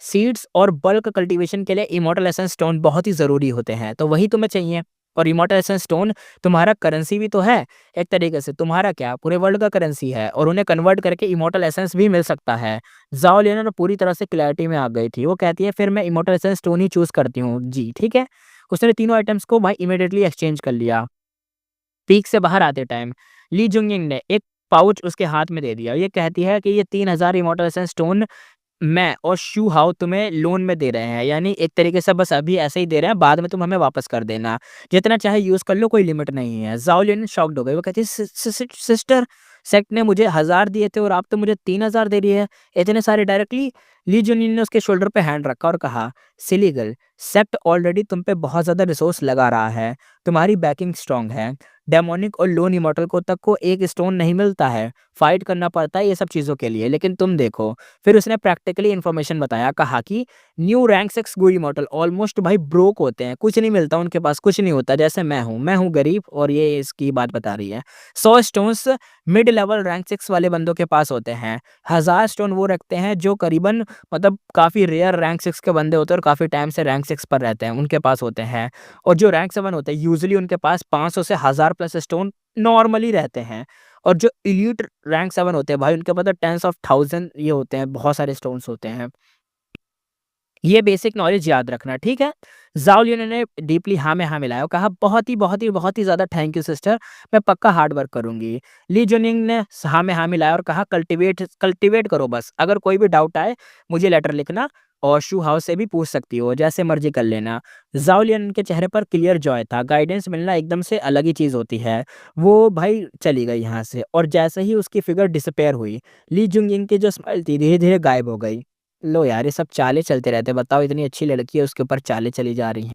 सीड्स और बल्क कल्टीवेशन के लिए इमॉर्टल एसेंस स्टोन बहुत ही ज़रूरी होते हैं, तो वही तुम्हें चाहिए। और इमॉर्टल एसेंस स्टोन तुम्हारा करेंसी भी तो है, एक तरीके से तुम्हारा क्या पूरे वर्ल्ड का करेंसी है, और उन्हें कन्वर्ट करके इमॉर्टल एसेंस भी मिल सकता है। ज़ाओ लियन पूरी तरह से क्लैरिटी में आ गई थी। वो कहती है फिर मैं इमॉर्टल एसेंस स्टोन ही चूज़ करती हूँ। जी, ठीक है। उसने तीनों आइटम्स को भाई इमीडिएटली एक्सचेंज कर लिया। पीक से बाहर आते टाइम ली जुंगयिंग ने एक पाउच उसके हाथ में दे दिया। ये कहती है कि ये 3000 इमॉर्टल एसेंस स्टोन मैं और शू हाउ तुम्हें लोन में दे रहे हैं, यानी एक तरीके से बस अभी ऐसे ही दे रहे हैं, बाद में तुम हमें वापस कर देना। जितना चाहे यूज़ कर लो, कोई लिमिट नहीं है। ज़ाओ लिन शॉक्ड हो गई। वो कहती है सिस्टर, सेक्ट ने मुझे 1000 दिए थे और आप तो मुझे 3000 दे रही है, इतने सारे डायरेक्टली। ली जुनिन ने उसके शोल्डर पे हैंड रखा और कहा, सिली गर्ल, सेक्ट ऑलरेडी तुम पे बहुत ज़्यादा रिसोर्स लगा रहा है, तुम्हारी बैकिंग स्ट्रांग है। डेमोनिक और लोन इमॉर्टल को तक को एक स्टोन नहीं मिलता है, फाइट करना पड़ता है ये सब चीज़ों के लिए। लेकिन तुम देखो, फिर उसने प्रैक्टिकली इन्फॉर्मेशन बताया, कहा कि न्यू रैंक 6 गू इमॉर्टल ऑलमोस्ट भाई ब्रोक होते हैं, कुछ नहीं मिलता उनके पास, कुछ नहीं होता। जैसे मैं हूँ गरीब और ये इसकी बात बता रही है। 100 स्टोन्स मिड लेवल रैंक 6 वाले बंदों के पास होते हैं, 1000 स्टोन वो रखते हैं जो करीबन मतलब काफ़ी रेयर रैंक 6 के बंदे होते हैं और काफ़ी टाइम से रैंक 6 पर रहते हैं, उनके पास होते हैं। और जो रैंक 7 होते हैं यूजुअली उनके पास 500 से 1000 प्लस स्टोन नॉर्मली रहते हैं। और जो एलीट रैंक 7 होते हैं भाई उनके पास तो टेंस ऑफ थाउज़ेंड ये होते हैं, बहुत सारे स्टोन्स होते हैं। ये बेसिक नॉलेज याद रखना, ठीक है? ज़ाओ लिन ने डीपली हाँ में हाँ मिलाया और कहा, बहुत ही ज़्यादा थैंक यू सिस्टर, मैं पक्का हार्ड वर्क करूँगी। ली जुनिंग ने हाँ में हाँ मिलाया और कहा, कल्टिवेट करो बस, अगर कोई भी डाउट आए मुझे लेटर लिखना और शू हाउस से भी पूछ सकती हो, जैसे मर्जी कर लेना। ज़ाओ लिन के चेहरे पर क्लियर जॉय था, गाइडेंस मिलना एकदम से अलग ही चीज़ होती है। वो भाई चली गई यहाँ से और जैसे ही उसकी फिगर डिसअपीयर हुई, ली जुनिंग की जो स्माइल थी धीरे-धीरे गायब हो गई। लो यार, ये सब चालें चलते रहते हैं, बताओ इतनी अच्छी लड़की है उसके ऊपर चालें चली जा रही हैं।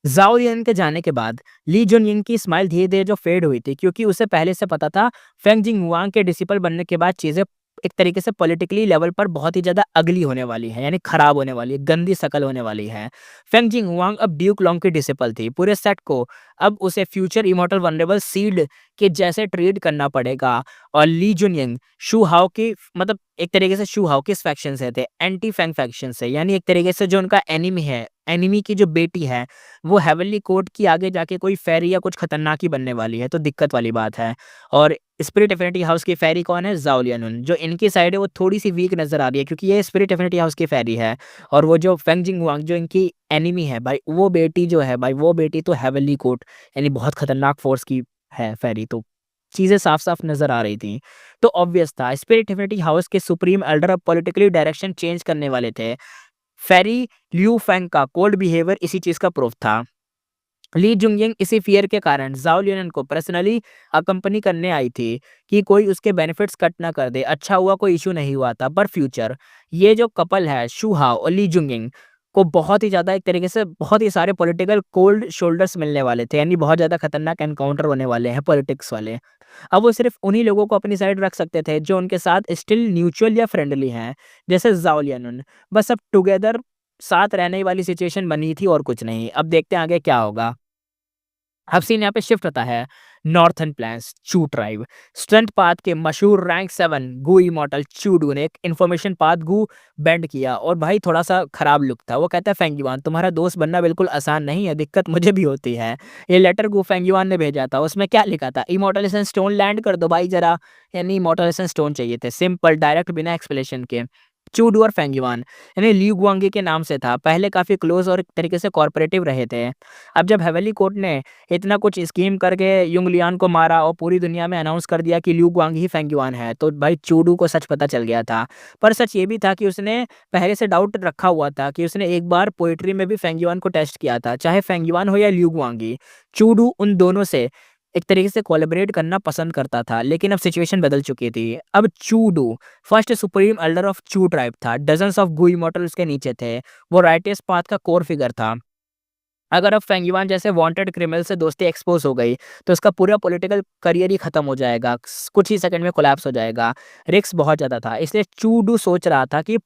ज़ाओ लियन के जाने के बाद ली जुनयिंग की स्माइल धीरे-धीरे जो फेड हुई थी, क्योंकि उसे पहले से पता था फेंग जिंगहुआंग के डिसिपल बनने के बाद चीज़ें एक तरीके से पॉलिटिकली लेवल पर बहुत ही ज़्यादा अगली होने वाली है, यानी खराब होने वाली है, गंदी शक्ल होने वाली है। फेंग जिंगहुआंग अब ड्यूक लॉन्ग की डिसिपल थी। पूरे सेट को अब उसे फ्यूचर इमॉर्टल वल्नरेबल सीड के जैसे ट्रीट करना पड़ेगा। और ली जुनयिंग शू हाओ की मतलब एक तरीके से शू हाओ किस फैक्शन से थे? एंटी फेंग फैक्शन से, यानी एक तरीके से जो उनका एनिमी है, एनिमी की जो बेटी है वो हेवनली कोर्ट की आगे जाके कोई फेरी या कुछ खतरनाक ही बनने वाली है, तो दिक्कत वाली बात है। और स्पिरिट एफिनिटी हाउस की फेरी कौन है? ज़ाओ लियानुन। जो इनकी साइड है वो थोड़ी-सी वीक नज़र आ रही है क्योंकि ये स्पिरिट एफिनिटी हाउस की फेरी है। और वो जो फेंग जिंगहुआंग जो इनकी एनिमी है भाई, वो बेटी जो है भाई, वो बेटी तो हेवनली कोर्ट यानी बहुत खतरनाक फोर्स की है फेरी, तो चीज़ें साफ-साफ नज़र आ रही थी। तो ऑब्वियस था स्पिरिट एफिनिटी हाउस के सुप्रीम एल्डर अब पॉलिटिकली डायरेक्शन चेंज करने वाले थे। फेरी लियू फेंग का कोल्ड बिहेवियर इसी चीज़ का प्रूफ था। ली जुंगयिंग इसी फ़ियर के कारण ज़ाओ लियन को पर्सनली अकम्पनी करने आई थी कि कोई उसके बेनिफिट्स कट ना कर दे। अच्छा हुआ कोई इश्यू नहीं हुआ था, पर फ्यूचर ये जो कपल है शू हाओ और ली जुंगयिंग को बहुत ही ज़्यादा एक तरीके से बहुत ही सारे पॉलिटिकल कोल्ड शोल्डर्स मिलने वाले थे, यानी बहुत ज़्यादा खतरनाक एनकाउंटर होने वाले हैं पॉलिटिक्स वाले। अब वो सिर्फ़ उन्हीं लोगों को अपनी साइड रख सकते थे जो उनके साथ स्टिल न्यूट्रल या फ्रेंडली हैं, जैसे ज़ाओ लियानुन। बस अब टुगेदर साथ रहने वाली सिचुएशन बनी थी और कुछ नहीं। अब देखते हैं आगे क्या होगा। अब सीन यहाँ पे शिफ्ट होता है नॉर्थर्न प्लेन्स चू ट्राइब। स्टंट पाथ के मशहूर रैंक 7 गू इमॉर्टल चूडू ने एक इन्फॉर्मेशन पाथ गू बेंड किया और भाई थोड़ा-सा खराब लुक था। वो कहता है, फेंगयुआन तुम्हारा दोस्त बनना बिल्कुल आसान नहीं है, दिक्कत मुझे भी होती है। ये लेटर गू फेंगयुआन ने भेजा था, उसमें क्या लिखा था? इमॉर्टलाइजेशन स्टोन लैंड कर दो भाई ज़रा, यानी इमॉर्टलाइजेशन स्टोन चाहिए थे, सिंपल डायरेक्ट बिना एक्सप्लेनेशन के। चूडू और फेंगयुआन यानी ल्यू गुआंगी के नाम से था, पहले काफ़ी क्लोज़ और एक तरीके से कोऑपरेटिव रहे थे। अब जब हेवनली कोर्ट ने इतना कुछ स्कीम करके युंग लियान को मारा और पूरी दुनिया में अनाउंस कर दिया कि ल्यू गुआंग ही फेंगयुआन है, तो भाई चूडू को सच पता चल गया था। पर सच ये भी था कि उसने पहले से डाउट रखा हुआ था कि उसने एक बार पोएट्री में भी फेंगयुआन को टेस्ट किया था, चाहे फेंगयुआन हो या ल्यू गुआंगी। चूडू उन दोनों से एक तरीके से कोलैबोरेट करना पसंद करता था, लेकिन अब सिचुएशन बदल चुकी थी। अब चूडू फर्स्ट सुप्रीम एल्डर ऑफ चू ट्राइब था, डज़न्स ऑफ गू इमॉर्टल उसके नीचे थे। वो राइटियस पाथ का कोर फिगर था। अगर अब फेंगयुआन जैसे वांटेड क्रिमिनल से दोस्ती एक्सपोज़ हो गई, तो उसका पूरा पॉलिटिकल करियर ही खत्म हो जाएगा, कुछ ही सेकंड में कोलैप्स हो जाएगा। रिस्क बहुत ज़्यादा था, इसलिए चूडू सोच रहा था कि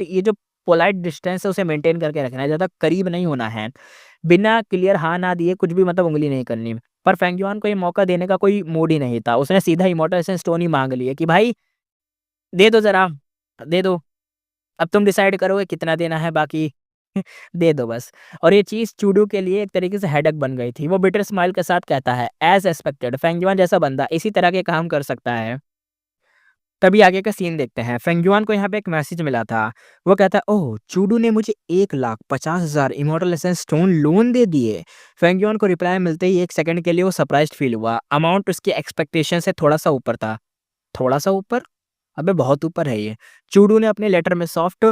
ये जो पोलाइट डिस्टेंस है उसे मेंटेन करके रखना है, ज़्यादा करीब नहीं होना है। बिना क्लियर हाँ ना दिए कुछ भी मतलब उँगली नहीं करनी। पर फेंगयुआन को ये मौका देने का कोई मूड ही नहीं था। उसने सीधा इमॉर्टलाइजेशन स्टोन ही माँग लिए कि भाई दे दो ज़रा, दे दो। अब तुम डिसाइड करोगे कितना देना है, बाकी दे दो बस। और ये चीज़ चूडू के लिए एक तरीके से हेडेक बन गई थी। वो बिटर स्माइल के साथ कहता है, एज़ एक्सपेक्टेड फेंगयुआन जैसा बंदा इसी तरह के काम कर सकता है। तभी आगे का सीन देखते हैं। फेंगयुआन को यहाँ पे एक मैसेज मिला था। वो कहता है, ओह! चूडू ने मुझे 1,50,000 इमॉर्टल एसेंस स्टोन लोन दे दिए। फेंगयुआन को रिप्लाई मिलते ही 1 सेकंड के लिए वो सरप्राइज़्ड फ़ील हुआ। अमाउंट उसकी एक्सपेक्टेशन से थोड़ा-सा ऊपर था। थोड़ा-सा ऊपर? अबे बहुत ऊपर है ये। चूडू ने अपने लेटर में सॉफ्ट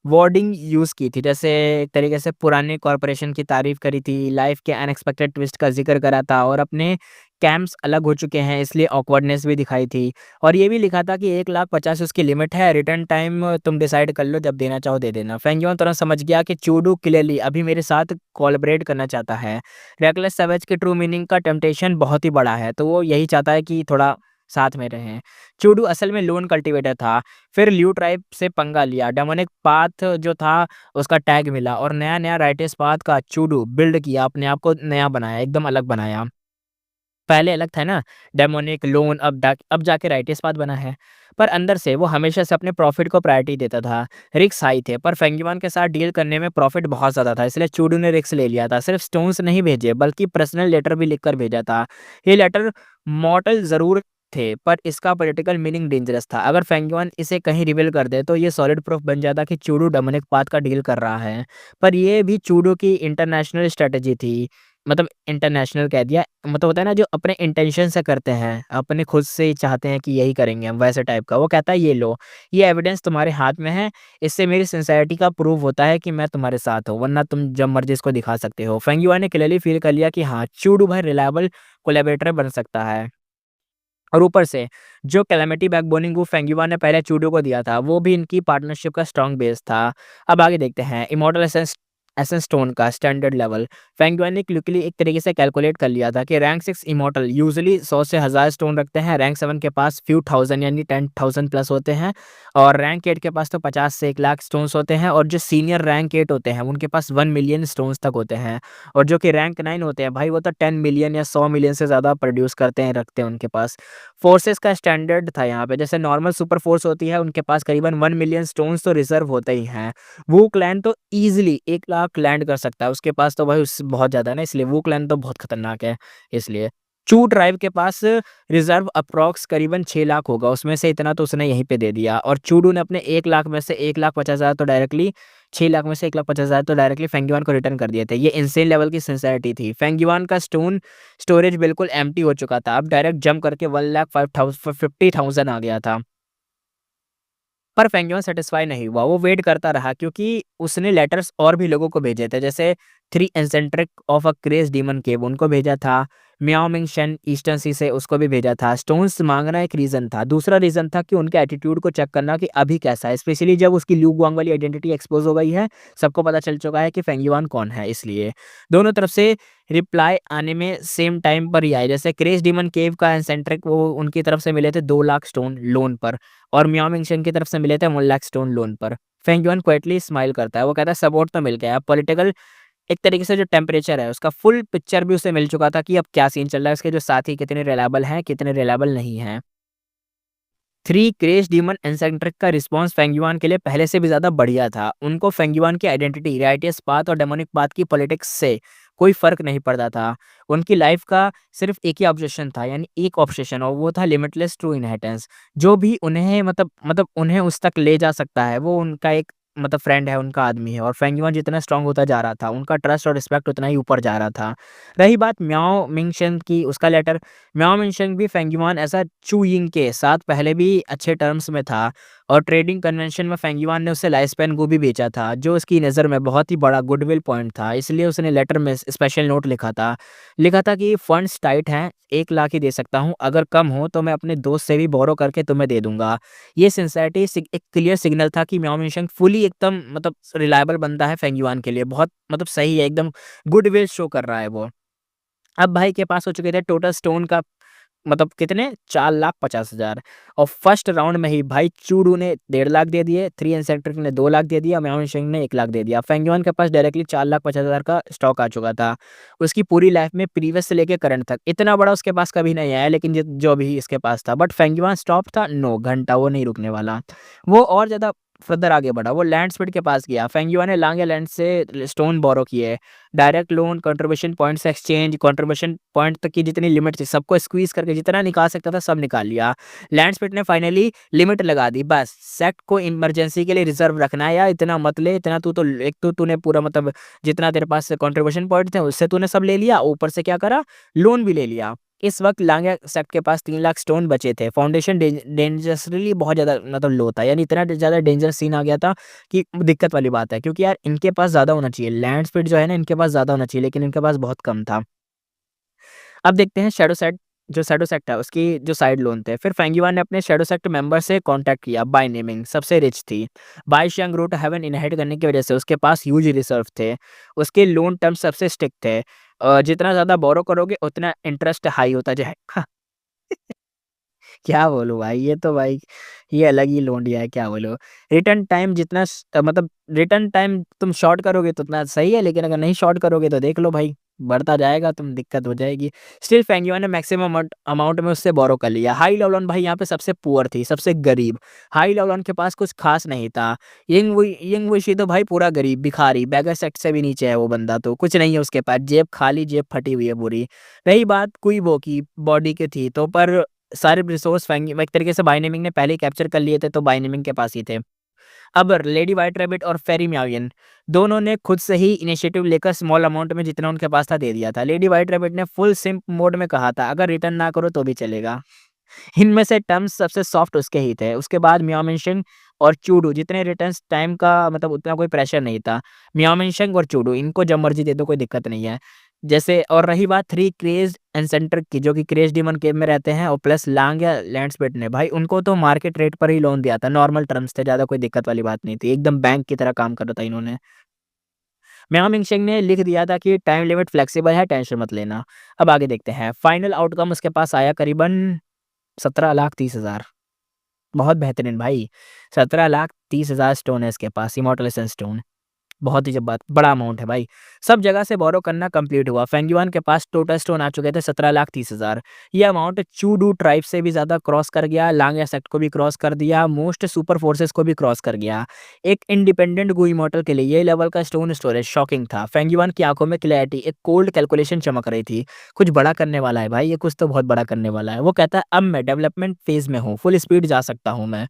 वर्डिंग यूज़ की थी, जैसे एक तरीके से पुराने कॉर्पोरेशन की तारीफ़ करी थी, लाइफ़ के अनएक्सपेक्टेड ट्विस्ट का ज़िक्र करा था और अपने कैंप्स अलग हो चुके हैं, इसलिए ऑकवर्डनेस भी दिखाई थी। और ये भी लिखा था कि 1,50,000 उसकी लिमिट है, रिटर्न टाइम तुम डिसाइड कर लो, जब देना चाहो दे देना। फेंग यून तुरंत समझ गया कि चूडू क्लियरली अभी मेरे साथ कोलैबोरेट करना चाहता है। रेकलेस सैवेज की ट्रू मीनिंग का टेम्पटेशन बहुत ही बड़ा है, तो वो यही चाहता है कि थोड़ा साथ में रहें। चूडू असल में लोन कल्टीवेटर था, फिर ल्यू ट्राइब से पंगा लिया, डेमोनिक पाथ जो था उसका टैग मिला और नया-नया राइटिस पाथ का चूडू बिल्ड किया, अपने आप को नया बनाया, एकदम अलग बनाया। पहले अलग था ना, डेमोनिक, लोन, अब जाके राइटिस पाथ बना है। पर अंदर से वो हमेशा से अपने प्रॉफ़िट को प्रायोरिटी देता था। रिस्क हाई थे, पर फेंगीवान के साथ डील करने में प्रॉफ़िट बहुत ज़्यादा था, इसलिए चूडू ने रिस्क ले लिया था। सिर्फ स्टोन्स नहीं भेजे, बल्कि पर्सनल लेटर भी लिखकर भेजा था। ये लेटर मॉर्टल ज़रूर थे, पर इसका पॉलिटिकल मीनिंग डेंजरस था। अगर फेंगीवान इसे कहीं रिवील कर दे, तो ये सॉलिड प्रूफ बन जाता कि चूडू डोमिनिक पाथ का डील कर रहा है। पर ये भी चूडू की इंटरनेशनल स्ट्रैटेजी थी। मतलब इंटरनेशनल कह दिया, मतलब होता है ना जो अपने इंटेंशन से करते हैं, अपने खुद से ही चाहते हैं कि यही करेंगे हम, वैसे टाइप का। वो कहता है ये लो, ये एविडेंस तुम्हारे हाथ में है, इससे मेरी सिंसेरिटी का प्रूफ होता है कि मैं तुम्हारे साथ हूँ, वरना तुम जब मर्ज़ी इसको दिखा सकते हो। फेंग युआन ने क्लियरली फ़ील कर लिया कि हाँ, चूडू भाई रिलायबल कोलैबोरेटर बन सकता है। और ऊपर से जो कैलेमिटी बैकबोनिंग वो फेंग युआन ने पहले चूडू को दिया था, वो भी इनकी पार्टनरशिप का स्ट्रॉन्ग बेस था। अब आगे देखते हैं इमॉर्टल एसेंस स्टोन का स्टैंडर्ड लेवल। फेंग युआन ने क्विकली एक तरीके से कैलकुलेट कर लिया था कि रैंक 6 इमॉर्टल यूजुअली 100 से 1000 स्टोन रखते हैं, रैंक 7 के पास फ्यू थाउज़ेंड यानी 10,000 प्लस होते हैं, और रैंक 8 के पास तो 50 से 1 लाख स्टोन्स होते हैं, और जो सीनियर रैंक 8 होते हैं, उनके पास 1 मिलियन स्टोन्स तक होते हैं, और जो कि रैंक 9 होते हैं भाई, वो तो 10 मिलियन या 100 मिलियन से ज़्यादा प्रोड्यूस करते हैं, रखते हैं उनके पास। फोर्सेस का स्टैंडर्ड था यहाँ पे, जैसे नॉर्मल सुपर फोर्स होती है, उनके पास करीबन 1 मिलियन स्टोन्स तो रिज़र्व होते ही हैं। वू क्लैन तो ईज़िली 1 लाख लैंड कर सकता है, उसके पास तो भाई उससे बहुत ज़्यादा है ना, इसलिए वू क्लैन तो बहुत खतरनाक है, इसलिए। चू ट्राइब के पास रिज़र्व अप्रॉक्स करीबन 6 लाख होगा, उसमें से इतना तो उसने यहीं पे दे दिया, और चूडू ने अपने 1 लाख में से 1,50,000 तो डायरेक्टली 6 लाख में से 1,50,000 तो डायरेक्टली फेंग युआन को रिटर्न कर दिए थे। ये इनसेन लेवल की सिंसेरिटी थी। फेंग युआन का स्टोन स्टोरेज बिल्कुल एम्प्टी हो चुका था, अब डायरेक्ट जंप करके 1,50,000 आ गया था। पर फेंग युआन सैटिस्फाई नहीं हुआ, वो वेट करता रहा, क्योंकि उसने लेटर्स और भी लोगों को भेजे थे, जैसे 3 eccentric of a craze demon cave उनको भेजा था, Miao Ming Shen eastern sea से उसको भी भेजा था। स्टोन्स माँगना एक रीज़न था, दूसरा रीज़न था कि उनके एटीट्यूड को चेक करना कि अभी कैसा है, स्पेशली जब उसकी ल्यू गुआंग वाली आइडेंटिटी एक्सपोज़ हो गई है, सबको पता चल चुका है कि फेंग युआन कौन है, इसलिए। दोनों तरफ से रिप्लाई आने में सेम टाइम पर ही आए, जैसे क्रेज़ डीमन केव का एक्सेंट्रिक वो उनकी तरफ से मिले थे 2 लाख स्टोन लोन पर, और मियाओ मिंग शेन की तरफ से मिले थे 1 लाख स्टोन लोन पर। फेंग युआन क्वाइटली स्माइल करता है, वो कहता है सपोर्ट तो मिल गया, अब पॉलिटिकल एक तरीके से जो टेम्परेचर है उसका फुल पिक्चर भी उसे मिल चुका था कि अब क्या सीन चल रहा है, उसके जो साथी कितने रिलायबल हैं, कितने रिलायबल नहीं हैं। 3 क्रेश डीमन एन्सेंट्रिक का रिस्पॉन्स फेंग युआन के लिए पहले से भी ज़्यादा बढ़िया था। उनको फेंग युआन की आइडेंटिटी, राइटियस पाथ और डेमोनिक पाथ की पॉलिटिक्स से कोई फ़र्क नहीं पड़ता था। उनकी लाइफ़ का सिर्फ़ एक ही ऑब्सेशन था, यानी एक ऑब्सेशन, और वो था लिमिटलेस ट्रू इनहेरिटेंस। जो भी उन्हें मतलब उन्हें उस तक ले जा सकता है, वो उनका एक फ्रेंड है, उनका आदमी है, और फेंग युआन जितना स्ट्रॉन्ग होता जा रहा था, उनका ट्रस्ट और रिस्पेक्ट उतना ही ऊपर जा रहा था। रही बात मियाओ मिंगशन की, उसका लेटर, मियाओ मिंगशन भी फेंग युआन ऐसा चू यिंग के साथ पहले भी अच्छे टर्म्स में था, और ट्रेडिंग कन्वेंशन में फेंग युआन ने उसे लाइफ स्पैन को भी बेचा था, जो उसकी नज़र में बहुत ही बड़ा गुडविल पॉइंट था, इसलिए उसने लेटर में स्पेशल नोट लिखा था कि फंड्स टाइट हैं, 1 लाख ही दे सकता हूँ, अगर कम हो तो मैं अपने दोस्त से भी बोरो करके तुम्हें दे दूँगा। ये सिंसेरिटी एक क्लियर सिग्नल था कि मियाओ मिंगशन फुली एकदम रिलायबल बंदा है फेंग युआन के लिए, बहुत सही है, एकदम गुडविल शो कर रहा है वो। अब भाई के पास हो चुके थे टोटल स्टोन का कितने 4,50,000, और फर्स्ट राउंड में ही भाई चूडू ने 1.5 लाख दे दिए, 3 एसेंट्रिक ने 2 लाख दे दिया, मियाओ शिंग ने 1 लाख दे दिया। फेंग युआन के पास डायरेक्टली 4,50,000 का स्टॉक आ चुका था। उसकी पूरी लाइफ में प्रीवियस से लेके करंट तक इतना बड़ा उसके पास कभी नहीं आया, लेकिन जो भी इसके पास था, बट फेंग युआन स्टॉप था, नो घंटा वो नहीं रुकने वाला। वो और ज़्यादा फर्दर आगे बढ़ा, वो लैंड स्पीड के पास गया। फेंग युआन ने लांगे लैंड से स्टोन बोरो किए, डायरेक्ट लोन, कंट्रीब्यूशन पॉइंट से एक्सचेंज, कंट्रीब्यूशन पॉइंट तक की जितनी लिमिट थी, सबको स्क्वीज़ करके जितना निकाल सकता था सब निकाल लिया। लैंडस्पीड ने फाइनली लिमिट लगा दी, बस सेट को इमरजेंसी के लिए रिज़र्व रखना है, या इतना मत ले, इतना तू तो एक तो तूने पूरा जितना तेरे पास कंट्रीब्यूशन पॉइंट थे उससे तूने सब ले लिया, ऊपर से क्या करा, लोन भी ले लिया। इस वक़्त लांगे सेट के पास 3 लाख स्टोन बचे थे। फाउंडेशन डेंजरसली बहुत ज़्यादा लो था, यानी इतना ज़्यादा डेंजरस सीन आ गया था कि दिक्कत वाली बात है, क्योंकि यार इनके पास ज़्यादा होना चाहिए, लैंड स्पीड जो है ना इनके पास ज़्यादा होना चाहिए, लेकिन इनके पास बहुत कम था। अब देखते हैं शैडो सेट जो शैडो सेक्ट है उसकी जो साइड लोन थे। फिर फेंगिवान ने अपने शैडो सेक्ट मेंबर से कॉन्टैक्ट किया बाय नेमिंग, सबसे रिच थी। By Xiang root heaven inherit करने की वजह से उसके पास ह्यूज रिजर्व थे। उसके लोन टर्म्स सबसे स्ट्रिक्ट थे। जितना ज़्यादा बोरो करोगे उतना इंटरेस्ट हाई होता जाएगा। क्या बोलूँ भाई, ये तो भाई ये अलग ही लोंडिया है, क्या बोलूँ। रिटर्न टाइम जितना मतलब रिटर्न टाइम तुम शॉर्ट करोगे तो उतना सही है, लेकिन अगर नहीं शॉर्ट करोगे तो देख लो भाई, बढ़ता जाएगा, तुम दिक्कत हो जाएगी। स्टिल फेंगियो ने मैक्सिमम अमाउंट में उससे बोरो कर लिया। हाई लेवलॉन भाई यहाँ पे सबसे पुअर थी, सबसे गरीब। हाई लेवलॉन के पास कुछ खास नहीं था। यिंग वुशी तो भाई पूरा गरीब, भिखारी, बेगर सेक्ट से भी नीचे है वो बंदा, तो कुछ नहीं है उसके पास, जेब खाली, जेब फटी हुई है पूरी। रही बात कुइबो की, बॉडी की थी तो, पर सारे रिसोर्स फेंग एक तरीके से बायनेमिंग ने पहले ही कैप्चर कर लिए थे, तो बायनेमिंग के पास ही थे। अब लेडी व्हाइट रैबिट और फेरी म्याओयन दोनों ने खुद से ही इनिशिएटिव लेकर स्मॉल अमाउंट में जितना उनके पास था दे दिया था। लेडी व्हाइट रैबिट ने फुल सिंप मोड में कहा था अगर रिटर्न ना करो तो भी चलेगा। इनमें से टर्म्स सबसे सॉफ्ट उसके ही थे। उसके बाद मियाओमिंशिंग और चूडू, जितने रिटर्न्स टाइम का मतलब उतना कोई प्रेशर नहीं था। मियाओमिंशिंग और चूडू इनको जब मर्जी दे दो, कोई दिक्कत नहीं है। जैसे और रही बात 3 क्रेज़ एन्सेंटर की, जो कि क्रेज़ डीमन केव में रहते हैं, और प्लस लांग या लैंडस्पिट ने, भाई उनको तो मार्केट रेट पर ही लोन दिया था, नॉर्मल टर्म्स थे, ज़्यादा कोई दिक्कत वाली बात नहीं थी, एकदम बैंक की तरह काम करा था इन्होंने। मियाओमिंशिंग ने लिख दिया था कि टाइम लिमिट फ्लेक्सिबल है, टेंशन मत लेना। अब आगे देखते हैं, फाइनल आउटकम उसके पास आया करीबन 17,30,000। बहुत बेहतरीन भाई, 17,30,000 स्टोन है इसके पास, इमॉर्टल एसेंस स्टोन। बहुत ही जब बात बड़ा अमाउंट है भाई। सब जगह से बोरो करना कंप्लीट हुआ। फेंगयुआन के पास टोटल स्टोन आ चुके थे 17,30,000। ये अमाउंट चूडू ट्राइब से भी ज़्यादा क्रॉस कर गया, लांग सेक्ट को भी क्रॉस कर दिया, मोस्ट सुपर फोर्सेस को भी क्रॉस कर गया। एक इंडिपेंडेंट गू इमॉर्टल के लिए ये लेवल का स्टोन स्टोरेज शॉकिंग था। फेंगयुआन की आंखों में क्लैरिटी, एक कोल्ड कैलकुलेशन चमक रही थी। कुछ बड़ा करने वाला है भाई, ये कुछ तो बहुत बड़ा करने वाला है। वो कहता है अब मैं डेवलपमेंट फेज में हूँ, फुल स्पीड जा सकता हूँ मैं।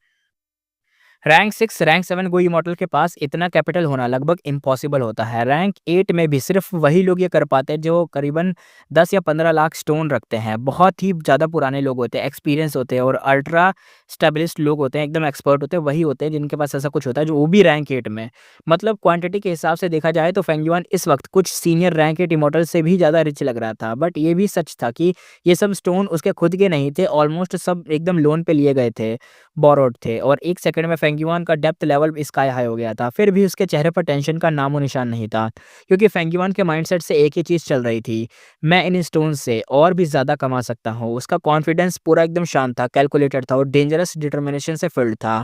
रैंक 6, रैंक 7 कोई मॉडल के पास इतना कैपिटल होना लगभग इम्पॉसिबल होता है। रैंक 8 में भी सिर्फ वही लोग ये कर पाते हैं जो करीबन 10 या 15 लाख स्टोन रखते हैं। बहुत ही ज़्यादा पुराने लोग होते हैं, एक्सपीरियंस होते हैं और अल्ट्रा स्टेबलिस्ट लोग होते हैं, एकदम एक्सपर्ट होते हैं, वही होते हैं जिनके पास ऐसा कुछ होता है, जो वो भी रैंक 8 में। मतलब क्वांटिटी के हिसाब से देखा जाए तो फेंगयुआन इस वक्त कुछ सीनियर रैंक 8 इमॉर्टल से भी ज़्यादा रिच लग रहा था। बट ये भी सच था कि ये सब स्टोन उसके खुद के नहीं थे, ऑलमोस्ट सब एकदम लोन पे लिए गए थे, बोरोड थे। और 1 सेकंड में फेंगयुआन का डेप्थ लेवल स्काई हाई हो गया था। फिर भी उसके चेहरे पर टेंशन का नामो-निशान नहीं था, क्योंकि फेंगयुआन के माइंडसेट से एक ही चीज़ चल रही थी, मैं इन स्टोन से और भी ज़्यादा कमा सकता हूँ। उसका कॉन्फिडेंस पूरा एकदम शांत था, कैलकुलेटेड था और डेंजरस डिटर्मिनेशन से फिल्ड था।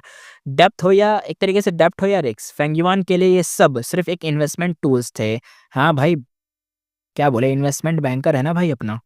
डेप्थ हो या एक तरीके से डेप्थ हो या रिस्क, फेंगयुआन के लिए ये सब सिर्फ एक इन्वेस्टमेंट टूल्स थे। हाँ भाई, क्या बोले, इन्वेस्टमेंट बैंकर है ना भाई अपना।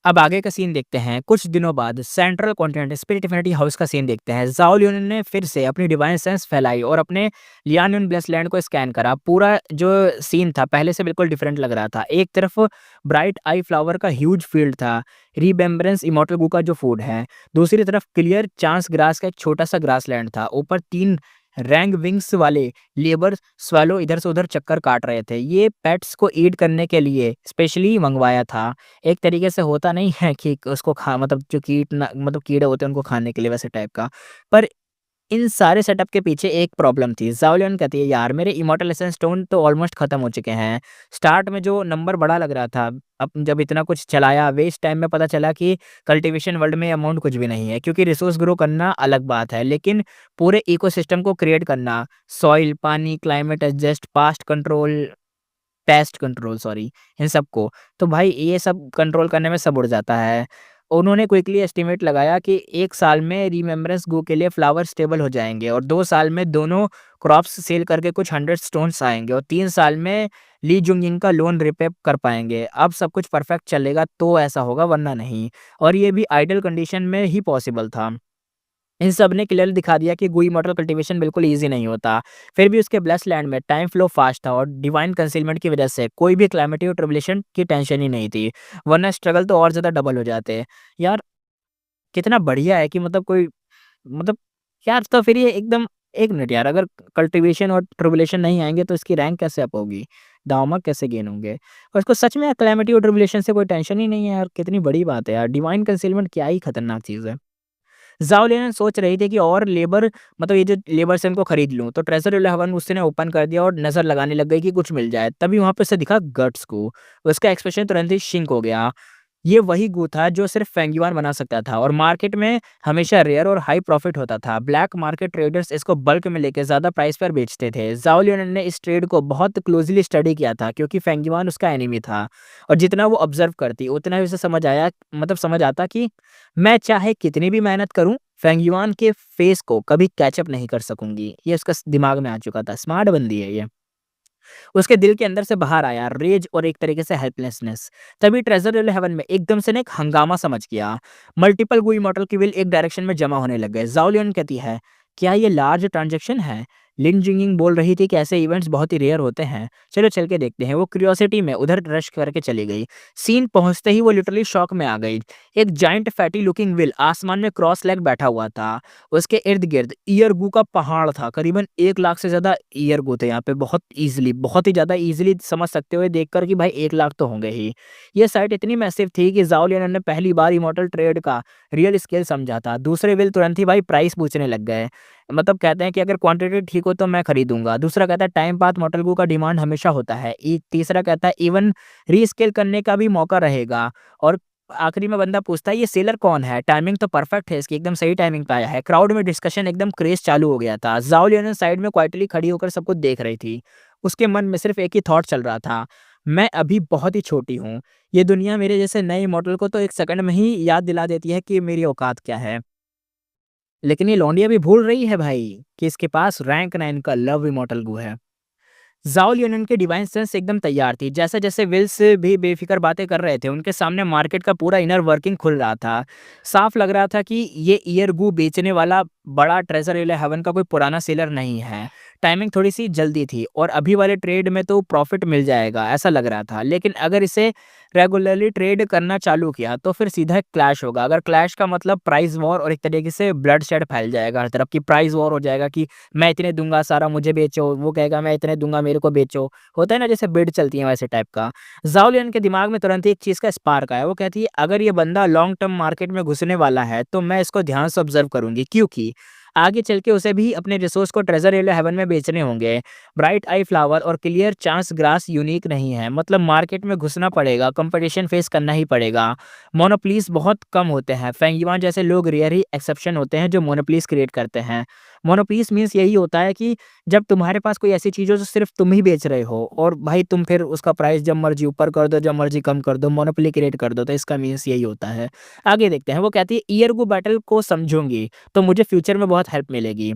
अब आगे का सीन देखते हैं। कुछ दिनों बाद central continent spirit infinity house का सीन देखते हैं। ज़ाओ लियून ने फिर से अपनी डिवाइन सेंस फैलाई और अपने लियानयुन ब्लेस्ड लैंड को स्कैन करा। पूरा जो सीन था पहले से बिल्कुल डिफरेंट लग रहा था। एक तरफ ब्राइट आई फ्लावर का ह्यूज फील्ड था, रिमेम्बरेंस इमॉर्टल गू का जो फूड है। दूसरी तरफ क्लियर चांस ग्रास का एक छोटा सा ग्रास लैंड था। ऊपर 3 रैंग विंग्स वाले लेबर स्वैलो इधर से उधर चक्कर काट रहे थे। ये पेट्स को ईट करने के लिए स्पेशली मंगवाया था। एक तरीके से होता नहीं है कि उसको खा मतलब जो कीड़े होते हैं उनको खाने के लिए, वैसे टाइप का। पर इन सारे सेटअप के पीछे एक प्रॉब्लम थी। ज़ाओलियन कहती है यार मेरे इमॉर्टल एसेंस स्टोन तो ऑलमोस्ट खत्म हो चुके हैं। स्टार्ट में जो नंबर बड़ा लग रहा था, अब जब इतना कुछ चलाया वेस्ट टाइम में पता चला कि कल्टीवेशन वर्ल्ड में अमाउंट कुछ भी नहीं है, क्योंकि रिसोर्स ग्रो करना अलग बात है, लेकिन पूरे इकोसिस्टम को क्रिएट करना, सॉइल, पानी, climate adjust, pest control sorry, इन सबको, तो भाई ये सब कंट्रोल करने में सब उड़ जाता है। उन्होंने क्विकली एस्टिमेट लगाया कि 1 साल में रिमेम्बरेंस गो के लिए फ्लावर स्टेबल हो जाएँगे और 2 साल में दोनों क्रॉप्स सेल करके कुछ 100 स्टोन्स आएँगे और 3 साल में ली जुंगयिंग का लोन रिपे कर पाएँगे। अब सब कुछ परफेक्ट चलेगा तो ऐसा होगा, वरना नहीं, और ये भी आइडियल कंडीशन में ही पॉसिबल था। इन सब ने क्लियरली दिखा दिया कि गुई मॉडल कल्टीवेशन बिल्कुल ईज़ी नहीं होता। फिर भी उसके ब्लेस्ड लैंड में टाइम फ्लो फास्ट था और डिवाइन कंसीलमेंट की वजह से कोई भी क्लाइमेटिक ट्रिब्यूलेशन की टेंशन ही नहीं थी, वरना स्ट्रगल तो और ज़्यादा डबल हो जाते। यार कितना बढ़िया है कि मतलब कोई मतलब यार, तो फिर ये एकदम, 1 मिनट यार, अगर कल्टीवेशन और ट्रिब्यूलेशन नहीं आएँगे तो इसकी रैंक कैसे अप होगी? दाँव कैसे गेन होंगे? और इसको सच में क्लैमिटी और ट्रिब्यूलेशन से कोई टेंशन ही नहीं है यार, कितनी बड़ी बात है यार, डिवाइन कंसीलमेंट क्या ही खतरनाक चीज़ है। ज़ाओ लिन सोच रही थी कि और लेबर मतलब ये जो लेबर्स हैं इनको खरीद लूँ, तो ट्रेज़र 11 उसने ओपन कर दिया और नज़र लगाने लग गई कि कुछ मिल जाए। तभी वहाँ पे उसे दिखा गट्स को, उसका एक्सप्रेशन तुरंत ही शिंक हो गया। ये वही गू था जो सिर्फ फेंगयुआन बना सकता था और मार्केट में हमेशा रेयर और हाई प्रॉफिट होता था। ब्लैक मार्केट ट्रेडर्स इसको बल्क में लेके ज़्यादा प्राइस पर बेचते थे। ज़ाओ लियन ने इस ट्रेड को बहुत क्लोजली स्टडी किया था क्योंकि फेंगयुआन उसका एनिमी था और जितना वो ऑब्जर्व करती उतना ही उसे समझ आता कि मैं चाहे कितनी भी मेहनत करूँ, फेंगयुआन के फेस को कभी कैचअप नहीं कर सकूंगी। ये उसका दिमाग में आ चुका था। स्मार्ट बंदी है ये। उसके दिल के अंदर से बाहर आया रेज और एक तरीके से हेल्पलेसनेस। तभी ट्रेजर इन हेवन में एकदम से ना एक हंगामा समझ गया। मल्टीपल गुई मॉडल की व्हील एक डायरेक्शन में जमा होने लग गए। ज़ाओ लियन कहती है, क्या ये लार्ज ट्रांजैक्शन है? लिन जिंगिंग बोल रही थी कि ऐसे इवेंट्स बहुत ही रेयर होते हैं। चलो चल के देखते हैं। वो क्यूरियोसिटी में उधर रश करके चली गई। सीन पहुंचते ही वो लिटरली शॉक में आ गई। एक जाइंट फैटी लुकिंग व्हील आसमान में क्रॉस लेग बैठा हुआ था। उसके इर्द-गिर्द ईयरगू का पहाड़ था। करीबन 1 लाख से ज़्यादा ईयरगू थे यहाँ पे। बहुत ही ज़्यादा ईज़िली समझ सकते हो ये देखकर कि भाई 1 लाख तो होंगे ही। ये साइट इतनी मैसिव थी कि ज़ाओ लियन ने पहली बार इमॉर्टल ट्रेड का रियल स्केल समझा था। दूसरे व्हील तुरंत ही भाई प्राइस पूछने लग गए। मतलब कहते हैं कि अगर क्वांटिटी ठीक हो तो मैं खरीदूँगा। दूसरा कहता है टाइम पाथ मॉडल गू का डिमांड हमेशा होता है। तीसरा कहता है इवन रीस्केल करने का भी मौका रहेगा। और आखिरी में बंदा पूछता है ये सेलर कौन है? टाइमिंग तो परफेक्ट है इसकी, एकदम सही टाइमिंग पे आया है। क्राउड में डिस्कशन एकदम क्रेज़ चालू हो गया था। ज़ाओ लियन साइड में क्वाइटली खड़ी होकर सब कुछ देख रही थी। उसके मन में सिर्फ़ एक ही थॉट चल रहा था, मैं अभी बहुत ही छोटी हूँ। ये दुनिया मेरे जैसे नए मॉडल को तो 1 सेकंड में ही याद दिला देती है कि मेरी औकात क्या है। लेकिन ये लौंडिया भी भूल रही है भाई कि इसके पास रैंक 9 का लव इमॉर्टल गू है। ज़ाओ लियनन के डिवाइन सेंस एकदम तैयार थी। जैसे-जैसे विल्स भी बेफ़िक्र बातें कर रहे थे, उनके सामने मार्केट का पूरा इनर वर्किंग खुल रहा था। साफ लग रहा था कि ये ईयरगू बेचने वाला बड़ा ट्रेज़र इले हेवन का कोई पुराना सेलर नहीं है। टाइमिंग थोड़ी-सी जल्दी थी और अभी वाले ट्रेड में तो प्रॉफ़िट मिल जाएगा, ऐसा लग रहा था। लेकिन अगर इसे रेगुलरली ट्रेड करना चालू किया, तो फिर सीधा क्लैश होगा। अगर क्लैश का मतलब प्राइस वॉर और एक तरीके से ब्लडशेड फैल जाएगा हर तरफ कि प्राइस वॉर हो जाएगा कि मैं इतने दूँगा, सारा मुझे बेचो, वो कहेगा मैं इतने दूँगा, मेरे को बेचो। होता है ना जैसे बिड चलती है वैसे टाइप का। ज़ाओ लियन के दिमाग में तुरंत ही एक चीज़ का स्पार्क आया। वो कहती है अगर ये बंदा लॉन्ग टर्म मार्केट में घुसने वाला है तो मैं इसको ध्यान से ऑब्ज़र्व करूँगी क्योंकि आगे चल के उसे भी अपने रिसोर्स को ट्रेज़र इले हेवन में बेचने होंगे। ब्राइट आई फ्लावर और क्लियर चांस ग्रास यूनिक नहीं है, मतलब मार्केट में घुसना पड़ेगा, कंपटीशन फेस करना ही पड़ेगा। मोनोपोलीज़ बहुत कम होते हैं, फेंगयुआन जैसे लोग रेयर ही एक्सेप्शन होते हैं जो मोनोपोलीज़ क्रिएट करते हैं। मोनोपीस मीन्स यही होता है कि जब तुम्हारे पास कोई ऐसी चीज़ हो जो सिर्फ़ तुम ही बेच रहे हो और भाई तुम फिर उसका प्राइस जब मर्ज़ी ऊपर कर दो, जब मर्ज़ी कम कर दो, मोनोपोली क्रिएट कर दो, तो इसका मीन्स यही होता है। आगे देखते हैं, वो कहती है ईयरगू बैटल को समझूँगी, तो मुझे फ्यूचर में बहुत हेल्प मिलेगी।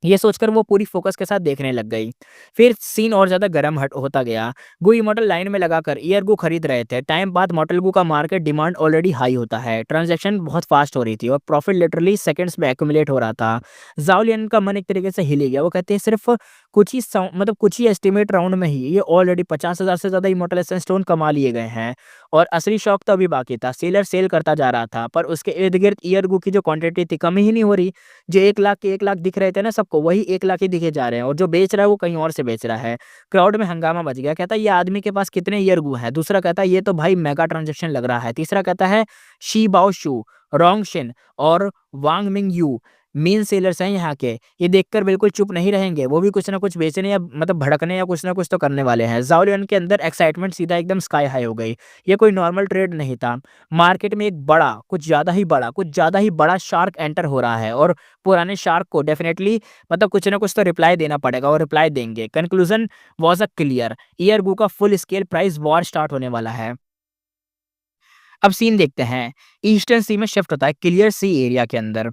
ये सोचकर वो पूरी फ़ोकस के साथ देखने लग गई। फिर सीन और ज़्यादा गरम हट होता गया। गुई मॉडल लाइन में लगाकर ईयरगू खरीद रहे थे। टाइम बाद मॉडल गू का मार्केट डिमांड ऑलरेडी हाई होता है। ट्रांज़ैक्शन बहुत फ़ास्ट हो रही थी और प्रॉफ़िट लिटरली सेकंड्स में एक्यूमुलेट हो रहा था। ज़ाओ लियन का मन एक तरीके से हिल ही गया। वो कहते हैं सिर्फ़ कुछ ही एस्टिमेट राउंड में ही ये ऑलरेडी 50,000 से ज़्यादा इमॉर्टल एसेंस स्टोन कमा लिए गए हैं और असली शौक तो अभी बाकी था। सेलर सेल करता जा रहा था पर उसके इर्द-गिर्द ईयरगू की जो क्वांटिटी थी कम ही नहीं हो रही। जो 1 लाख के 1 लाख दिख रहे थे ना सबको, वही 1 लाख ही दिखे जा रहे हैं और जो बेच रहा है वो कहीं और से बेच रहा है। क्राउड में हंगामा मच गया। कहता है ये आदमी के पास कितने ईयरगू हैं? दूसरा कहता है ये तो भाई मेगा ट्रांज़ैक्शन लग रहा है। तीसरा कहता है शी बाओशू, रोंगशिन और वांग मिंगयू मेन सेलर्स हैं यहाँ के। ये देखकर बिल्कुल चुप नहीं रहेंगे। वो भी कुछ ना कुछ बेचने या मतलब भड़कने या कुछ ना कुछ तो करने वाले हैं। ज़ाओ लियन के अंदर एक्साइटमेंट सीधा एकदम स्काई हाई हो गई। ये कोई नॉर्मल ट्रेड नहीं था। मार्केट में एक बड़ा, कुछ ज़्यादा ही बड़ा शार्क एंटर हो रहा है और पुराने शार्क को डेफिनेटली मतलब कुछ ना कुछ तो रिप्लाई देना पड़ेगा और रिप्लाई देंगे। Conclusion was clear. ईयरगू का full scale price war start होने वाला है। अब सीन देखते हैं। ईस्टर्न सी में शिफ्ट होता है क्लियर सी एरिया के अंदर।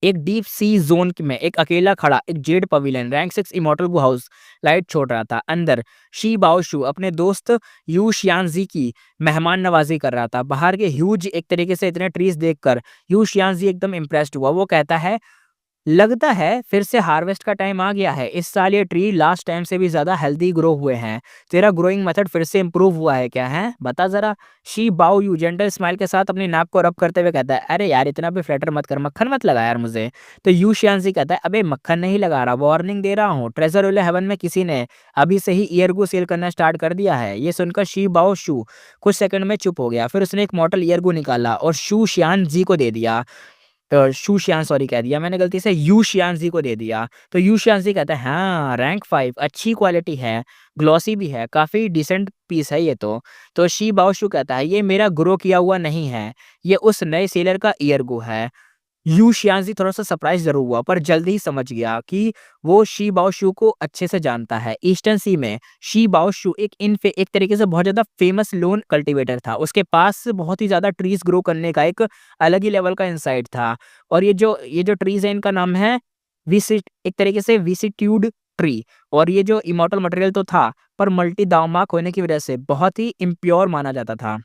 एक डीप सी ज़ोन में एक अकेला खड़ा एक जेड पवेलियन रैंक 6 इमॉर्टल गु हाउस लाइट छोड़ रहा था। अंदर शी बाओशू अपने दोस्त यू शियानज़ी की मेहमान नवाज़ी कर रहा था। बाहर के ह्यूज एक तरीके से इतने ट्रीज़ देखकर यू शियानज़ी एकदम इम्प्रेस्ड हुआ। वो कहता है लगता है फिर से हार्वेस्ट का टाइम आ गया है। इस साल ये ट्री लास्ट टाइम से भी ज़्यादा हेल्दी ग्रो हुए हैं। तेरा ग्रोइंग मेथड फिर से इम्प्रूव हुआ है क्या है? बता ज़रा। शी बाओ यू जेंटल स्माइल के साथ अपनी नाक को रब करते हुए कहता है, अरे यार इतना भी फ्लैटर मत कर, मक्खन मत लगा यार मुझे। तो यू शियानज़ी कहता है, अबे मक्खन नहीं लगा रहा, वार्निंग दे रहा हूँ। ट्रेज़र वाले हेवन में किसी ने अभी से ही ईयरगू सेल करना स्टार्ट कर दिया है। ये सुनकर शी बाओ शू कुछ सेकंड में चुप हो गया। फिर उसने एक मॉडल ईयरगू निकाला और शू शियानज़ी को दे दिया। शू शियान सॉरी कह दिया मैंने गलती से, यू शियानज़ी को दे दिया। तो यू शियानज़ी कहता है हाँ, रैंक 5 अच्छी क्वालिटी है, ग्लॉसी भी है, काफ़ी डिसेंट पीस है ये तो शी बाओशू कहता है ये मेरा ग्रो किया हुआ नहीं है, ये उस नए सेलर का ईयरगो है। यू शियांज़ी थोड़ा-सा सरप्राइज़ ज़रूर हुआ पर जल्दी ही समझ गया कि वो शी बाओशू को अच्छे से जानता है। ईस्टर्न सी में शी बाओशू एक तरीके से बहुत ज़्यादा फ़ेमस लोन कल्टीवेटर था। उसके पास बहुत ही ज़्यादा ट्रीज़ ग्रो करने का एक अलग ही लेवल का इनसाइट था और ये जो ट्रीज़ है इनका नाम है एक तरीके से विसिट्यूड ट्री। और ये जो इमॉर्टल मटेरियल तो था पर मल्टी दावमार्क होने की वज़ह से बहुत ही इम्प्योर माना जाता था।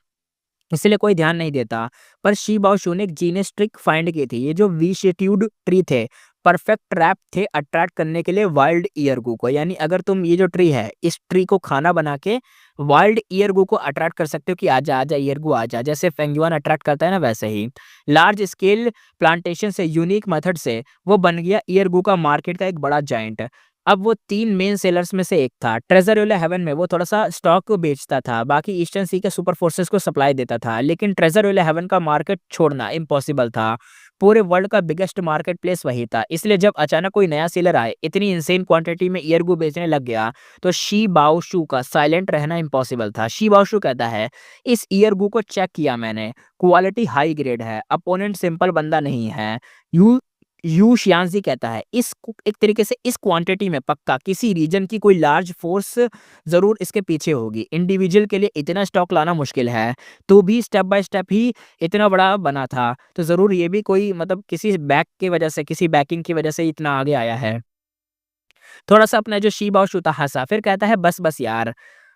इसीलिए कोई ध्यान नहीं देता। पर शी बाओशू ने एक जीनियस ट्रिक फाइंड की थी। ये जो विशिट्यूड ट्री थे, परफेक्ट ट्रैप थे अट्रैक्ट करने के लिए वाइल्ड ईयरगू को। यानी अगर तुम ये जो ट्री है, इस ट्री को खाना बना के वाइल्ड ईयरगू को अट्रैक्ट कर सकते हो कि आजा, आजा ईयरगू आजा। जैसे फेंगयुआन अट्रैक्ट करता है ना वैसे ही। लार्ज स्केल प्लांटेशन से यूनिक मेथड से वो बन गया ईयरगू का मार्केट का एक बड़ा जायंट। अब वो 3 मेन सेलर्स में से एक था। ट्रेज़र वाला हेवन में वो थोड़ा-सा स्टॉक को बेचता था, बाकी ईस्टर्न सी के सुपर फोर्सेस को सप्लाई देता था। लेकिन ट्रेज़र वाला हेवन का मार्केट छोड़ना इम्पॉसिबल था। पूरे वर्ल्ड का बिगेस्ट मार्केट प्लेस वही था। इसलिए जब अचानक कोई नया सेलर आए, इतनी इंसेन क्वांटिटी में ईयरगू बेचने लग गया, तो शी बाओशू का साइलेंट रहना इम्पॉसिबल था। शी बाओशू कहता है, "इस ईयरगू को चेक किया मैंने, क्वालिटी हाई ग्रेड है, अपोनेंट सिंपल बंदा नहीं है।" यू यू शियांज़ी कहता है एक तरीके से इस क्वांटिटी में पक्का किसी रीजन की कोई लार्ज फोर्स ज़रूर इसके पीछे होगी। इंडिविजुअल के लिए इतना स्टॉक लाना मुश्किल है, तो भी स्टेप बाय स्टेप ही इतना बड़ा बना था। तो ज़रूर ये भी कोई मतलब किसी बैक की वजह से, किसी बैकिंग की वजह से इतना आगे आया है। थोड़ा-सा अपना जो शी बाओशू था हँसा, फिर कहता है बस, बस यार,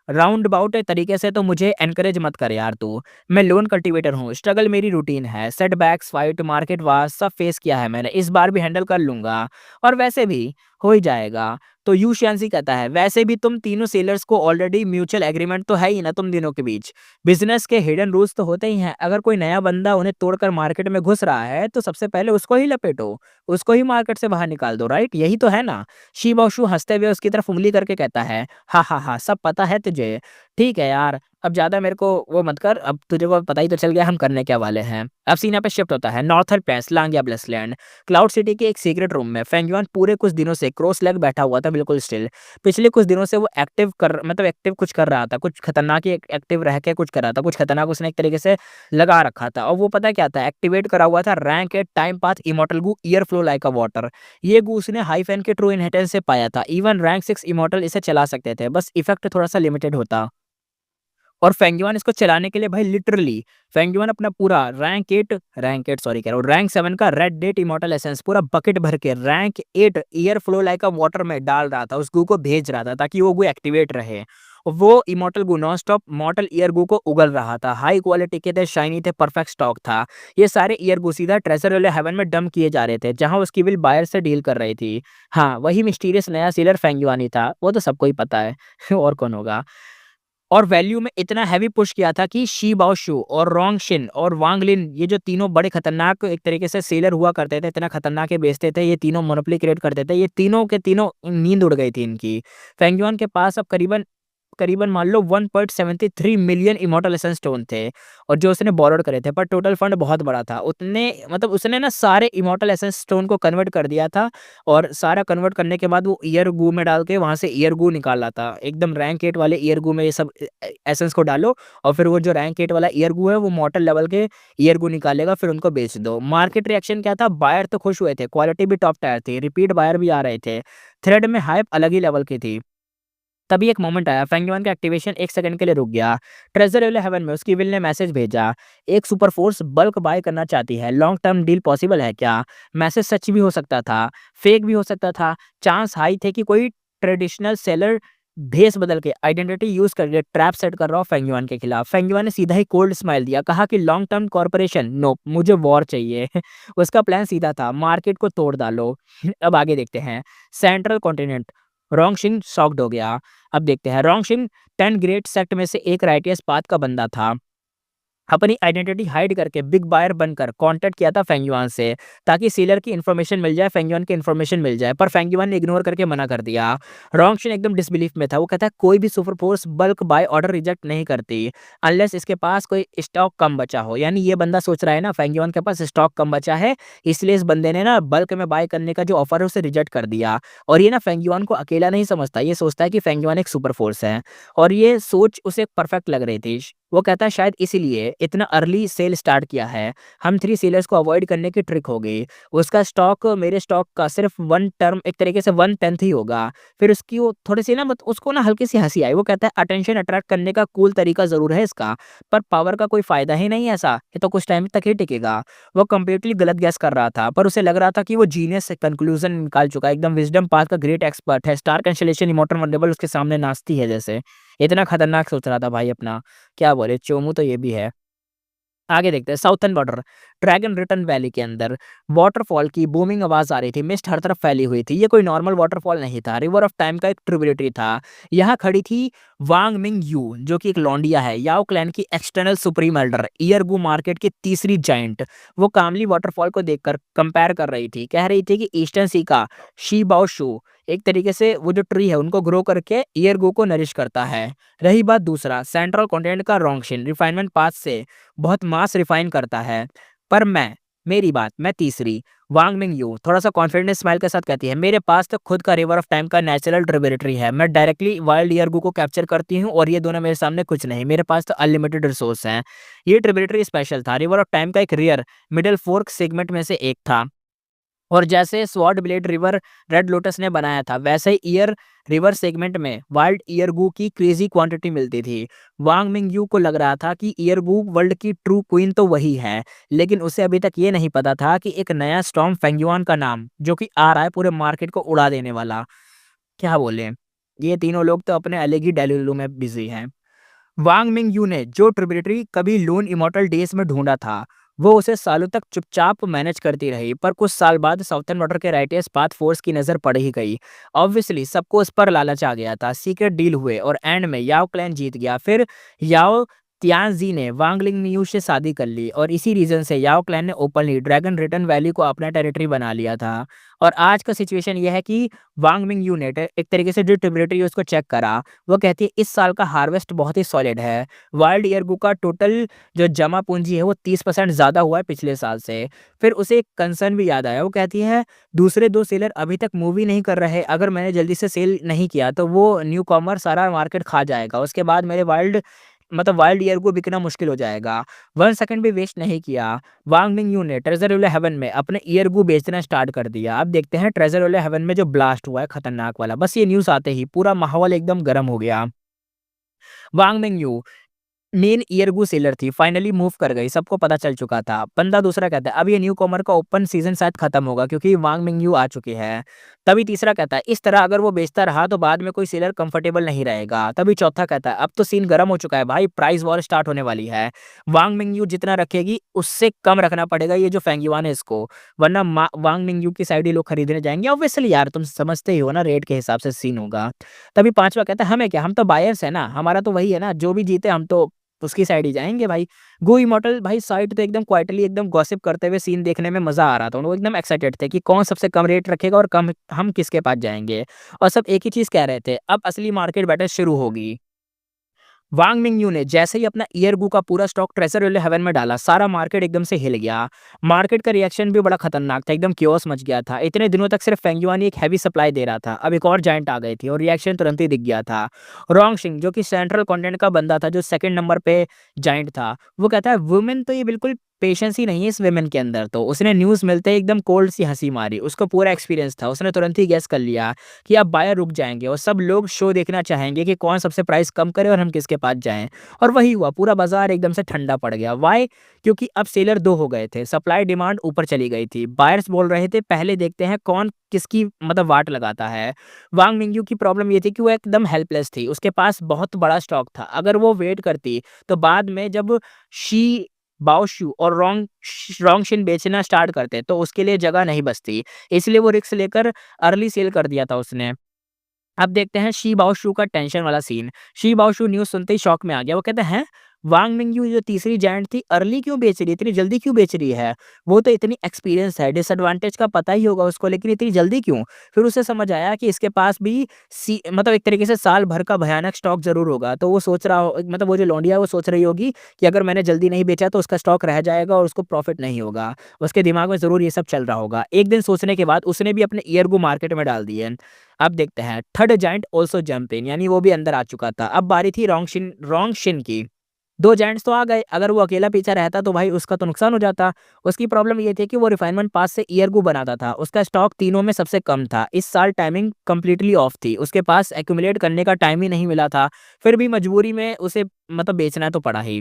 राउंड अबाउट तरीके से तो मुझे एनकरेज मत कर यार तू। मैं लोन कल्टीवेटर हूँ, स्ट्रगल मेरी रूटीन है, सेटबैक्स, फाइट, मार्केट वॉर सब फेस किया है मैंने, इस बार भी हैंडल कर लूँगा और वैसे भी हो ही जाएगा। तो यू शियानसी कहता है, वैसे भी तुम तीनों सेलर्स को ऑलरेडी म्यूचुअल एग्रीमेंट तो है ही ना तुम तीनों के बीच। बिज़नेस के हिडन रूल्स तो होते ही हैं, अगर कोई नया बंदा उन्हें तोड़कर मार्केट में घुस रहा है, तो सबसे पहले उसको ही लपेटो, उसको ही मार्केट से बाहर निकाल दो, राइट? यही तो है ना? शिबाओशु हँसते हुए उसकी तरफ उँगली करके कहता है, "हाँ, हाँ, हाँ, सब पता है तुझे। ठीक है यार, अब ज़्यादा मेरे को वो मत कर, अब तुझे को पता ही तो चल गया हम करने क्या वाले हैं।" अब सीन यहाँ पे शिफ्ट होता है नॉर्थर्न प्लेस, लांगिया ब्लेसलैंड। क्लाउड सिटी के एक सीक्रेट रूम में फेंगयुआन पूरे कुछ दिनों से क्रॉस लेग बैठा हुआ था बिल्कुल स्टिल। पिछले कुछ दिनों से वो एक्टिव कुछ कर रहा था, कुछ खतरनाक ही एक्टिव रह के कुछ कर रहा था, कुछ खतरनाक उसने एक तरीके से लगा रखा था और वो पता है क्या था? एक्टिवेट करा हुआ था rank eight time path immortal Gu year flow like a water. ये गू उसने हाई फैन के ट्रू इनहेरिटेंस से पाया था। इवन रैंक 6 इमॉर्टल इसे चला सकते थे, बस इफेक्ट थोड़ा-सा लिमिटेड होता। और फेंगयुआन इसको चलाने के लिए भाई लिटरली फेंगयुआन अपना पूरा रैंक 8 सॉरी कह रहा हूँ, रैंक 7 का रेड डेट इमॉर्टल एसेंस पूरा बकेट भर के rank 8 year flow like a water में डाल रहा था, उस गू को भेज रहा था ताकि वो गू एक्टिवेट रहे। और वो इमॉर्टल गू नॉन स्टॉप मॉर्टल ईयर गू को उगल रहा था, हाई क्वालिटी के थे, शाइनी थे, परफेक्ट स्टॉक था। ये सारे ईयर गू सीधा ट्रेजर वाले हेवन में डंप किए जा रहे थे, जहां उसकी विल बायर से डील कर रही थी। हाँ, वही मिस्टीरियस नया सीलर फेंगयुआन ही था, वो तो सबको ही पता है और कौन होगा। और वैल्यू में इतना हेवी पुश किया था कि शी बाओशु और रोंगशिन और वांग लिन ये जो तीनों बड़े खतरनाक एक तरीके से सेलर हुआ करते थे, इतना खतरनाक ये बेचते थे, ये तीनों मोनोपोली क्रिएट करते थे, ये तीनों के तीनों नींद उड़ गई थी इनकी। फेंगयुआन के पास अब करीबन करीबन मान लो 1.73 मिलियन इमॉर्टल एसेंस स्टोन थे और जो उसने बोरोड करे थे, पर टोटल फंड बहुत बड़ा था। उतने मतलब उसने ना सारे इमॉर्टल एसेंस स्टोन को कन्वर्ट कर दिया था और सारा कन्वर्ट करने के बाद वो ईयर गू में डाल के वहाँ से ईयर गू निकाला था। एकदम रैंक 8 वाले ईयर गू में ये सब एसेंस को डालो और फिर वो जो रैंक 8 वाला ईयर गू है वो मॉर्टल लेवल के ईयर गू निकालेगा, फिर उनको बेच दो। मार्केट रिएक्शन क्या था? बायर तो खुश हुए थे, क्वालिटी भी टॉप टायर थी, रिपीट बायर भी आ रहे थे, थ्रेड में हाइप अलग ही लेवल की थी। तभी एक मोमेंट आया, फेंगयुआन का एक्टिवेशन 1 सेकंड के लिए रुक गया। ट्रेज़र लेवल हेवन में उसकी विल ने मैसेज भेजा, "एक सुपर फोर्स बल्क बाय करना चाहती है, लॉन्ग टर्म डील पॉसिबल है क्या?" मैसेज सच भी हो सकता था, फेक भी हो सकता था। चांस हाई थे कि कोई ट्रेडिशनल सेलर भेस बदल के आइडेंटिटी यूज़ करके ट्रैप सेट कर रहा हो फेंगयुआन के खिलाफ। फेंगयुआन ने सीधा ही कोल्ड स्माइल दिया, कहा कि लॉन्ग टर्म कॉर्पोरेशन नो, मुझे वॉर चाहिए। उसका प्लान सीधा था, मार्केट को तोड़ डालो। अब आगे देखते हैं। सेंट्रल कॉन्टिनेंट, रोंगशिन शॉक्ड हो गया। अब देखते हैं, रोंगशिन 10 ग्रेट सेक्ट में से एक राइटियस पाथ का बंदा था। अपनी आइडेंटिटी हाइड करके बिग बायर बनकर कॉन्टैक्ट किया था फेंग युआन से, ताकि सेलर की इन्फॉर्मेशन मिल जाए, फेंग युआन की इन्फॉर्मेशन मिल जाए, पर फेंग युआन ने इग्नोर करके मना कर दिया। रोंगशिन एकदम डिसबिलीफ में था। वो कहता है कोई भी super force bulk buy order reject नहीं करती अनलेस इसके पास कोई स्टॉक कम बचा हो। यानी ये बंदा सोच रहा है ना, फेंग युआन के पास स्टॉक कम बचा है, इसलिए इस बंदे ने ना बल्क में बाय करने का जो ऑफर है उसे रिजेक्ट कर दिया। और ये ना फेंग युआन को अकेला नहीं समझता, ये सोचता है कि फेंग युआन एक सुपर फोर्स है, और ये सोच उसे परफेक्ट लग रही थी। वो कहता है शायद इसीलिए इतना अर्ली सेल स्टार्ट किया है, हम 3 सेलर्स को अवॉइड करने की ट्रिक होगी। उसका स्टॉक मेरे स्टॉक का सिर्फ 1 टर्म, एक तरीके से 1/10 ही होगा। फिर उसकी वो थोड़ी-सी ना उसको ना हल्की-सी हँसी आई। वो कहता है अटेंशन अट्रैक्ट करने का कूल तरीका ज़रूर है इसका, पर पावर का कोई फ़ायदा ही नहीं है ऐसा, ये तो कुछ टाइम तक ही टिकेगा। वो कंप्लीटली गलत गेस कर रहा था, पर उसे लग रहा था कि वो जीनियस कंक्लूज़न निकाल चुका है, एकदम विज़डम पाथ का ग्रेट एक्सपर्ट है। स्टार कैंसेलेशन इमॉर्टल वंडेबल उसके सामने नाचती है जैसे। इतना खतरनाक सोच रहा था भाई अपना, क्या बोले, चोमू तो ये भी है। आगे देखते हैं southern border, dragon return valley के अंदर वाटरफॉल की बूमिंग आवाज आ रही थी। मिस्ट हर तरफ फैली हुई थी। ये कोई नॉर्मल वाटरफॉल नहीं था, रिवर ऑफ टाइम का एक ट्रिब्यूटरी था। यहाँ खड़ी थी वांग मिंग यू, जो कि एक लौंडिया है, याओ क्लैन की एक्सटर्नल सुप्रीम एल्डर, ईयरगू मार्केट की तीसरी जाइंट। वो कामली वाटरफॉल को देखकर कंपेयर कर रही थी, कह रही थी कि ईस्टर्न सी का शी बाओ शू एक तरीके से वो जो ट्री है उनको ग्रो करके ईयरगू को नरिश करता है। रही बात दूसरा सेंट्रल कॉन्टिनेंट का रोंगशिन रिफाइनमेंट पाथ से बहुत मास रिफाइन करता है। पर मेरी बात, मैं तीसरी, वांग मिंग यू थोड़ा सा कॉन्फिडेंस स्माइल के साथ कहती है, मेरे पास तो खुद का रिवर ऑफ टाइम का नेचुरल ट्रिब्यूटरी है, मैं डायरेक्टली वाइल्ड ईयरगू को कैप्चर करती हूँ और ये दोनों मेरे सामने कुछ नहीं, मेरे पास तो अनलिमिटेड रिसोर्स हैं। ये ट्रिब्यूटरी स्पेशल था, रिवर ऑफ टाइम का एक रियर मिडिल फोर्क सेगमेंट में से एक था। और जैसे sword blade river red lotus ने बनाया था, वैसे ही ईयर रिवर सेगमेंट में वाइल्ड ईयरगू की क्रेजी क्वांटिटी मिलती थी। वांग मिंग यू को लग रहा था कि ईयरगू वर्ल्ड की ट्रू क्वीन तो वही है, लेकिन उसे अभी तक ये नहीं पता था कि एक नया स्टॉर्म फेंगयुआन का नाम जो कि आ रहा है पूरे मार्केट को उड़ा देने वाला। क्या बोले, ये तीनों लोग तो अपने अलग ही डेलुलू में बिजी हैं। वांग मिंग यू ने जो ट्रिब्यूटरी कभी लून इमॉर्टल डेज में ढूंढा था, वो उसे सालों तक चुपचाप मैनेज करती रही, पर कुछ साल बाद साउथर्न वाटर के राइटियस पाथ फोर्स की नजर पड़ ही गई। ऑब्वियसली सबको उस पर लालच आ गया था, सीक्रेट डील हुए और एंड में याओ क्लैन जीत गया। फिर याओ तियानजी ने वांग लिंग यू से शादी कर ली और इसी रीजन से याओ क्लैन ने ओपनली ड्रैगन रिटर्न वैली को अपना टेरिटरी बना लिया था। और आज का सिचुएशन यह है कि वांग मिंग यू ने एक तरीके से जो ट्रिब्यूटरी उसको चेक करा, वो कहती है इस साल का हार्वेस्ट बहुत ही सॉलिड है। वाइल्ड ईयरगू का टोटल जो जमा पूंजी है वो 30% ज़्यादा हुआ है पिछले साल से। फिर उसे एक कंसर्न भी याद आया। वो कहती है दूसरे 2 सेलर अभी तक मूव ही नहीं कर रहे, अगर मैंने जल्दी से सेल नहीं किया तो वो न्यू कॉमर सारा मार्केट खा जाएगा। उसके बाद मेरे वाइल्ड ईयर को बिकना मुश्किल हो जाएगा। 1 सेकंड भी वेस्ट नहीं किया, वांग मिंग ने ट्रेजर वाले हेवन में अपने ईयरगू बेचना स्टार्ट कर दिया। अब देखते हैं ट्रेजर वाले हेवन में जो ब्लास्ट हुआ है खतरनाक वाला। बस ये न्यूज़ आते ही पूरा माहौल एकदम गर्म हो गया। वांग मिंग मेन ईयरगू सेलर थी, फाइनली मूव कर गई, सबको पता चल चुका था। बंदा दूसरा कहता है अब ये न्यू कॉमर का ओपन सीजन शायद खत्म होगा क्योंकि वांग मिंग आ चुकी है। तभी तीसरा कहता है इस तरह अगर वो बेचता रहा तो बाद में कोई सेलर कंफर्टेबल नहीं रहेगा। तभी चौथा कहता है अब तो सीन गर्म हो चुका है भाई, प्राइस वॉर स्टार्ट होने वाली है। वांग मिंग जितना रखेगी उससे कम रखना पड़ेगा ये जो फेंगयुआन है इसको, वरना वांग मिंग की साइड ही लोग खरीदने जाएंगे। ऑब्वियसली यार तुम समझते ही हो ना, रेट के हिसाब से सीन होगा। तभी पांचवा कहता है हमें क्या, हम तो बायर्स है ना, हमारा तो वही है ना, जो भी जीते हम तो उसकी साइड ही जाएँगे भाई। गो इमॉर्टल भाई साइड तो एकदम क्वाइटली एकदम गॉसिप करते हुए सीन देखने में मज़ा आ रहा था। वो एकदम एक्साइटेड थे कि कौन सबसे कम रेट रखेगा और कम हम किसके पास जाएँगे। और सब एक ही चीज़ कह रहे थे, अब असली मार्केट बैटल शुरू होगी। वांग मिंग ने जैसे ही अपना ईयरगू का पूरा स्टॉक ट्रेजर वाले हेवन में डाला, सारा मार्केट एकदम से हिल गया। मार्केट का रिएक्शन भी बड़ा खतरनाक था, एकदम क्योस मच गया था। इतने दिनों तक सिर्फ फेंगयुआन ही एक हैवी सप्लाई दे रहा था, अब एक और जायंट आ गई थी और रिएक्शन तुरंत ही दिख गया था। रोंगशिंग जो कि सेंट्रल कॉन्टिनेंट का बंदा था, जो सेकंड नंबर पे जायंट था, वो कहता है वुमेन तो ये बिल्कुल पेशेंस ही नहीं है इस वुमेन के अंदर। तो उसने न्यूज़ मिलते ही एकदम कोल्ड सी हंसी मारी। उसको पूरा एक्सपीरियंस था, उसने तुरंत ही गैस कर लिया कि अब बायर रुक जाएंगे और सब लोग शो देखना चाहेंगे कि कौन सबसे प्राइस कम करे और हम किसके पास जाएं। और वही हुआ, पूरा बाजार एकदम से ठंडा पड़ गया। वाई, क्योंकि अब सेलर 2 हो गए थे, सप्लाई डिमांड ऊपर चली गई थी। बायर्स बोल रहे थे पहले देखते हैं कौन किसकी वाट लगाता है। वांग मिंग्यू की प्रॉब्लम ये थी कि वो एकदम हेल्पलेस थी, उसके पास बहुत बड़ा स्टॉक था। अगर वो वेट करती तो बाद में जब शी बाओशू और रोंगशिन बेचना स्टार्ट करते तो उसके लिए जगह नहीं बचती, इसलिए वो रिस्क लेकर अर्ली सेल कर दिया था उसने। अब देखते हैं शी बाओशू का टेंशन वाला सीन। शी बाओशू न्यूज़ सुनते ही शॉक में आ गया। वो कहते हैं वांग मिंगयू जो तीसरी जायंट थी अर्ली क्यों बेच रही है, इतनी जल्दी क्यों बेच रही है? वो तो इतनी एक्सपीरियंस है, डिसएडवांटेज का पता ही होगा उसको, लेकिन इतनी जल्दी क्यों? फिर उसे समझ आया कि इसके पास भी मतलब एक तरीके से साल भर का भयानक स्टॉक ज़रूर होगा। तो वो सोच रहा हो, मतलब वो जो लौंडिया है वो सोच रही होगी कि अगर मैंने जल्दी नहीं बेचा तो उसका स्टॉक रह जाएगा और उसको प्रॉफ़िट नहीं होगा। उसके दिमाग में ज़रूर ये सब चल रहा होगा। एक दिन सोचने के बाद उसने भी अपने ईयरगो मार्केट में डाल दिए। अब देखते हैं third giant also jump in, यानी वो भी अंदर आ चुका था। अब बारी थी रोंगशिन की। 2 जायंट्स तो आ गए, अगर वो अकेला पीछे रहता तो भाई उसका तो नुकसान हो जाता। उसकी प्रॉब्लम ये थी कि वो रिफाइनमेंट पास से ईयरगो बनाता था। उसका स्टॉक तीनों में सबसे कम था। इस साल टाइमिंग कंप्लीटली ऑफ थी। उसके पास एक्यूमुलेट करने का टाइम ही नहीं मिला था। फिर भी मजबूरी में उसे मतलब बेचना तो पड़ा ही।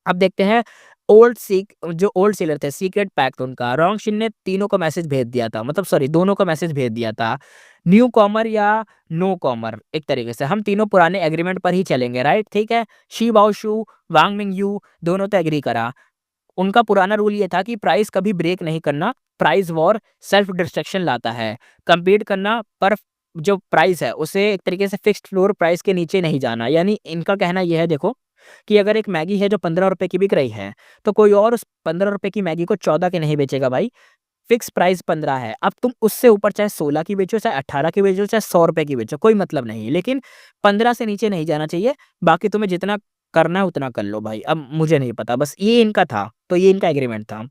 अब देखते हैं जो ओल्ड सेलर थे सीक्रेट पैक्ट उनका, रोंगशिन ने तीनों को मैसेज भेज दिया था, मतलब सॉरी दोनों को मैसेज भेज दिया था। न्यू कॉमर या नो कॉमर, एक तरीके से हम तीनों पुराने एग्रीमेंट पर ही चलेंगे, राइट? ठीक है। शी बाओशु, वांग मिंगयू दोनों तो एग्री करा। उनका पुराना रूल ये था कि प्राइस कभी ब्रेक नहीं करना, प्राइस वॉर सेल्फ डिस्ट्रक्शन लाता है। कम्पीट करना पर जो प्राइस है उसे एक तरीके से फिक्स्ड फ्लोर प्राइस के नीचे नहीं जाना। यानी इनका कहना ये है देखो कि अगर एक मैगी है जो ₹15 की बिक रही है, तो कोई और उस ₹15 की मैगी को 14 की नहीं बेचेगा भाई। फिक्स प्राइस 15 है। अब तुम उससे ऊपर चाहे 16 की बेचो, चाहे 18 की बेचो, चाहे ₹100 की बेचो, कोई मतलब नहीं। लेकिन 15 से नीचे नहीं जाना चाहिए। बाकी तुम्हें जितना करना है उतना कर लो भाई। अब मुझे नहीं पता, बस ये इनका था, तो ये इनका एग्रीमेंट था।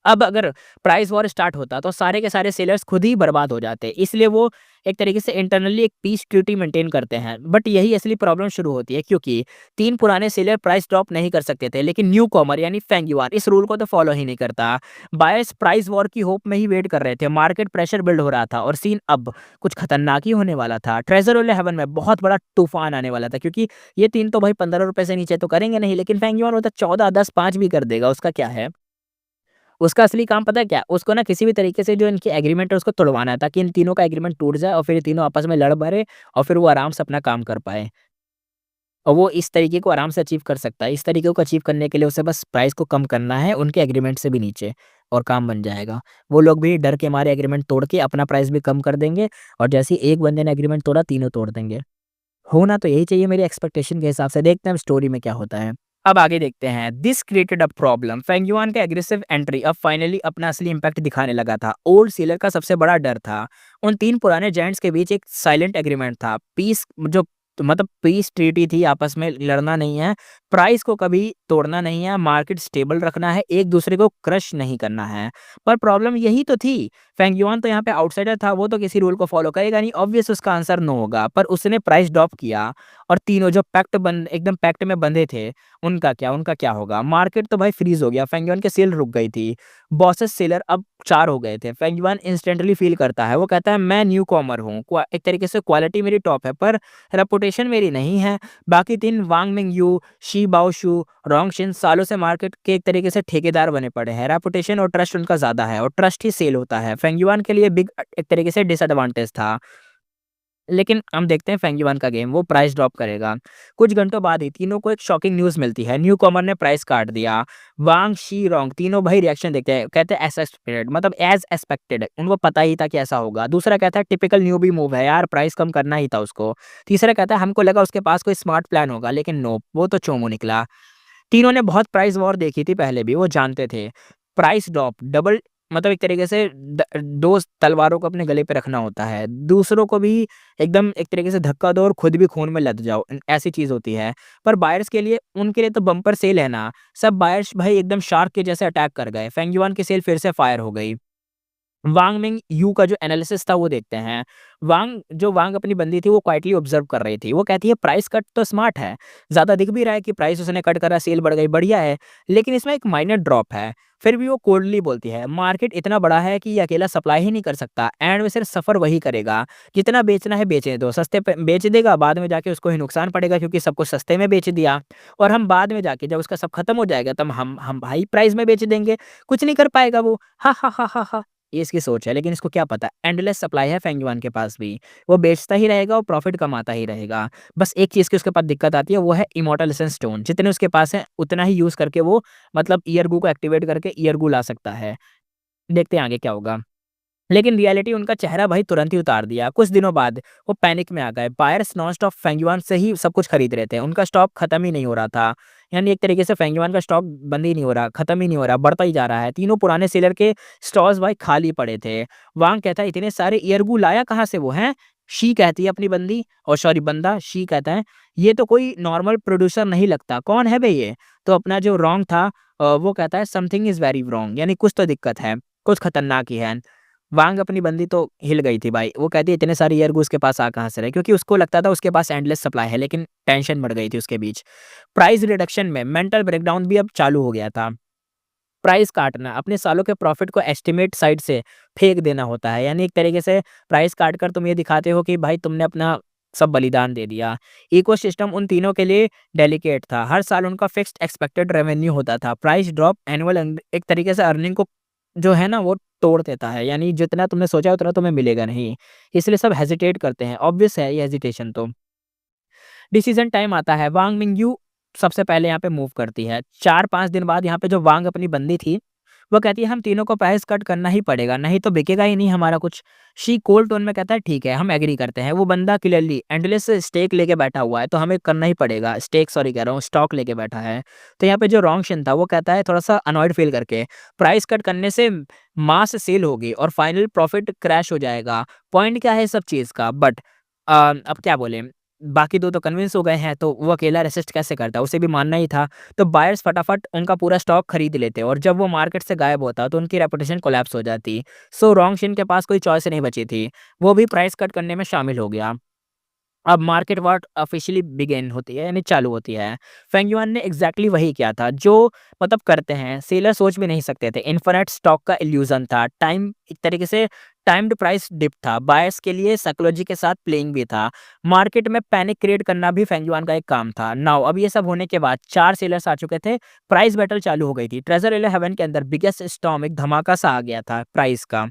अब अगर प्राइस वॉर स्टार्ट होता तो सारे के सारे सेलर्स खुद ही बर्बाद हो जाते। इसलिए वो एक तरीके से इंटरनली एक पीस ट्रीटी मेंटेन करते हैं। बट यही असली प्रॉब्लम शुरू होती है क्योंकि 3 पुराने सेलर प्राइस ड्रॉप नहीं कर सकते थे, लेकिन न्यू कॉमर यानी फेंग युआन इस रूल को तो फॉलो ही नहीं करता। बायर्स प्राइस वॉर की होप में ही वेट कर रहे थे। मार्केट प्रेशर बिल्ड हो रहा था और सीन अब कुछ खतरनाक ही होने वाला था। ट्रेजर वाले हेवन में बहुत बड़ा तूफान आने वाला था क्योंकि ये 3 तो भाई ₹15 से नीचे तो करेंगे नहीं, लेकिन फेंग युआन वो तो 14, 10, 5 भी कर देगा, उसका क्या है। उसका असली काम पता है क्या है? उसको ना किसी भी तरीके से जो इनकी एग्रीमेंट है उसको तोड़वाना है ताकि इन तीनों का एग्रीमेंट टूट जाए और फिर ये तीनों आपस में लड़ मरे और फिर वो आराम से अपना काम कर पाएँ। और वो इस तरीके को आराम से अचीव कर सकता है। इस तरीके को अचीव करने के लिए उसे बस प्राइस को कम करना है उनके एग्रीमेंट से भी नीचे और काम बन जाएगा। वो लोग भी डर के मारे एग्रीमेंट तोड़ के अपना प्राइस भी कम कर देंगे और जैसे ही एक बंदे ने एग्रीमेंट तोड़ा तीनों तोड़ देंगे। होना तो यही चाहिए मेरी एक्सपेक्टेशन के हिसाब से, देखते हैं अब स्टोरी में क्या होता है। अब आगे देखते हैं। This created a problem. Feng yuan का एग्रेसिव एंट्री अब फाइनली अपना असली इम्पैक्ट दिखाने लगा था। ओल्ड सीलर का सबसे बड़ा डर था। उन 3 पुराने जायंट्स के बीच एक साइलेंट एग्रीमेंट था। पीस जो मतलब पीस ट्रीटी थी, आपस में लड़ना नहीं है, प्राइस को कभी तोड़ना नहीं है, मार्केट स्टेबल रखना है, एक-दूसरे को क्रश नहीं करना है। पर प्रॉब्लम यही तो थी। फेंग युआन तो यहाँ पे आउटसाइडर था, वो तो किसी रूल को फॉलो करेगा नहीं, ऑब्वियस उसका आंसर नो होगा। पर उसने प्राइस ड्रॉप किया और तीनों जो एकदम पैक्ट में बंधे थे, उनका क्या होगा? मार्केट तो भाई फ्रीज़ हो गया, फेंग युआन की सेल रुक गई थी। बॉसेस सेलर अब 4 हो गए थे। फेंग युआन इंस्टेंटली फ़ील करता है, वो कहता है मैं न्यू कॉमर हूँ, एक तरीके से क्वालिटी मेरी टॉप है पर रेपुटेशन मेरी नहीं है। बाकी 3 वांग मिंगयू, शी बाओशु, रोंगशिन सालों से मार्केट के एक तरीके से ठेकेदार बने पड़े हैं। रेपुटेशन और ट्रस्ट उनका ज़्यादा है और ट्रस्ट ही सेल होता है। फेंग युआन के लिए एक तरीके से डिसएडवांटेज था। लेकिन हम देखते हैं फेंग युआन का गेम, वो प्राइस ड्रॉप करेगा। कुछ घंटों बाद ही तीनों को एक शॉकिंग न्यूज़ मिलती है, न्यू कॉमर ने प्राइस काट दिया। वांग, शी, रोंग तीनों भाई रिएक्शन देखते हैं, कहते हैं एज़ एक्सपेक्टेड, मतलब एज़ एक्सपेक्टेड, उनको पता ही था कि ऐसा होगा। दूसरा कहता है टिपिकल न्यूबी मूव है यार, प्राइस कम करना ही था उसको। तीसरा कहता है हमको लगा उसके पास कोई स्मार्ट प्लान होगा, लेकिन नो, वो तो चोमू निकला। तीनों ने बहुत प्राइस वॉर देखी थी पहले भी, वो जानते थे। प्राइस ड्रॉप डबल, मतलब एक तरीके से 2 तलवारों को अपने गले पे रखना होता है। दूसरों को भी एकदम एक तरीके से धक्का दो और खुद भी खून में लद जाओ, ऐसी चीज़ होती है। पर बायर्स के लिए, उनके लिए तो बम्पर सेल है ना। सब बायर्स भाई एकदम शार्क के जैसे अटैक कर गए। फेंग युआन की सेल फिर से फायर हो गई। वांग मिंग यू का जो एनालिसिस था वो देखते हैं। वांग अपनी बंदी थी वो क्वाइटली ऑब्जर्व कर रही थी। वो कहती है प्राइस कट तो स्मार्ट है। ज़्यादा दिख भी रहा है कि प्राइस उसने कट करा, सेल बढ़ गई, बढ़िया है। लेकिन इसमें एक माइनर ड्रॉप है। फिर भी वो कोल्डली बोलती है मार्केट इतना बड़ा है कि ये अकेला सप्लाई ही नहीं कर सकता। एंड में सिर्फ सफ़र वही करेगा। जितना बेचना है बेचने दो। सस्ते पे बेच देगा, बाद में जाके उसको ही नुकसान पड़ेगा क्योंकि सबको सस्ते में बेच दिया। और हम बाद में जाके जब उसका सब खत्म हो जाएगा तब हम हाई प्राइस में बेच देंगे। कुछ नहीं कर पाएगा वो। हा, हा, हा, हा, हा। ये इसकी सोच है, लेकिन इसको क्या पता एंडलेस सप्लाई है फेंग युआन के पास भी। वो बेचता ही रहेगा और प्रॉफिट कमाता ही रहेगा। बस एक चीज़ की उसके पास दिक्कत आती है, वो है इमॉर्टल एसेंस स्टोन। जितने उसके पास हैं उतना ही यूज़ करके वो मतलब ईयरगू को एक्टिवेट करके ईयरगू ला सकता है। देखते हैं आगे क्या होगा। लेकिन रियलिटी उनका चेहरा भाई तुरंत ही उतार दिया। कुछ दिनों बाद वो पैनिक में आ गए। बायर्स नॉनस्टॉप फेंगयुआन से ही सब कुछ खरीद रहे थे। उनका स्टॉक खत्म ही नहीं हो रहा था। यानी एक तरीके से फेंगयुआन का स्टॉक बंद ही नहीं हो रहा, खत्म ही नहीं हो रहा, बढ़ता ही जा रहा है। तीनों पुराने सेलर के स्टॉर्स भाई खाली पड़े थे। वांग कहता है इतने सारे ईयरगू लाया कहाँ से वो हैं? शी कहती है अपनी बंदी, और सॉरी बंदा, शी कहता है ये तो कोई नॉर्मल प्रोड्यूसर नहीं लगता, कौन है बे ये? तो अपना जो रॉन्ग था वो कहता है समथिंग इज वेरी रॉन्ग, यानी कुछ तो दिक्कत है, कुछ खतरनाक ही है। वांग अपनी बंदी तो हिल गई थी भाई। वो कहती है इतने सारे ईयरगू उसके पास आ कहाँ से रहे, क्योंकि उसको लगता था उसके पास एंडलेस सप्लाई है, लेकिन टेंशन बढ़ गई थी उसके बीच। प्राइस रिडक्शन में मेंटल ब्रेकडाउन भी अब चालू हो गया था। प्राइस काटना, अपने सालों के प्रॉफिट को एस्टिमेट साइड से फेंक देना होता है। यानी एक तरीके से प्राइस काट कर तुम ये दिखाते हो कि भाई तुमने अपना सब बलिदान दे दिया। इकोसिस्टम उन तीनों के लिए डेलिकेट था। हर साल उनका फिक्स्ड एक्सपेक्टेड रेवेन्यू होता था। प्राइस ड्रॉप एनुअल एक तरीके से अर्निंग को जो है ना वो तोड़ देता है। यानी जितना तुमने सोचा उतना तुम्हें मिलेगा नहीं, इसलिए सब हेजिटेट करते हैं। ऑब्वियस है ये हेजिटेशन तो। डिसीजन टाइम आता है। वांग मिंगयू सबसे पहले यहाँ पे मूव करती है। 4-5 दिन बाद यहाँ पे जो वांग अपनी बंदी थी, वो कहती है हम तीनों को प्राइस कट करना ही पड़ेगा, नहीं तो बिकेगा ही नहीं हमारा कुछ। शी कोल्ड टोन में कहता है ठीक है हम एग्री करते हैं। वो बंदा क्लियरली एंडलेस स्टेक लेके बैठा हुआ है, तो हमें करना ही पड़ेगा। स्टेक सॉरी कह रहा हूँ, स्टॉक लेके बैठा है। तो यहाँ पे जो रॉन्ग शिन था वो कहता है थोड़ा सा अनॉयड फील करके, प्राइस कट करने से मास सेल होगी और फाइनल प्रॉफिट क्रैश हो जाएगा। पॉइंट क्या है सब चीज़ का? बट अब क्या बोले, बाकी 2 तो कन्विंस हो गए हैं, तो वो अकेला रेसिस्ट कैसे करता? उसे भी मानना ही था। तो बायर्स फटाफट उनका पूरा स्टॉक खरीद लेते और जब वो मार्केट से गायब होता तो उनकी रेपुटेशन कोलैप्स हो जाती। सो रोंगशिन के पास कोई चॉइस नहीं बची थी। वो भी प्राइस कट करने में शामिल हो गया। अब मार्केट वॉर ऑफिशियली बिगिन होती है, यानी चालू होती है। फेंग युआन ने एग्जैक्टली वही किया था जो मतलब करते हैं सेलर सोच भी नहीं सकते थे। इन्फिनिट स्टॉक का इल्यूजन था। टाइम एक तरीके से टाइम्ड प्राइस डिप था। बायर्स के लिए साइकोलॉजी के साथ प्लेइंग भी था। मार्केट में पैनिक क्रिएट करना भी फेंग युआन का एक काम था। नाउ अब ये सब होने के बाद 4 सेलर्स आ चुके थे। प्राइस बैटल चालू हो गई थी। ट्रेजर 11 के अंदर बिगेस्ट स्टॉर्म, एक धमाका सा आ गया था प्राइस का।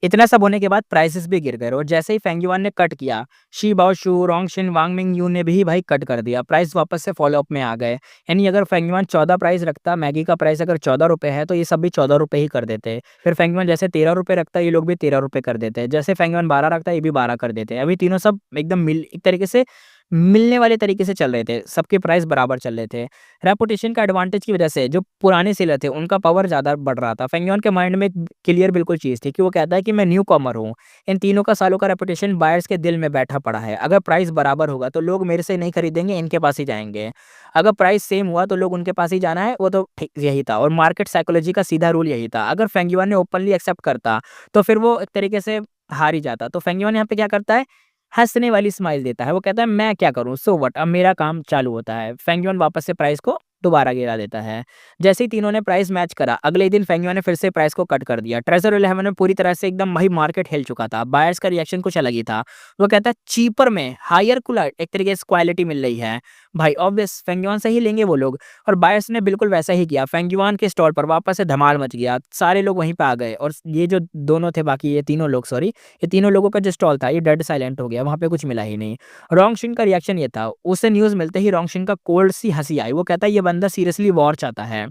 इतना सब होने के बाद प्राइसेस भी गिर गए और जैसे ही फेंग युआन ने कट किया, शी बाओशू, रोंगशिन, वांग मिंगयू ने भी भाई कट कर दिया। प्राइस वापस से फॉलो अप में आ गए। यानी अगर फेंग युआन 14 प्राइस रखता, मैगी का प्राइस अगर ₹14 है, तो ये सब भी ₹14 ही कर देते। फिर फेंग युआन जैसे ₹13 रखता, ये लोग भी ₹13 कर देते। जैसे फेंग युआन 12 रखता, ये भी 12 कर देते। अभी तीनों सब एकदम मिल एक तरीके से मिलने वाले तरीके से चल रहे थे। सबके प्राइस बराबर चल रहे थे। रेपुटेशन का एडवांटेज की वजह से जो पुराने सेलर थे उनका पावर ज़्यादा बढ़ रहा था। फेंग युआन के माइंड में क्लियर बिल्कुल चीज़ थी कि वो कहता है कि मैं न्यू कॉमर हूँ। इन तीनों का सालों का रेपुटेशन बायर्स के दिल में बैठा पड़ा है। अगर प्राइस बराबर होगा तो लोग मेरे से नहीं खरीदेंगे, इनके पास ही जाएँगे। अगर प्राइस सेम हुआ तो लोग उनके पास ही जाना है, वो तो ठीक यही था। और मार्केट साइकोलॉजी का सीधा रूल यही था। अगर फेंग युआन ने ओपनली एक्सेप्ट करता तो फिर वो एक तरीके से हार ही जाता। तो फेंग युआन यहाँ पे क्या करता है, हँसने वाली स्माइल देता है। वो कहता है मैं क्या करूँ, सो व्हाट, अब मेरा काम चालू होता है। फेंग युआन वापस से प्राइस को दोबारा गिरा देता है। जैसे ही तीनों ने प्राइस मैच करा, अगले ही दिन फेंग युआन ने फिर से प्राइस को कट कर दिया। ट्रेजर 11 में पूरी तरह से एकदम वही मार्केट हिल चुका था। बायर्स का रिएक्शन कुछ अलग ही था। वो कहता है चीपर में हायर एक तरीके से क्वालिटी मिल रही है। भाई ऑब्वियस फेंग युआन से ही लेंगे वो लोग, और बायर्स ने बिल्कुल वैसा ही किया। फेंग युआन के स्टॉल पर वापस से धमाल मच गया। सारे लोग वहीं पे आ गए और ये जो दोनों थे, बाकी ये तीनों लोग, सॉरी, ये तीनों लोगों का जो स्टॉल था ये डेड साइलेंट हो गया। वहाँ पे कुछ मिला ही नहीं। रोंगशिन का रिएक्शन ये था। उसे न्यूज़ मिलते ही रोंगशिन का कोल्ड सी हँसी आई। वो कहता है ये बंदा सीरियसली वॉर चाहता है।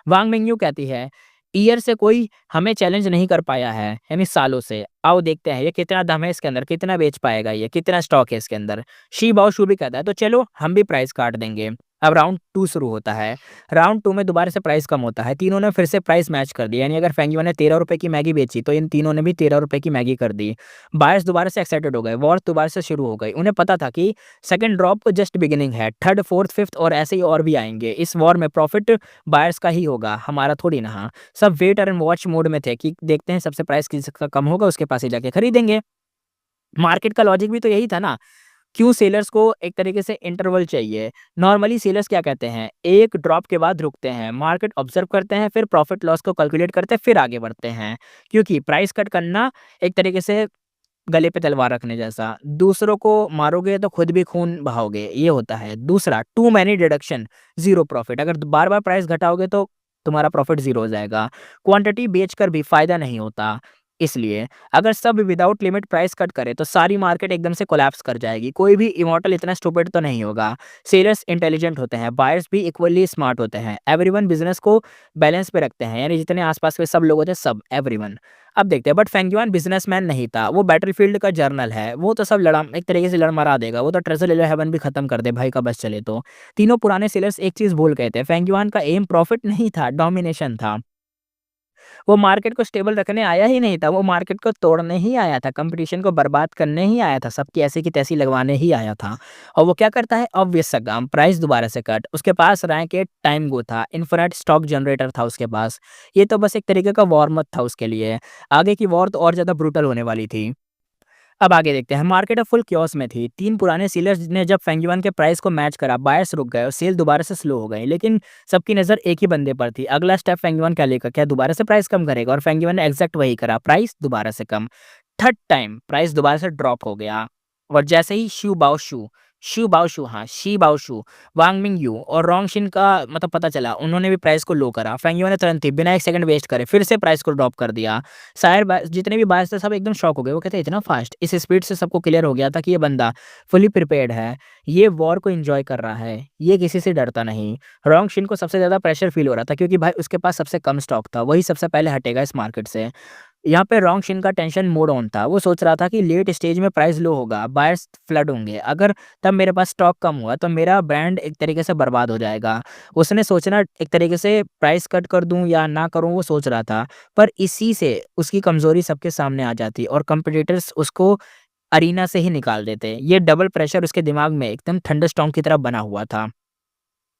वांग मिंगयू कहती है ईयर से कोई हमें चैलेंज नहीं कर पाया है, यानी सालों से। आओ देखते हैं ये कितना दम है इसके अंदर, कितना बेच पाएगा, ये कितना स्टॉक है इसके अंदर। शी बाओशू भी कहता है तो चलो हम भी प्राइस काट देंगे। अब राउंड 2 शुरू होता है। राउंड 2 में दोबारा से प्राइस कम होता है। तीनों ने फिर से प्राइस मैच कर दिया। यानी अगर फेंग युआन ने ₹13 की मैगी बेची तो इन तीनों ने भी ₹13 की मैगी कर दी। बायर्स दोबारा से एक्साइटेड हो गए। वॉर दोबारा से शुरू हो गई। उन्हें पता था कि सेकंड ड्रॉप जस्ट बिगिनिंग है। थर्ड, फोर्थ, फिफ्थ और ऐसे ही और भी आएंगे। इस वॉर में प्रॉफिट बायर्स का ही होगा, हमारा थोड़ी ना। सब वेट एंड वॉच मोड में थे कि देखते हैं सबसे प्राइस किसका कम होगा, उसके पास ही जाके खरीदेंगे। मार्केट का लॉजिक भी तो यही था ना। क्यों सेलर्स को एक तरीके से इंटरवल चाहिए। नॉर्मली सेलर्स क्या कहते हैं, एक ड्रॉप के बाद रुकते हैं, मार्केट ऑब्जर्व करते हैं, फिर प्रॉफिट लॉस को कैलकुलेट करते हैं, फिर आगे बढ़ते हैं। क्योंकि प्राइस कट करना एक तरीके से गले पे तलवार रखने जैसा। दूसरों को मारोगे तो खुद भी खून बहाओगे, ये होता है। दूसरा, too many deduction, zero profit. अगर बार-बार प्राइस घटाओगे तो तुम्हारा प्रॉफिट ज़ीरो हो जाएगा। क्वांटिटी बेचकर भी फ़ायदा नहीं होता। इसलिए अगर सब विदाउट लिमिट प्राइस कट करे तो सारी मार्केट एकदम से कोलैप्स कर जाएगी। कोई भी इमॉर्टल इतना स्टूपिड तो नहीं होगा। सेलर्स इंटेलिजेंट होते हैं, बायर्स भी इक्वली स्मार्ट होते हैं। एवरीवन बिजनेस को बैलेंस पे रखते हैं, यानी जितने आसपास के सब लोग होते हैं सब एवरीवन। अब देखते हैं, बट फेंगयुआन बिजनेसमैन नहीं था, वो बैटलफील्ड का जर्नल है। वो तो सब लड़ा एक तरीके से लड़ मरा देगा। वो तो ट्रेजर इलेवन भी खत्म कर दे भाई का बस चले तो। तीनों पुराने सेलर्स एक चीज भूल गए थे, फेंगयुआन का एम प्रॉफिट नहीं था, डोमिनेशन था। वो मार्केट को स्टेबल रखने आया ही नहीं था, वो मार्केट को तोड़ने ही आया था, कंपटीशन को बर्बाद करने ही आया था, सबकी ऐसी की तैसी लगवाने ही आया था। और वो क्या करता है, ऑब्वियस सा काम, प्राइस दोबारा से कट। उसके पास रैंक 8 टाइम गो था, इन्फिनिट स्टॉक जनरेटर था उसके पास। ये तो बस एक तरीके का वार्म अप था उसके लिए। आगे की वॉर तो और ज़्यादा ब्रूटल होने वाली थी। अब आगे देखते हैं, मार्केट अब फुल क्योस में थी। 3 पुराने सेलर्स ने जब फेंगयुआन के प्राइस को मैच करा, बायर्स रुक गए और सेल दोबारा से स्लो हो गई। लेकिन सबकी नज़र एक ही बंदे पर थी। अगला स्टेप फेंगयुआन क्या लेगा, क्या दोबारा से प्राइस कम करेगा? और फेंगयुआन ने एग्जैक्ट वही करा, प्राइस दोबारा से कम। थर्ड टाइम प्राइस दोबारा से ड्रॉप हो गया। और जैसे ही शी बाओशू, वांग मिंगयू और रोंगशिन का मतलब पता चला, उन्होंने भी प्राइस को लो करा। फेंगयुआन ने तुरंत ही बिना 1 सेकंड वेस्ट करे फिर से प्राइस को ड्रॉप कर दिया। शायर जितने भी बायर्स थे सब एकदम शॉक हो गए। वो कहते हैं इतना फास्ट, इस स्पीड से सबको क्लियर हो गया था कि ये बंदा फुली प्रिपेयर्ड है, ये वॉर को एंजॉय कर रहा है, ये किसी से डरता नहीं। रोंगशिन को सबसे ज़्यादा प्रेशर फील हो रहा था क्योंकि भाई उसके पास सबसे कम स्टॉक था, वही सबसे पहले हटेगा इस मार्केट से। यहाँ पे रोंगशिन का टेंशन मोड ऑन था। वो सोच रहा था कि लेट स्टेज में प्राइस लो होगा, बायर्स फ्लड होंगे, अगर तब मेरे पास स्टॉक कम हुआ तो मेरा ब्रांड एक तरीके से बर्बाद हो जाएगा। उसने सोचना एक तरीके से प्राइस कट कर दूँ या ना करूँ, वो सोच रहा था। पर इसी से उसकी कमज़ोरी सबके सामने आ जाती और कॉम्पिटिटर्स उसको अरीना से ही निकाल देते। ये डबल प्रेशर उसके दिमाग में एकदम थंडरस्टॉर्म की तरह बना हुआ था।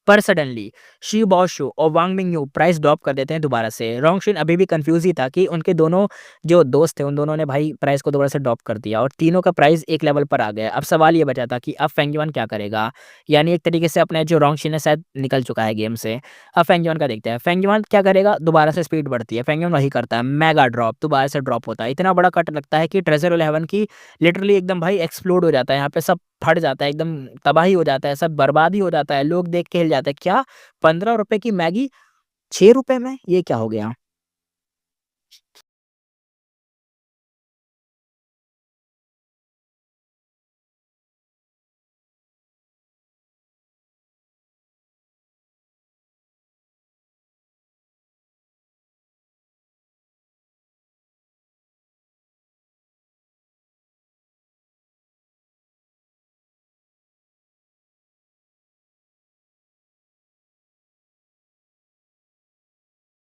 पर सडनली शी बाओशू और वांग मिंगयू प्राइस ड्रॉप कर देते हैं दोबारा से। रोंगशिन अभी भी कंफ्यूज ही था कि उनके दोनों जो दोस्त थे उन दोनों ने भाई प्राइस को दोबारा से ड्रॉप कर दिया और तीनों का प्राइस एक लेवल पर आ गया। अब सवाल ये बचा था कि अब फेंगयुआन क्या करेगा? यानी एक तरीके से अपने जो रोंगशिन है शायद निकल चुका है गेम से। अब फेंगयुआन का देखते हैं। फेंगयुआन क्या करेगा? दोबारा से स्पीड बढ़ती है। फेंगयुआन वही करता है, मेगा ड्रॉप, दोबारा से ड्रॉप होता है। इतना बड़ा कट लगता है कि ट्रेजर इलेवन की लिटरली एकदम भाई एक्सप्लोड हो जाता है। यहाँ पे सब फट जाता है, एकदम तबाही हो जाता है, सब बर्बाद ही हो जाता है। लोग देख के हिल जाते हैं, क्या ₹15 की मैगी ₹6 में? ये क्या हो गया?